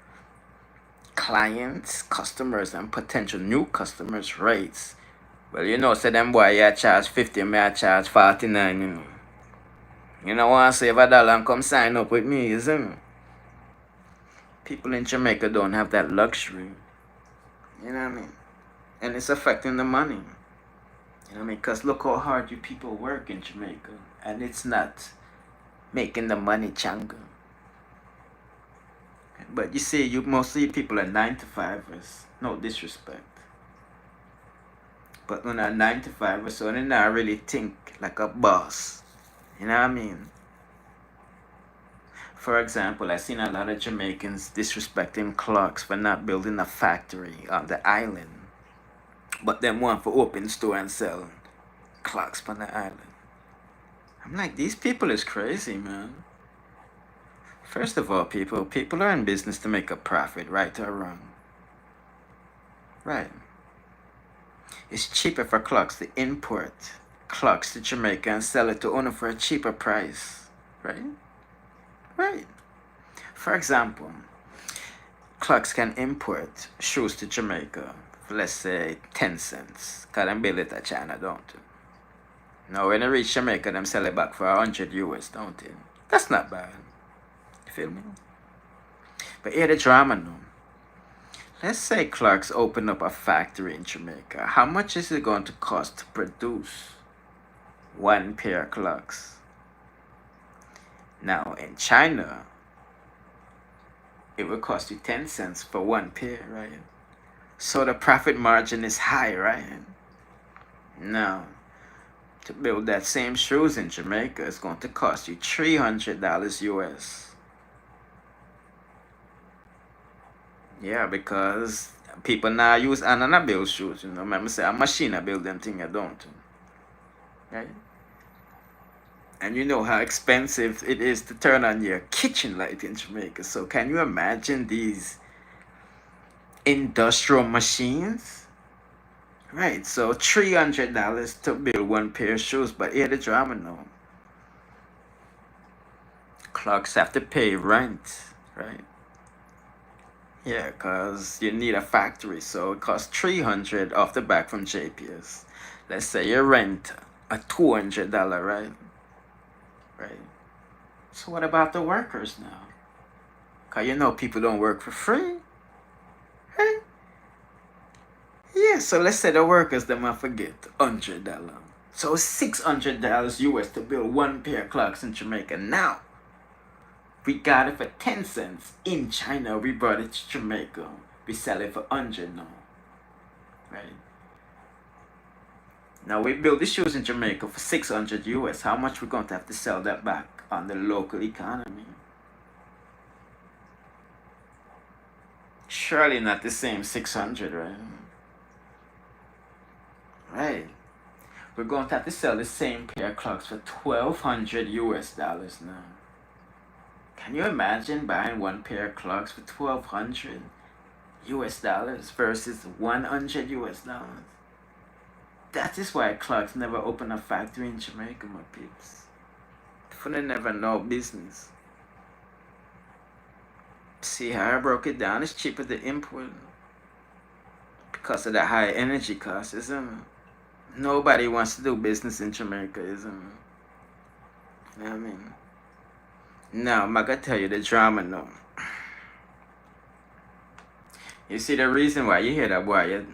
clients, customers, and potential new customers rates Well, you know, say them boy, you charge 50, me I charge 49, you know. You know, want to save $1 and come sign up with me, you see me? People in Jamaica don't have that luxury. You know what I mean? And it's affecting the money. You know what I mean? Because look how hard you people work in Jamaica. And it's not making the money changa. But you see, you mostly people are 9-to-5ers. No disrespect. But when I'm 9-to-5ers, so they not really think like a boss. You know what I mean? For example, I've seen a lot of Jamaicans disrespecting clerks for not building a factory on the island. But them want for open store and sell clocks on the island. I'm like, these people is crazy, man. First of all, people are in business to make a profit, right or wrong. Right. It's cheaper for clocks to import clocks to Jamaica and sell it to owner for a cheaper price. Right? Right. For example, clocks can import shoes to Jamaica for, let's say, 10 cents. Because they build it at China, don't they? Now, when they reach Jamaica, them sell it back for 100 US, don't they? That's not bad. You feel me? But here the drama now. Let's say Clark's open up a factory in Jamaica. How much is it going to cost to produce one pair of clocks? Now, in China, it will cost you 10 cents for one pair, right? So the profit margin is high, right? Now, to build that same shoes in Jamaica is going to cost you $300 US. Yeah, because people now use another build shoes, you know. Remember say a machine build them thing, you don't. Right? And you know how expensive it is to turn on your kitchen light in Jamaica. So can you imagine these industrial machines? Right, so $300 to build one pair of shoes, but here the drama now. Clocks have to pay rent, right? Yeah, because you need a factory, so it costs $300 off the back from JPS. Let's say you rent a $200, right? Right. So what about the workers now? Because you know people don't work for free, right? Yeah, so let's say the workers, they might forget $100. So $600 US to build one pair of clocks in Jamaica. Now, we got it for 10 cents. In China, we brought it to Jamaica. We sell it for 100 now. Right? Now, we build the shoes in Jamaica for 600 US. How much we're going to have to sell that back on the local economy? Surely not the same 600, right? Right. We're going to have to sell the same pair of clocks for $1,200 US now. Can you imagine buying one pair of clocks for $1,200 US versus $100 US? That is why clocks never open a factory in Jamaica, my peeps. They never know business. See how I broke it down? It's cheaper to import because of the high energy costs, isn't it? Nobody wants to do business in Jamaica, isn't it? You know what I mean? Now, I'm gonna tell you the drama now. You see the reason why you hear that boy?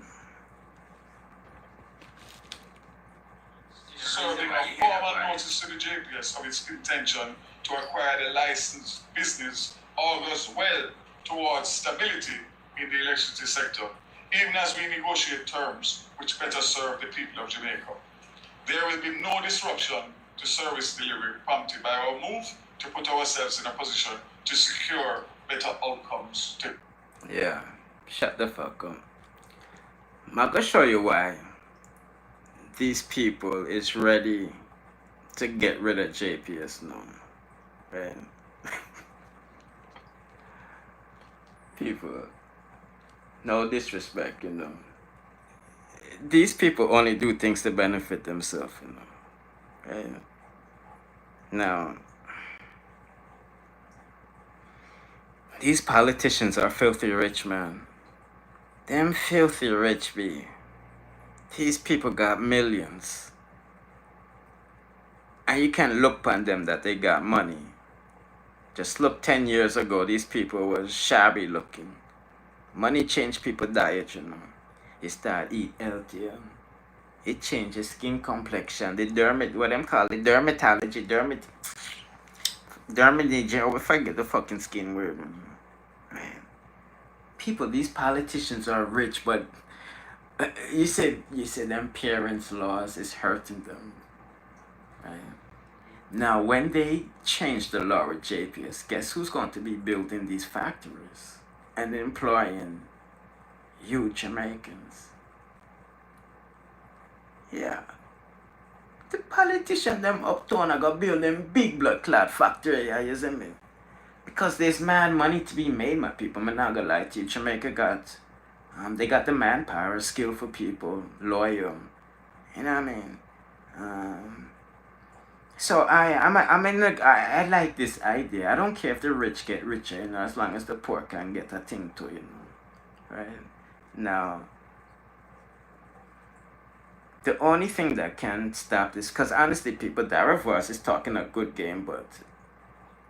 Serving a formal notice to the JPS of its intention to acquire the licensed business augurs well towards stability in the electricity sector, even as we negotiate terms which better serve the people of Jamaica. There will be no disruption to service delivery prompted by our move to put ourselves in a position to secure better outcomes. Yeah, shut the fuck up. I'm gonna show you why these people is ready to get rid of JPS now. Right? People, no disrespect, you know. These people only do things to benefit themselves, you know. Right? Now, these politicians are filthy rich, man. Them filthy rich be. These people got millions. And you can look upon them that they got money. Just look 10 years ago, these people were shabby looking. Money changed people's diet, you know. You start eat healthier. It changes skin complexion. The what them call it, dermatology, dermatology, we forget the fucking skin word. Man. People, these politicians are rich, but you said them parents' laws is hurting them. Right? Now, when they change the law with JPS, guess who's going to be building these factories and employing you Jamaicans? Yeah. The politician them uptown are gonna build them big blood clot factory, you see me? Because there's mad money to be made, my people. I'm not gonna lie to you. Jamaica got they got the manpower, skillful people, loyal. You know what I mean? So I like this idea. I don't care if the rich get richer, you know, as long as the poor can get a thing too, you know. Right? Now, the only thing that can stop this, because honestly, people, Daravois is talking a good game, but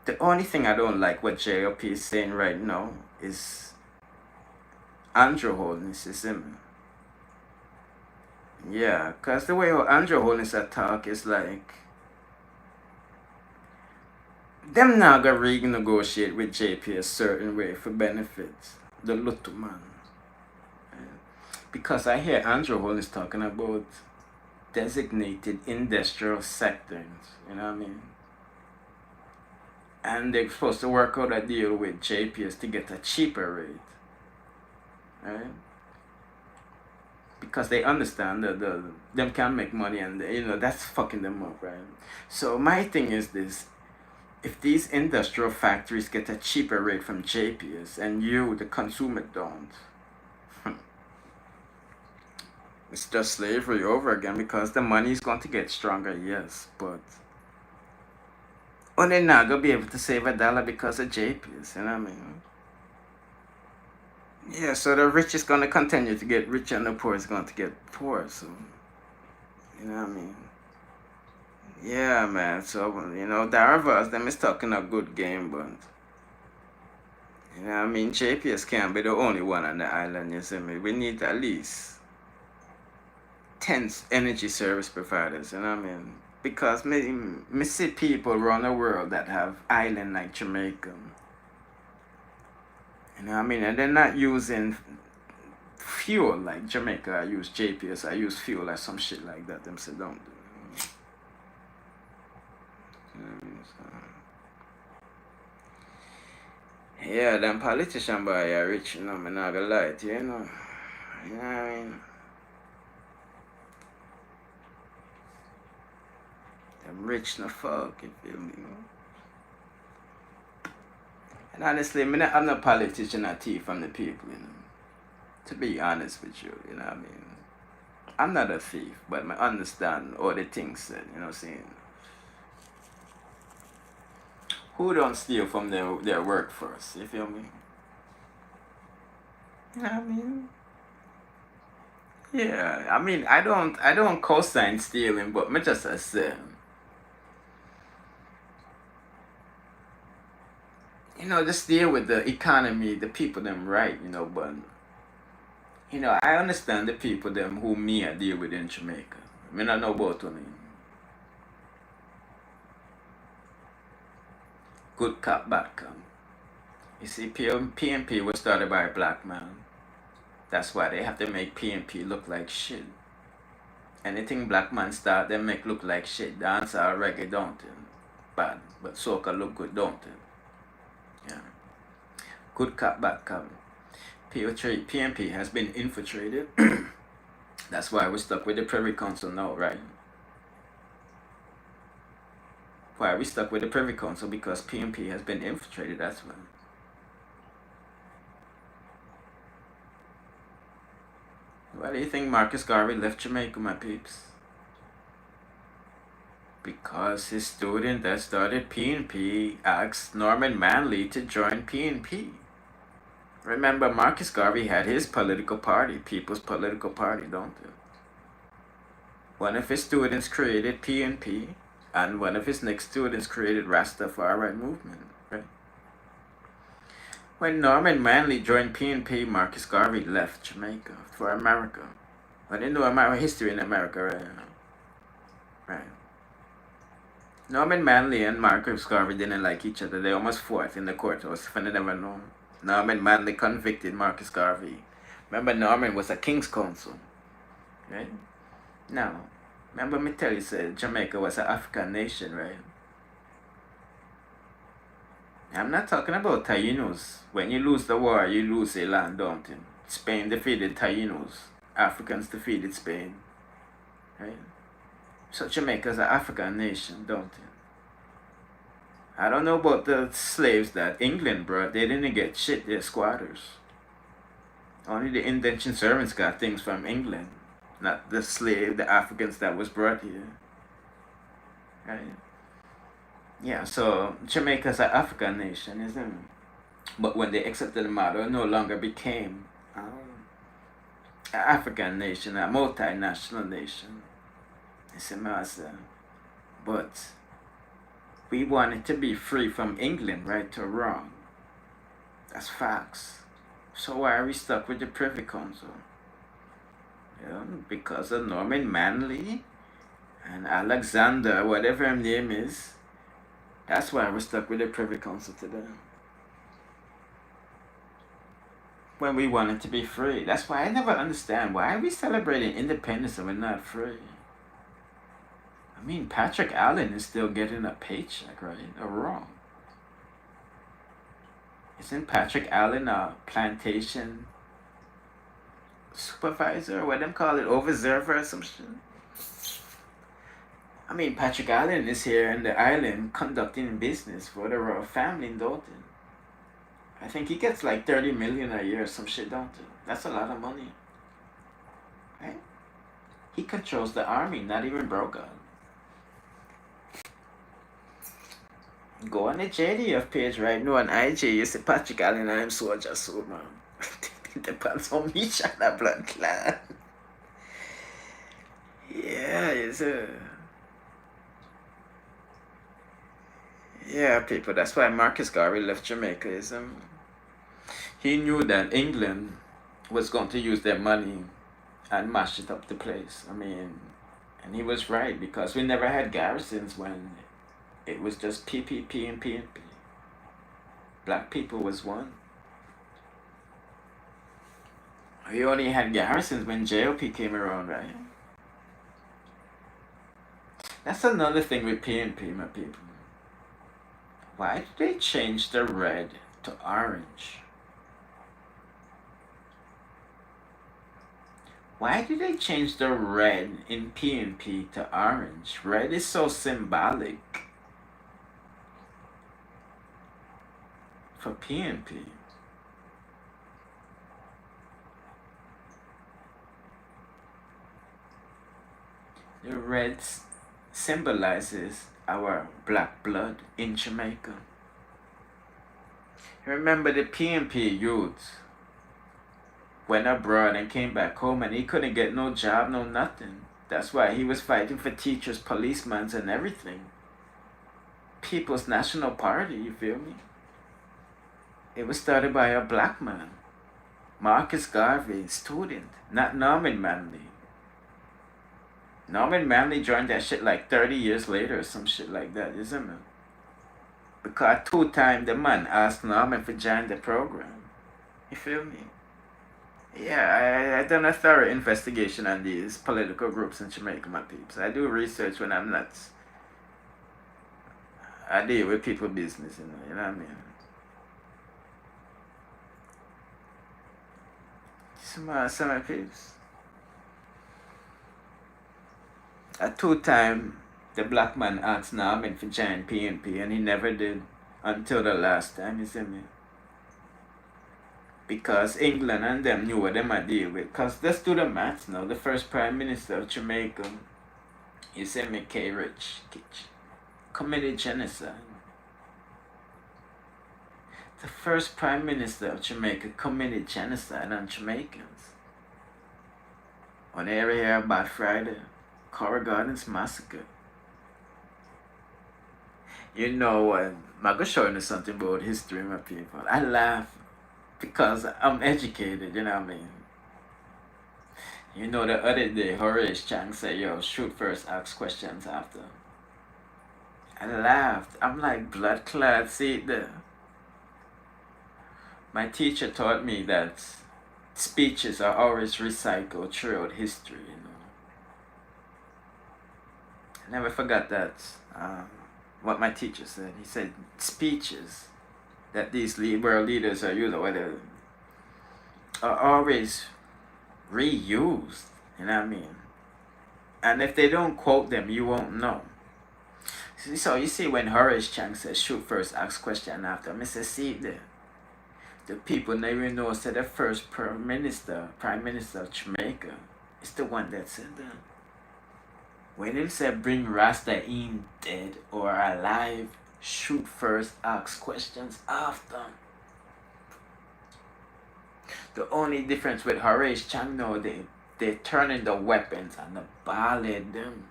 the only thing I don't like what JLP is saying right now is Andrew Holness is him. Yeah, because the way Andrew Holness attack is like, them not gonna renegotiate with JP a certain way for benefits, the little man. Because I hear Andrew Holness talking about designated industrial sectors, you know what I mean? And they're supposed to work out a deal with JPS to get a cheaper rate, right? Because they understand that them can make money, and you know that's fucking them up, right? So my thing is this: if these industrial factories get a cheaper rate from JPS and you, the consumer, don't, it's just slavery over again, because the money is going to get stronger, yes, but they're not going to be able to save $1 because of JPS, you know what I mean? Yeah, so the rich is going to continue to get richer and the poor is going to get poor, so, you know what I mean? Yeah, man, so, you know, Daravois, them is talking a good game, but, you know what I mean, JPS can't be the only one on the island, you see me? We need at least 10 energy service providers, you know what I mean? Because me see people around the world that have island like Jamaica, you know what I mean? And they're not using fuel like Jamaica. I use JPS, I use fuel or some shit like that. Them say don't do. You know what I mean? So, yeah, them politician boy are rich, you know, I'm not gonna lie to you, you know. You know what I mean? I'm rich no fuck, you feel me? And honestly, I'm not a politician or thief from the people, you know. To be honest with you, you know what I mean? I'm not a thief, but I understand all the things said, you know what I'm saying? Who don't steal from their work first, you feel me? You know what I mean? Yeah, I mean, I don't co-sign stealing, but me just say, you know, just deal with the economy, the people them right, you know, but, you know, I understand the people them who me I deal with in Jamaica. I mean, I know about them. Good cop, bad cop. You see, PNP was started by a black man. That's why they have to make PNP look like shit. Anything black man start, they make look like shit. Dance or reggae, don't it? Bad, but soca look good, don't it? Yeah. Good cop, bad cop. PNP has been infiltrated. That's why we're stuck with the Privy Council now, right? Why are we stuck with the Privy Council? Because PNP has been infiltrated, that's why. Why do you think Marcus Garvey left Jamaica, my peeps? Because his student that started PNP asked Norman Manley to join PNP. Remember, Marcus Garvey had his political party, People's Political Party, don't you? one of his students created PNP, and one of his next students created Rastafari movement, right? When Norman Manley joined PNP, Marcus Garvey left Jamaica for America. I didn't know American history in America, right? Right. Norman Manley and Marcus Garvey didn't like each other. They almost fought in the courthouse, if I never know. Norman Manley convicted Marcus Garvey. Remember, Norman was a King's Counsel, right? Now, remember me tell you, said Jamaica was an African nation, right? I'm not talking about Tainos. When you lose the war, you lose a land, don't you? Spain defeated Tainos. Africans defeated Spain, right? So Jamaica's an African nation, don't it? I don't know about the slaves that England brought. They didn't get shit, they're squatters. Only the indentured servants got things from England, not the the Africans that was brought here. Right? Yeah, so Jamaica's an African nation, isn't it? But when they accepted the model, it no longer became an African nation, a multinational nation. It's a master. But we wanted to be free from England, right or wrong. That's facts. So why are we stuck with the Privy Council? Because of Norman Manley and Alexander, whatever her name is. That's why we're stuck with the Privy Council today. When we wanted to be free. That's why I never understand. Why are we celebrating independence and we're not free? I mean, Patrick Allen is still getting a paycheck, right? Or wrong? Isn't Patrick Allen a plantation supervisor, or what them call it, observer or some shit? I mean, Patrick Allen is here in the island conducting business for the royal family in Dalton. I think he gets like 30 million a year or some shit, don't it? That's a lot of money, right? He controls the army, not even Brogan. Go on the JDF page right now on IG, you see Patrick Allen and I'm soldier, so man. Depends on me, China blood clan. Yeah, yes sir. Yeah, people, that's why Marcus Garvey left Jamaica. He knew that England was going to use their money and mash it up the place. I mean, and he was right, because we never had garrisons when it was just PPP and PNP. Black people was one. We only had garrisons when JLP came around, right? That's another thing with PNP, my people. Why did they change the red to orange? Why did they change the red in PNP to orange? Red is so symbolic for PNP. The red symbolizes our black blood in Jamaica. Remember, the PNP youth went abroad and came back home and he couldn't get no job, no nothing. That's why he was fighting for teachers, policemen, and everything. People's National Party, you feel me? It was started by a black man, Marcus Garvey, student, not Norman Manley. Norman Manley joined that shit like 30 years later or some shit like that, isn't it? Because 2 times the man asked Norman to join the program. You feel me? Yeah, I done a thorough investigation on these political groups in Jamaica, my peeps. I do research when I'm nuts. I deal with people business, you know what I mean? Some of my peeps. At 2 times, the black man asked Norman to join PNP, and he never did until the last time, you see me? Because England and them knew what they might deal with. Because let's do the maths now. The first Prime Minister of Jamaica, you see me, K. Rich, committed genocide. The first Prime Minister of Jamaica committed genocide on Jamaicans. On every year about Friday. Cora Gardens Massacre. You know what? I'm gonna show you something about history, my people. I laugh because I'm educated, you know what I mean? You know, the other day, Horace Chang said, yo, shoot first, ask questions after. I laughed. I'm like, blood clot, see the. My teacher taught me that speeches are always recycled throughout history, you know. I never forgot that. What my teacher said. He said speeches that these world leaders are using, whether are always reused. You know what I mean? And if they don't quote them, you won't know. So you see, when Horace Chang says shoot first, ask question after, Mr. See the people never know said the first prime minister of Jamaica is the one that said that. When he said bring Rasta in dead or alive, shoot first, ask questions after. The only difference with Horace Chang now, they turning the weapons and the ballad them.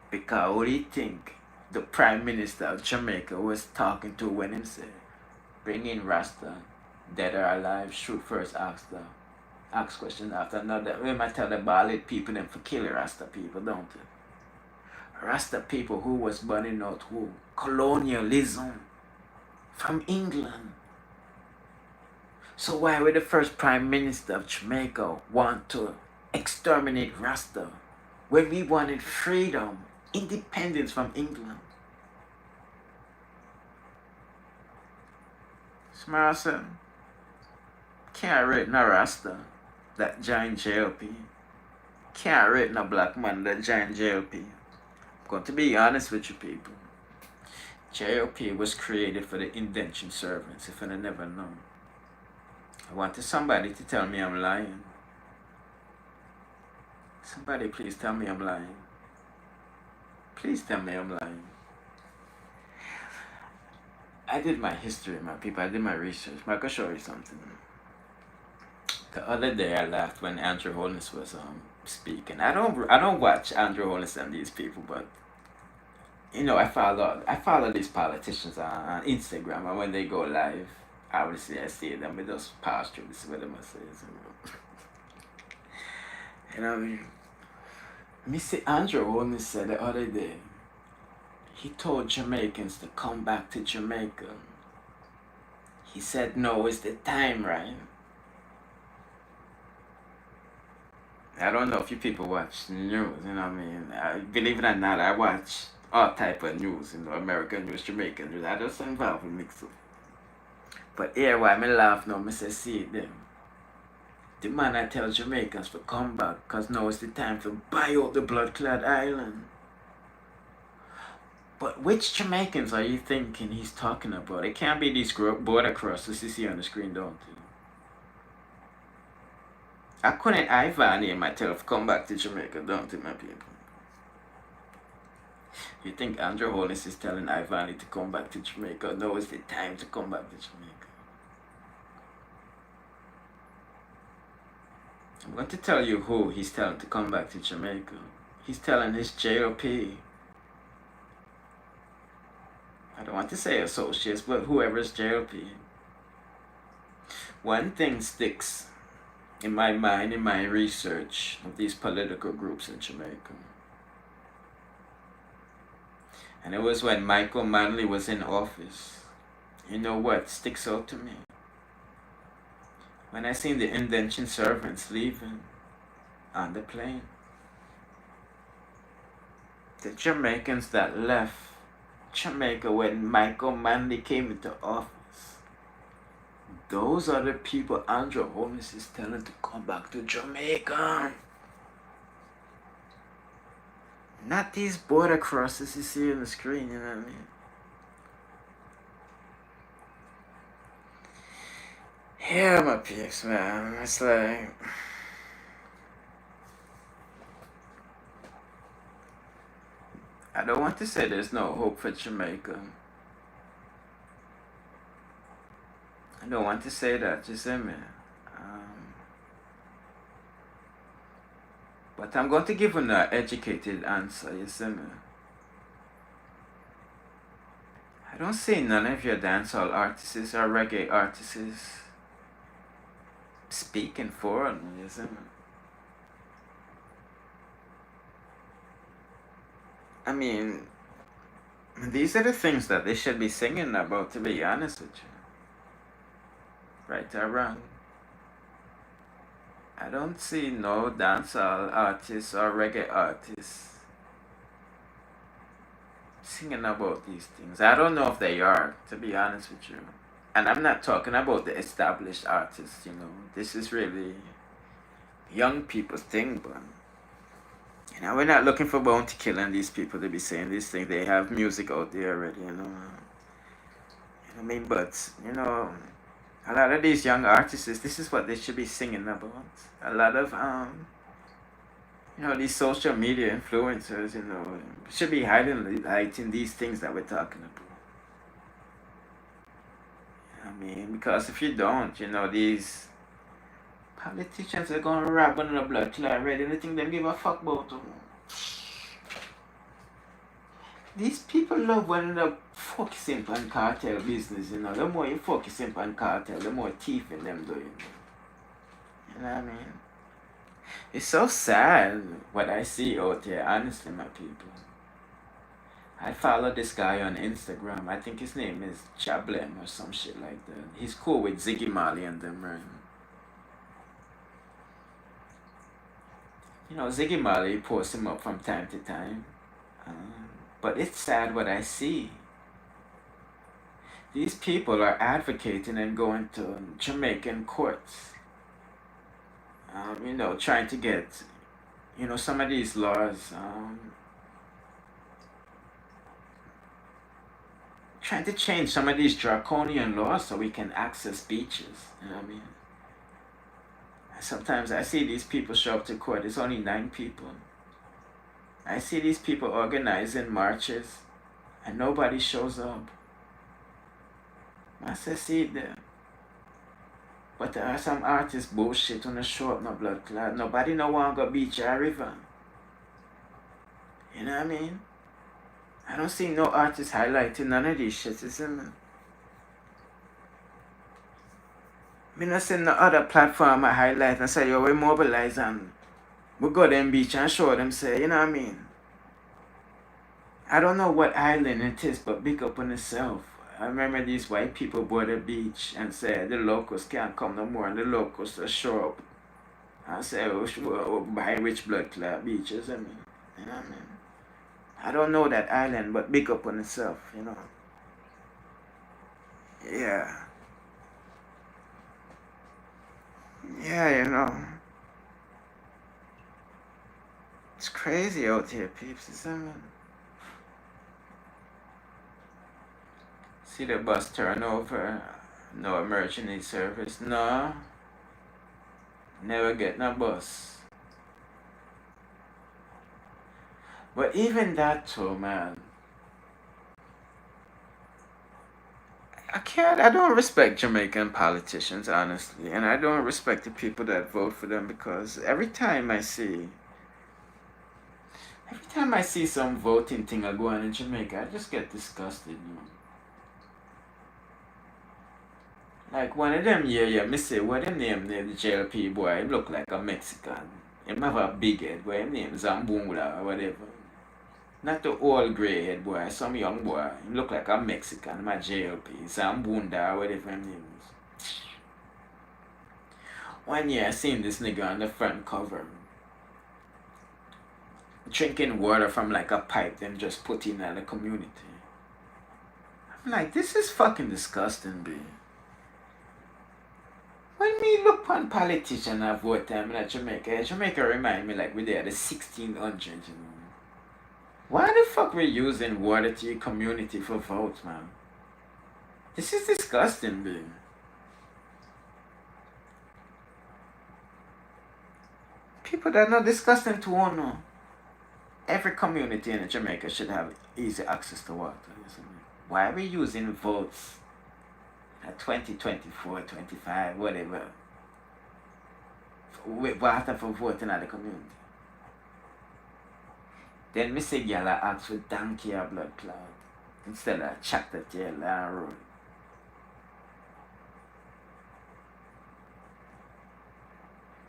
Because what do you think the Prime Minister of Jamaica was talking to when he said, bring in Rasta, dead or alive, shoot first, ask questions after. Now that we might tell the ballad people them for kill Rasta people, don't they? Rasta people who was burning out who? Colonialism from England. So why would the first Prime Minister of Jamaica want to exterminate Rasta when we wanted freedom, independence from England? Smarson can't rate no Rasta that joined JLP. Can't rate no black man that joined JLP. I'm going to be honest with you people. JLP was created for the indentured servants, if I never know. I wanted somebody to tell me I'm lying. Somebody please tell me I'm lying. Please tell me I'm lying. I did my history, my people. I did my research. I can show you something. The other day I laughed when Andrew Holness was speaking. I don't watch Andrew Holness and these people, but you know, I follow these politicians on Instagram, and when they go live, obviously I see them. We just pass through. This is what they must say. You know what I mean? Mr. Andrew Holness said the other day, he told Jamaicans to come back to Jamaica. He said, no, it's the time, right? I don't know if you people watch news, you know what I mean? Believe it or not, I watch all type of news, you know, American news, Jamaican news. I just involve a mix of. But here, why me laugh now, I say, see them. The man I tell Jamaicans to come back, because now it's the time to buy out the blood-clad island. But which Jamaicans are you thinking he's talking about? It can't be these border crossers you see on the screen, don't you? I couldn't Ivany and myself come back to Jamaica, don't you, my people? You think Andrew Holness is telling Ivany to come back to Jamaica? No, it's the time to come back to Jamaica. I'm going to tell you who he's telling to come back to Jamaica. He's telling his JLP. I don't want to say associates, but whoever's JLP. One thing sticks in my mind, in my research of these political groups in Jamaica. And it was when Michael Manley was in office. You know what sticks out to me? When I seen the indentured servants leaving on the plane. The Jamaicans that left Jamaica when Michael Manley came into office. Those are the people Andrew Holness is telling to come back to Jamaica. Not these border crosses you see on the screen, you know what I mean? Yeah, my peeps, man. It's like... I don't want to say there's no hope for Jamaica. I don't want to say that, you see me? But But I'm going to give an educated answer, you see me? I don't see none of your dancehall artists or reggae artists speaking for me, you see me? I mean, these are the things that they should be singing about, to be honest with you. Right or wrong. I don't see no dancehall artists or reggae artists singing about these things. I don't know if they are, to be honest with you. And I'm not talking about the established artists, you know. This is really young people's thing, but you know, we're not looking for Bounty Killer and these people to be saying these things. They have music out there already, you know. You know what I mean? But, you know, a lot of these young artists, this is what they should be singing about. A lot of, you know, these social media influencers, you know, should be highlighting these things that we're talking about. I mean, because if you don't, you know, these politicians are going to rap on the blood clot ready. They think they give a fuck about them. These people love when they're focusing on cartel business, you know. The more you focusing on cartel, the more teeth in them do, you know. You know what I mean? It's so sad what I see out there, honestly, my people. I follow this guy on Instagram. I think his name is Chablem or some shit like that. He's cool with Ziggy Marley and them, right? You know, Ziggy Marley posts him up from time to time. But it's sad what I see. These people are advocating and going to Jamaican courts. You know, trying to get, you know, some of these laws, trying to change some of these draconian laws so we can access beaches, you know what I mean? Sometimes I see these people show up to court, it's only 9 people. I see these people organizing marches and nobody shows up. I say, see there. But there are some artists bullshit on the show up, no blood clot. Nobody no want to go beach or river. You know what I mean? I don't see no artists highlighting none of these shit, you see me? Me not see no other platform I highlight and say, yo, we mobilize and we go them beach and show them, say, you know what I mean? I don't know what island it is, but big up on itself. I remember these white people bought a beach and said the locals can't come no more and the locals just show up and say, we'll buy rich blood clot beaches, I mean. You know what I mean? I don't know that island, but big up on itself, you know. Yeah. Yeah, you know. It's crazy out here, peeps. Is that man? See the bus turnover, no emergency service, no. Never get no bus. But even that too, man. I don't respect Jamaican politicians, honestly. And I don't respect the people that vote for them because every time I see some voting thing I go on in Jamaica, I just get disgusted, you know. Like one of them, me say, what them name the JLP boy, him look like a Mexican. Him have a big head, boy, him name Zambungula or whatever. Not the old grey head boy, some young boy. Him look like a Mexican, my JLP, Zambunda or whatever him name is. One year I seen this nigga on the front cover. Drinking water from like a pipe, then just put in at the community. I'm like, this is fucking disgusting, B. When me look on politician I vote time in Jamaica remind me like we there the 1600s, you know. Why the fuck we using water to your community for votes, man? This is disgusting, B. People that are not disgusting to one, no. Every community in Jamaica should have easy access to water. Why are we using votes at 2024, 25, whatever, water for voting at the community? Then me say girl I ask for donkey or blood clot instead of chocolate tail and road.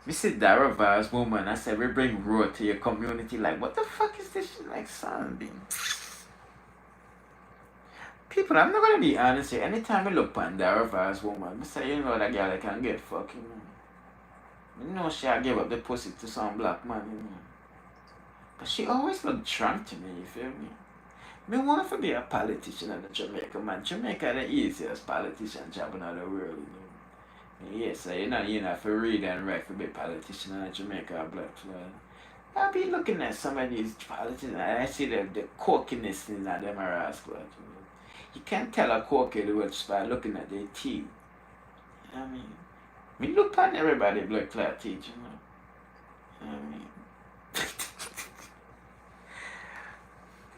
Me see Daravar's woman, I said we bring road to your community. Like, what the fuck is this shit like sounding? People, I'm not gonna be honest here. Anytime I look on Daravar's woman, I say, you know that girl I can get fucking. You know she I give up the pussy to some black man, you know. But she always look drunk to me, you feel me? Me want to be a politician in Jamaica, man. Jamaica the easiest politician job in the world, you know. Yes, so you know, for read and write for be a politician in Jamaica or black flag. I be looking at some of these politicians and I see the cokiness in them ass, you know. You can't tell a cocky just by looking at their teeth. You know what I mean? Me look on everybody blood clot teeth, you know. You know what I mean?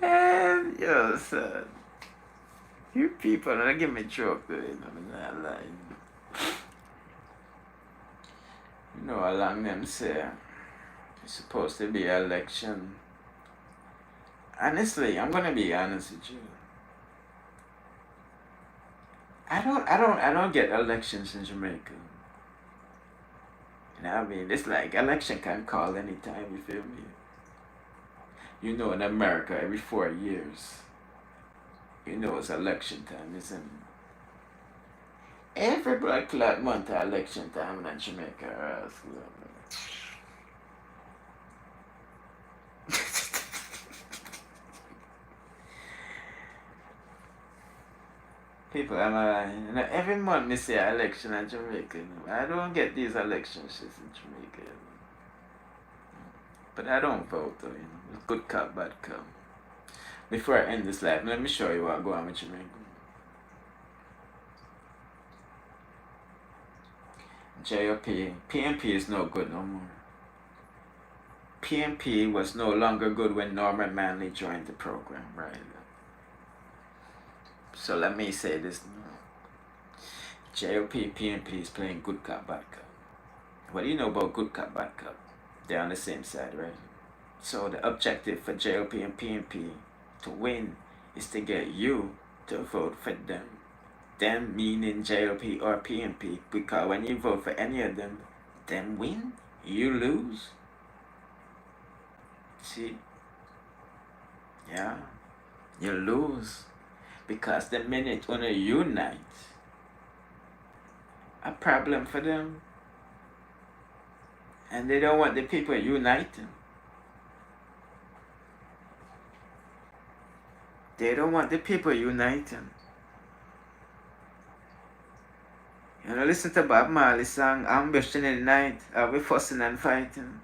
And yo, son, you people don't give me joke though, you know, I'm not lying. You know, along them say it's supposed to be an election. Honestly, I'm gonna be honest with you. I don't get elections in Jamaica. You know what I mean? It's like election can call anytime, you feel me? You know, in America, every 4 years, you know it's election time, isn't it? Every black clot month of election time in Jamaica. People, you know, every month they say election in Jamaica. You know. I don't get these election shits in Jamaica. You know. But I don't vote though, you know. It's good cop, bad cop. Before I end this life, let me show you what go on with Jamaica. JLP, PNP is no good no more. PNP was no longer good when Norman Manley joined the program, right? So let me say this now. JLP, PNP is playing good cop, bad cop. What do you know about good cop, bad cop? They're on the same side, right? So the objective for JLP and PNP to win is to get you to vote for them. Them meaning JLP or PNP, because when you vote for any of them win, you lose. See? Yeah, you lose. Because the minute when you unite, a problem for them. And they don't want the people uniting. They don't want the people uniting. You know, listen to Bob Marley's song, Ambition in the Night, Are We Fussing and Fighting?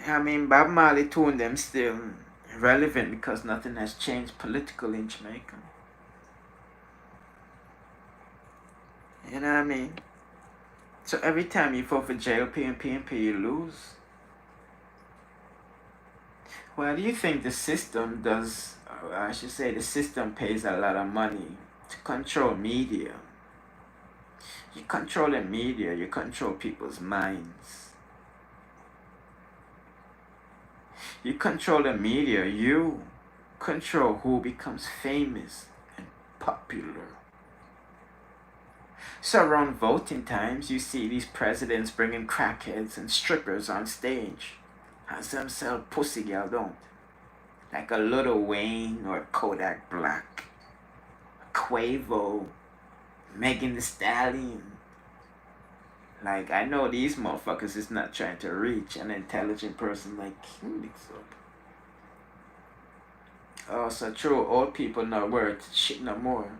I mean, Bob Marley tune them still relevant because nothing has changed politically in Jamaica. You know what I mean? So every time you vote for JLP and PNP, you lose. Well, do you think the system does, or I should say the system pays a lot of money to control media? You control the media, you control people's minds. You control the media, you control who becomes famous and popular. So around voting times, you see these presidents bringing crackheads and strippers on stage. As them sell pussy, y'all don't. Like a Lil Wayne or Kodak Black, Quavo, Megan Thee Stallion. Like, I know these motherfuckers is not trying to reach an intelligent person like him. Oh, so true, old people not worth shit no more.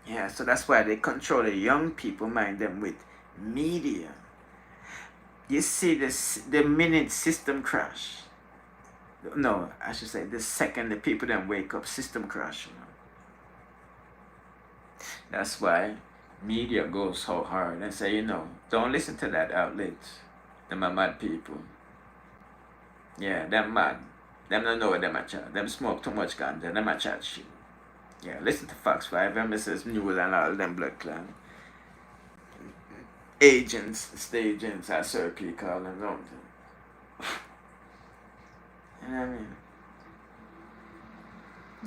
Yeah, so that's why they control the young people, mind them with media. You see this, the minute system crash. No, I should say the second the people then wake up, system crash. You know? That's why media goes so hard and say, you know, don't listen to that outlet. Them are mad people. Yeah, them mad. Them don't know what them a chat. Them smoke too much ganja. Them a chat shit. Yeah, listen to Fox 5, Mrs. News and all them blood clan. Agents, state agents, as Sir P call them, don't they? You know what I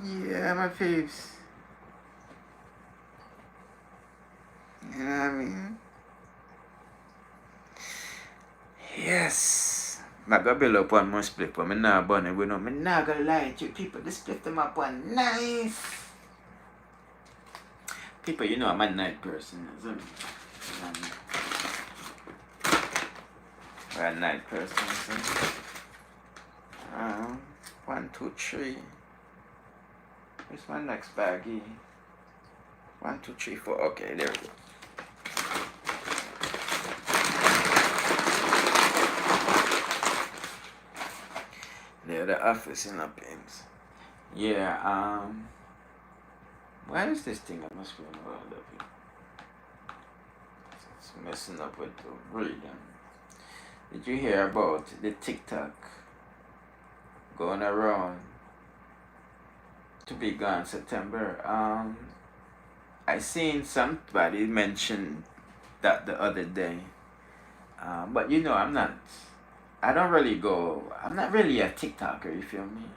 mean? Yeah, my peeps. You know what I mean? Yes. I got build up one more split, but I'm not burn it with no. I'm not gonna lie to you people. This split them up one nice. People, you know I'm a night person, isn't it? I'm a night person, isn't it? 1, 2, 3. Where's my next baggie? 1, 2, 3, 4. Okay, there we go. There, the office in the pins. Yeah, why is this thing on my screen wound up here? It's messing up with the reading. Did you hear about the TikTok going around to be gone September? I seen somebody mention that the other day. But you know, I'm not really a TikToker, you feel me?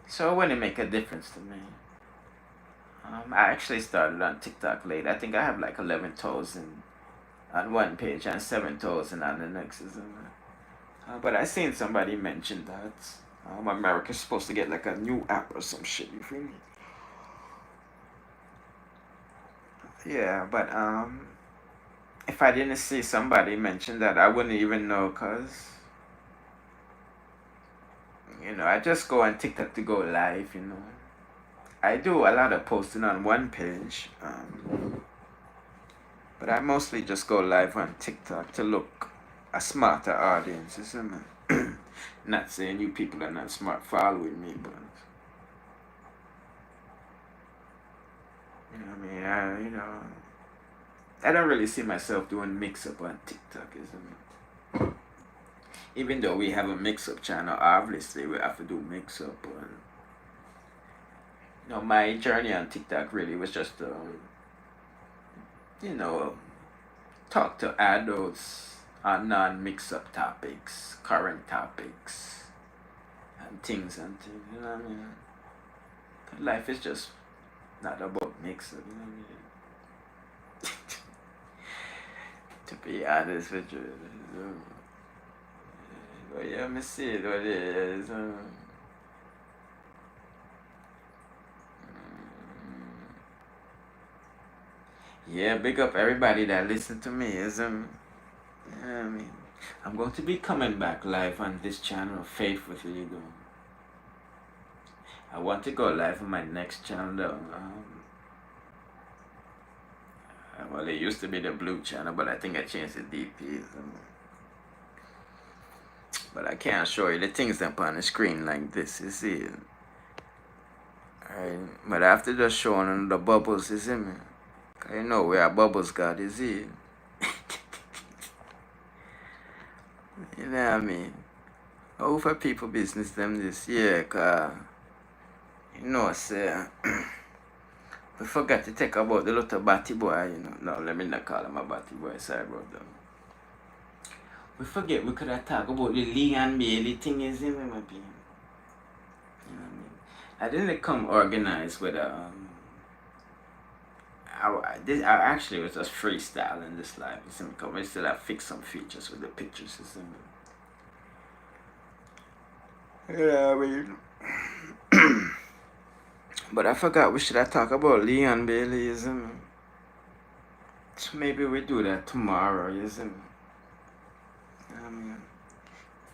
So it wouldn't make a difference to me. I actually started on TikTok late. I think I have like 11,000 on one page and 7,000 on the next. But I seen somebody mention that America's supposed to get like a new app or some shit, you feel me? Yeah, but if I didn't see somebody mention that, I wouldn't even know, cause you know, I just go on TikTok to go live, you know. I do a lot of posting on one page, but I mostly just go live on TikTok to look a smarter audience, isn't it? Not saying you people are not smart following me, but you know what I mean? I don't really see myself doing mix-up on TikTok, isn't it? Even though we have a mix-up channel, obviously we have to do mix-up. You know, my journey on TikTok really was just to, you know, talk to adults on non-mix-up topics, current topics, and things, you know what I mean? Life is just not about mix-up, you know what I mean? To be honest with you. But yeah, me see it what it is. Yeah, big up everybody that listen to me. Yeah, I mean, I'm going to be coming back live on this channel faithfully, you know. I want to go live on my next channel though. Well, it used to be the blue channel, but I think I changed the DP. But I can't show you the things up on the screen like this, you see. Alright, but after just showing the bubbles, you see me. Cause you know where bubbles got, you see. You know what I mean? How for people business them this year, cause you know, say we forgot to take about the little batty boy, you know. No, let me not call him a batty boy, sorry about them. We forget we could have talked about the Lee and Bailey thing, you see me, my people. You know what I mean? I didn't come organized with I actually was just freestyling this live, you see me, because we still have fixed some features with the pictures, you see me. You know what I mean? But I forgot we should have talked about Lee and Bailey, you see me. So maybe we do that tomorrow, you see me.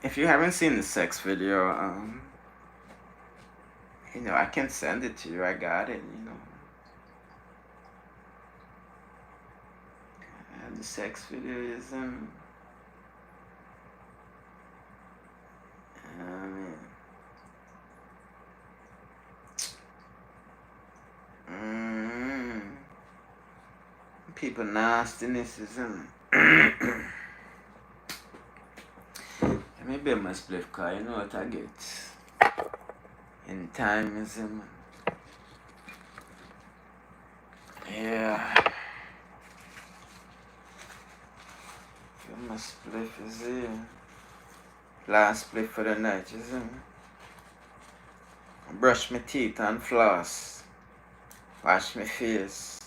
If you haven't seen the sex video, you know, I can send it to you. I got it, you know. And the sex video is, people nastiness is, maybe I must split car, you know what I get in time is yeah. You must split is last split for the night, is brush my teeth and floss, wash my face,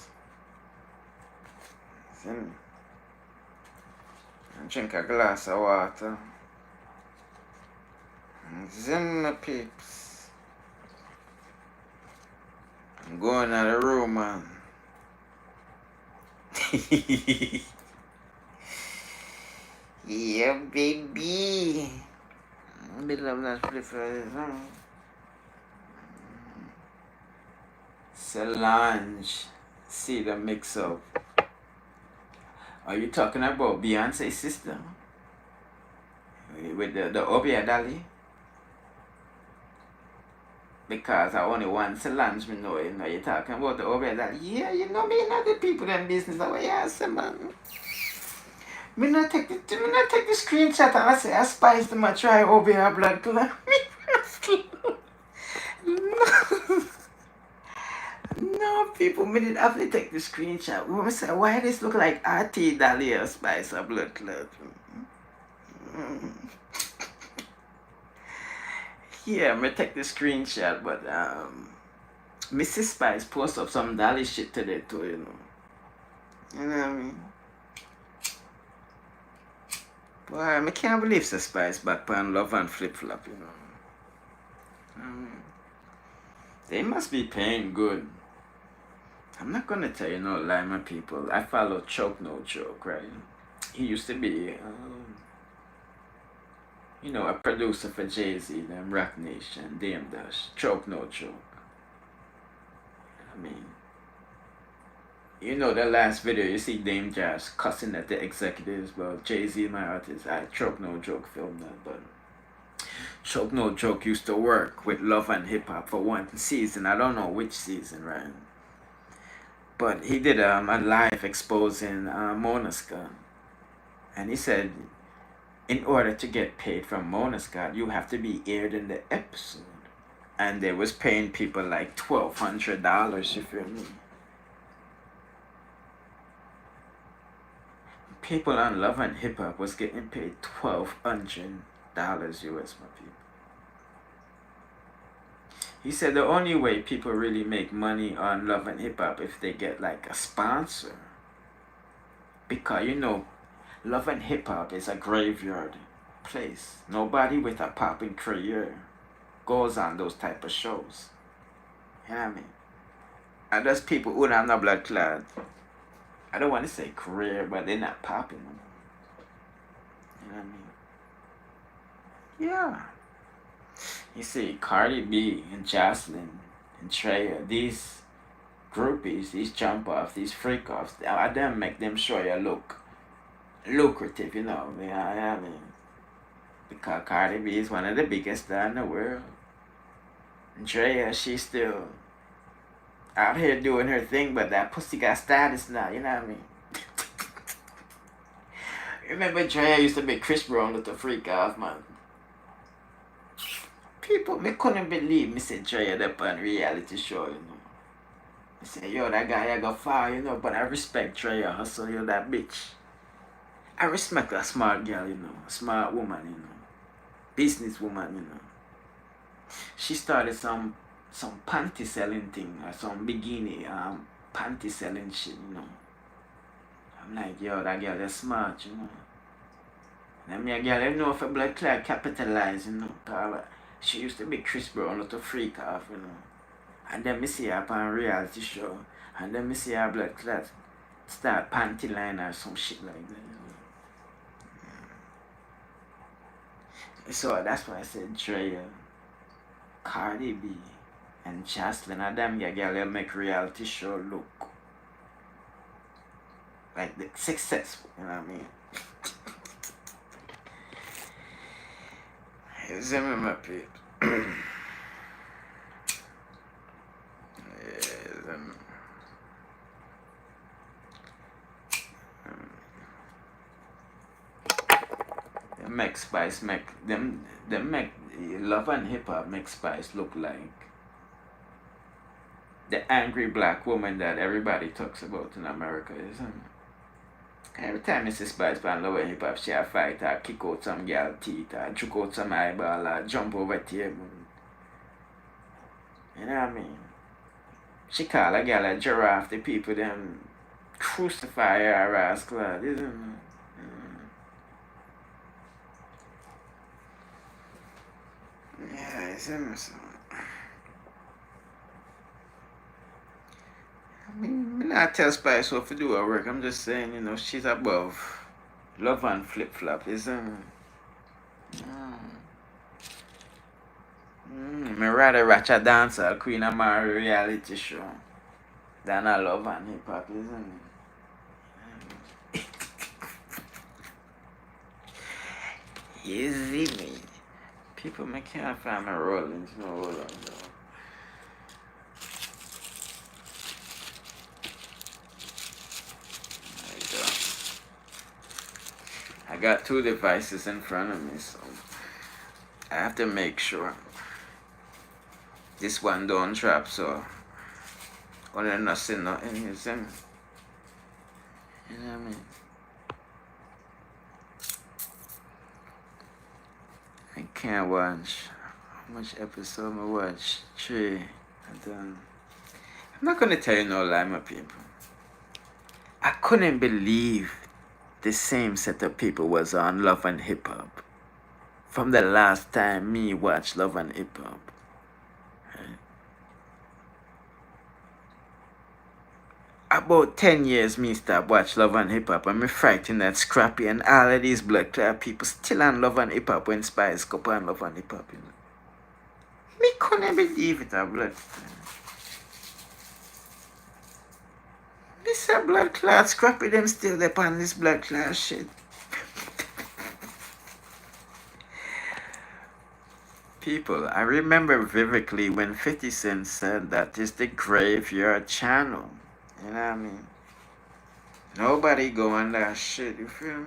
and drink a glass of water. Then my peeps, I'm going out of the room, man. Yeah, baby. Middle of that flip for this, huh? Solange, see the mix up. Are you talking about Beyonce's sister? With the Obia Dali? Because I only want Solange, me know, you know, you're talking about the Obia Dali. Yeah, you know me, not the people in business, the way I say, man. Me not take the screenshot and I say, I spice them, I try Obia blood clot. No, people, me did have to take the screenshot. We say, why this look like RT Dahlia spice of blood clot? Yeah, me take the screenshot, but Mrs. Spice post up some Dali shit today too, you know. You know what I mean? Boy, I can't believe the Spice back on Love and Flip Flop, you know. They must be paying good. I'm not gonna tell you no lie, my people. I follow Choke No Joke, right? He used to be, you know, a producer for Jay-Z, them Rock Nation, Dame Dash, Choke No Joke. I mean, you know the last video, you see Dame Dash cussing at the executives, well, Jay-Z, my artist, I Choke No Joke filmed that, but Choke No Joke used to work with Love and Hip Hop for one season. I don't know which season, right? But he did a live exposing Mona Scott. And he said, in order to get paid from Mona Scott, you have to be aired in the episode. And they was paying people like $1,200, you feel me? People on Love and Hip Hop was getting paid $1,200 US, my people. He said the only way people really make money on Love and Hip Hop if they get like a sponsor. Because, you know, Love and Hip Hop is a graveyard place. Nobody with a popping career goes on those type of shows. You know what I mean? And those people who don't have no blood clot, I don't want to say career, but they're not popping. You know what I mean? Yeah. You see, Cardi B and Jocelyn and Treya, these groupies, these jump-offs, these freak-offs, them make them sure you look lucrative, you know. I mean, because Cardi B is one of the biggest stars in the world. And Treya, she's still out here doing her thing, but that pussy got status now, you know what I mean? Remember Treya used to be Chris Brown with the freak-off, man. People, me couldn't believe me said Treya up on reality show, you know. I said, yo, that guy I got far, you know, but I respect Treya hustle, you know, that bitch. I respect a smart girl, you know, a smart woman, you know, business woman, you know. She started some panty selling thing or some bikini panty selling shit, you know. I'm like, yo, that girl is smart, you know. And me a girl, I know if a blood clot capitalize, you know, cause she used to be Chris Brown, not a freak off, you know. And then me see her on a reality show. And then me see her blood clot start panty line or some shit like that, you know. So that's why I said Treya, Cardi B, and Jocelyn, and them girl, they'll make reality show look like the successful, you know what I mean? Here's him, my people. Make Spice make them make Love and Hip Hop make Spice look like the angry black woman that everybody talks about in America, isn't it? Every time Mrs. Spice on Love and Hip Hop, she a fight or kick out some girl teeth or juke out some eyeball or jump over table. You know what I mean? She call a gal a giraffe, the people them crucify her ass clad, isn't it? Yeah, it's him. So. I mean, I not tell Spice what to do her work. I'm just saying, you know, she's above love and flip flop, isn't it? Me rather watch a dancer, Queen of my reality show than a love and hip hop, isn't it? You see me? People me can't find my rolling, no hold on though. There you go. I got two devices in front of me, so I have to make sure this one don't trap, so only nothing is in. You know what I mean? I can't watch. How much episode I watch? 3. I'm not gonna tell you no lie, my people. I couldn't believe the same set of people was on Love and Hip Hop from the last time me watched Love and Hip Hop. About 10 years me start watch Love and Hip Hop and me frightened that Scrappy and all of these blood clot people still on Love and Hip Hop when Spice go on Love and Hip Hop, you know. Me couldn't believe it, a blood. This a blood clot Scrappy them still there on this blood clot shit. People, I remember vividly when 50 Cent said that is the graveyard channel. You know what I mean? Nobody go on that shit, you feel me?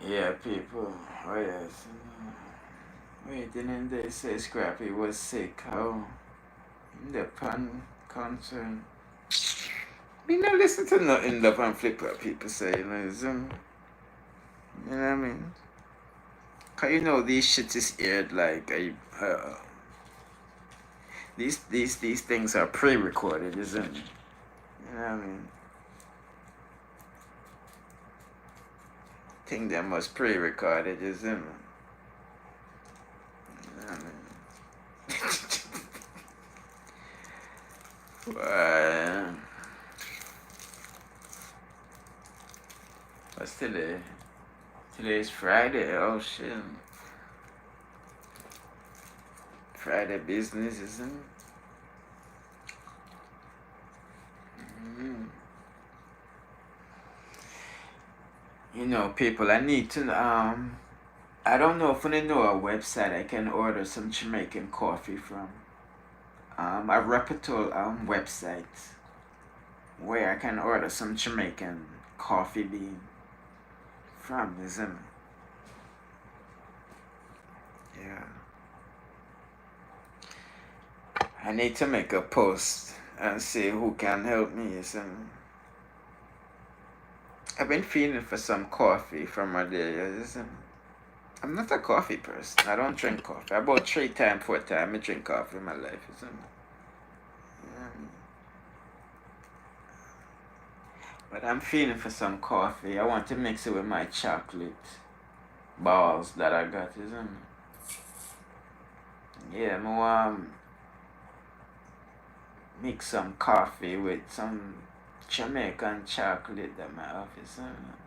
Yeah, people. Oh yes. Wait, didn't they say Scrappy was sick? How? In the pan concert. Me not listen to nothing the pan flipper people say, you know, you know what I mean? Cause you know these shit is aired like these things are pre-recorded, isn't it? You know what I mean? Thing that must pre-recorded, isn't it? You know what I mean? Well, what's today? Today's Friday. Oh shit. Friday business, isn't it? You know, people, I need to I don't know if I know a website I can order some Jamaican coffee from. A reputable website where I can order some Jamaican coffee bean from, isn't it? Yeah. I need to make a post and see who can help me, isn't it? I've been feeling for some coffee from my day, isn't it? I'm not a coffee person. I don't drink coffee. About 4 times I drink coffee in my life, isn't it? But I'm feeling for some coffee. I want to mix it with my chocolate balls that I got, isn't it? Yeah, I want to mix some coffee with some Jamaican chocolate that my office, isn't it?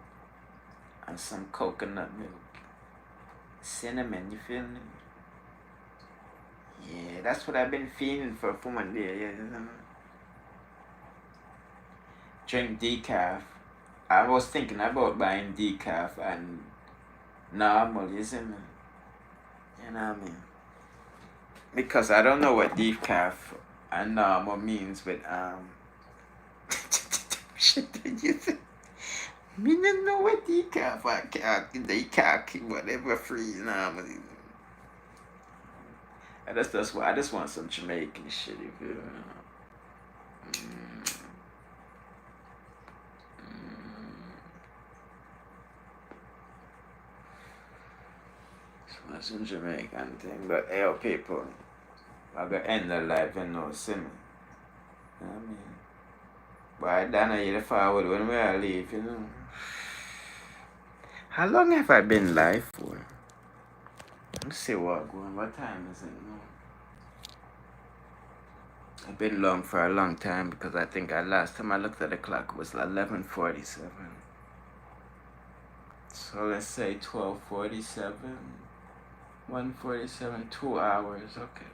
And some coconut milk. Cinnamon, you feel me? Yeah, that's what I've been feeling for one day, yeah, isn't it? Drink decaf. I was thinking about buying decaf and normal, isn't it? You know what I mean? Because I don't know what decaf and normal means with shit did you think? Me don't know what decaf whatever free normal. I just want some Jamaican shit, you feel me? some Jamaican thing, but hey, people, I got end the life and no see me. You know what I mean? But I done you the forward when we are leave, you know. How long have I been live for? Let's see what going. What time is it now? I've been long for a long time because I think last time I looked at the clock was 11:47. So let's say 12:47, 1:47, 2 hours. Okay.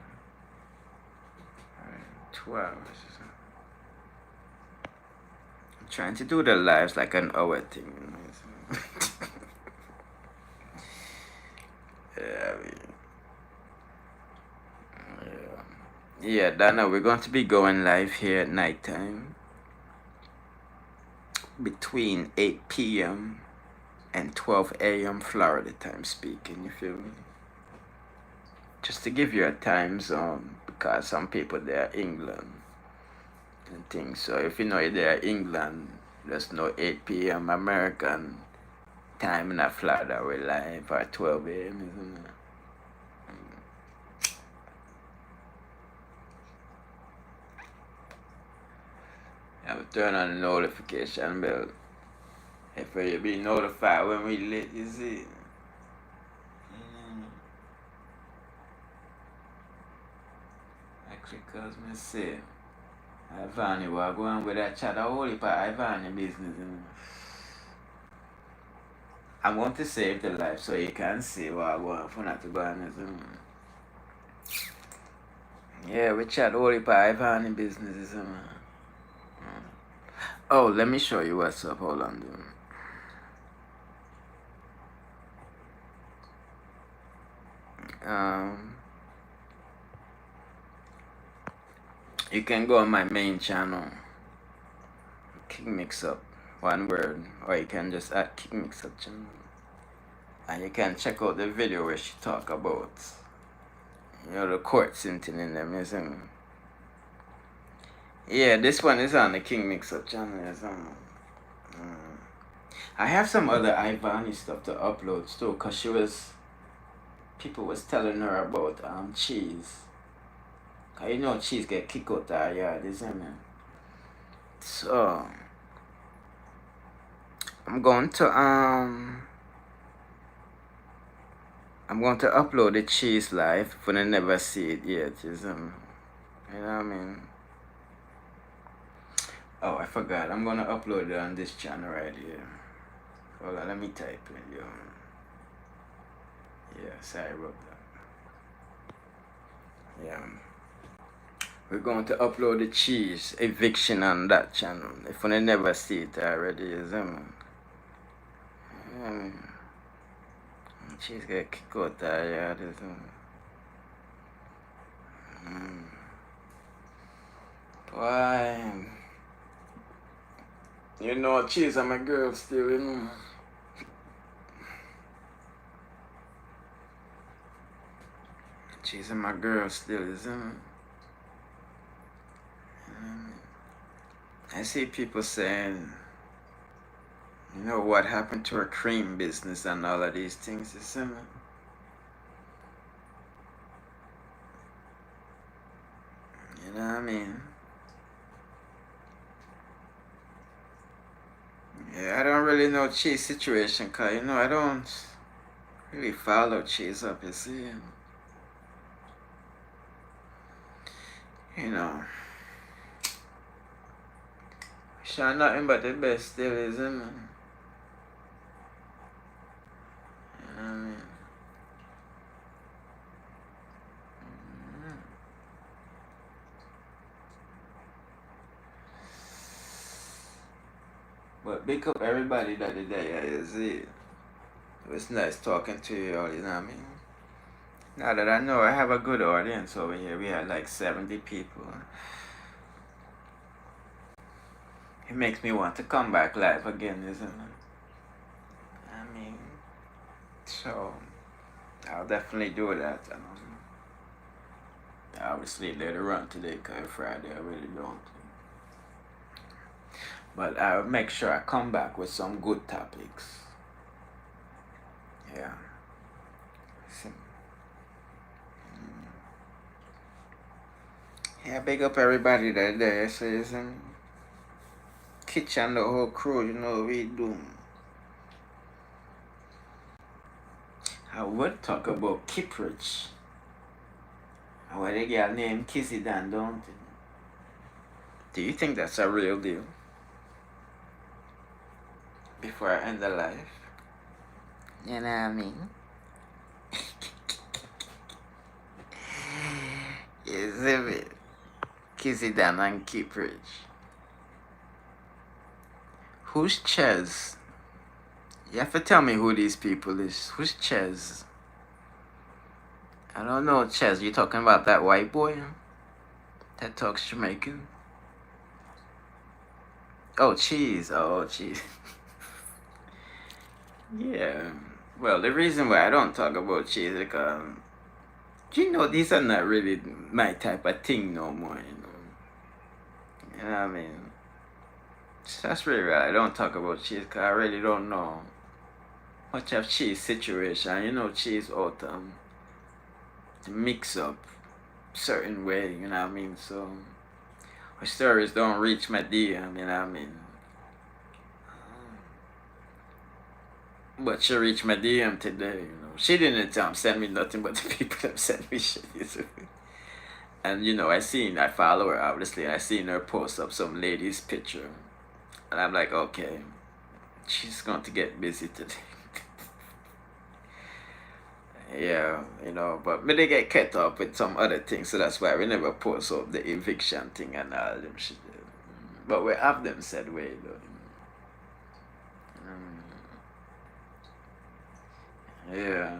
Alright, 2 hours. I'm trying to do the lives like an hour thing. You know? Yeah, I mean. Yeah, Dana, we're going to be going live here at nighttime between 8 p.m. and 12 a.m. Florida time speaking, you feel me? Just to give you a time zone, because some people they're England and things. So if you know they're England, there's no 8 p.m. American time in Florida, we're live at 12 a.m., isn't it? I will turn on the notification bell if you be notified when we lit, you see. Actually, cause me say, Ivani, we're going with that chat, a whole heap of Ivani business. I'm going to save the life so you can see what I'm going for not to go on. Yeah, we chat a whole heap of Ivani businesses. Oh, let me show you what's up. Hold on, dude. You can go on my main channel, Kick Mix Up, one word, or you can just add Kick Mix Up channel, and you can check out the video where she talk about, you know, the court sitting in them, isn't it? Yeah, this one is on the King Mix Up channel, isn't it? I have some other Ivani stuff to upload too, cause people was telling her about cheese. Cause you know cheese get kicked out of yard, isn't it? So I'm going to upload the cheese live if you never see it yet, isn't it? You know what I mean? Oh, I forgot. I'm gonna upload it on this channel right here. Hold on, let me type it, yo. Yeah, sorry about that. Yeah. We're going to upload the cheese eviction on that channel. If you never see it already, isn't it? Cheese get kicked out of yard, isn't it? Why? You know, cheese and my girl still, you know. Cheese and my girl still, isn't it? I see people saying, you know, what happened to her cream business and all of these things, isn't it? You know what I mean? Yeah, I don't really know cheese situation, cause you know I don't really follow cheese up, you see. You know, sure nothing but the best still, isn't it? You know what I mean? But big up everybody that did that, yeah, you see. It was nice talking to you all, you know what I mean? Now that I know I have a good audience over here, we had like 70 people. It makes me want to come back live again, isn't it? I mean, so I'll definitely do that. Obviously later on today, because Friday I really don't. But I'll make sure I come back with some good topics. Yeah. Yeah, big up everybody that there says kitchen the whole crew, you know we do. I would talk about Kiprich. Where the girl named Kissy Dan, don't it? Do you think that's a real deal? Before I end the life. You know what I mean? You see me? Kissy Dan and Kiprich. Who's Ches? You have to tell me who these people is. Who's Ches? I don't know Ches. You talking about that white boy that talks Jamaican? Oh, Cheese. Oh, Cheese. Yeah. Well, the reason why I don't talk about Cheese is because, you know, these are not really my type of thing no more, you know. You know what I mean? So that's really right. I don't talk about Cheese because I really don't know much of Cheese situation. You know, Cheese out to mix up certain way, you know what I mean? So her stories don't reach my DM, you know what I mean? But she reached my DM today, you know. She didn't send me nothing but the people that sent me shit. And you know, I follow her obviously, and I seen her post up some lady's picture. And I'm like, okay, she's going to get busy today. Yeah, you know, but me they get cut up with some other things, so that's why we never post up the eviction thing and all them shit. But we have them said way though. Yeah.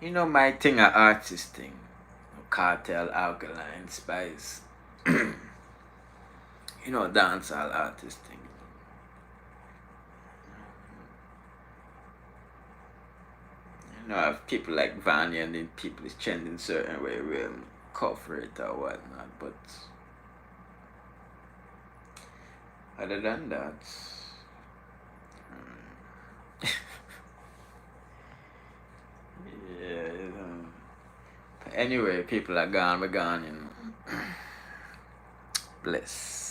You know my thing a artist thing. KarteL, Alkaline, Spice. You know, dancehall artist thing. You know, if people like Ivany and then people is trending certain way, we'll cover it or whatnot. But other than that, yeah, you know. But anyway, people are gone, we're gone, you know. Bless.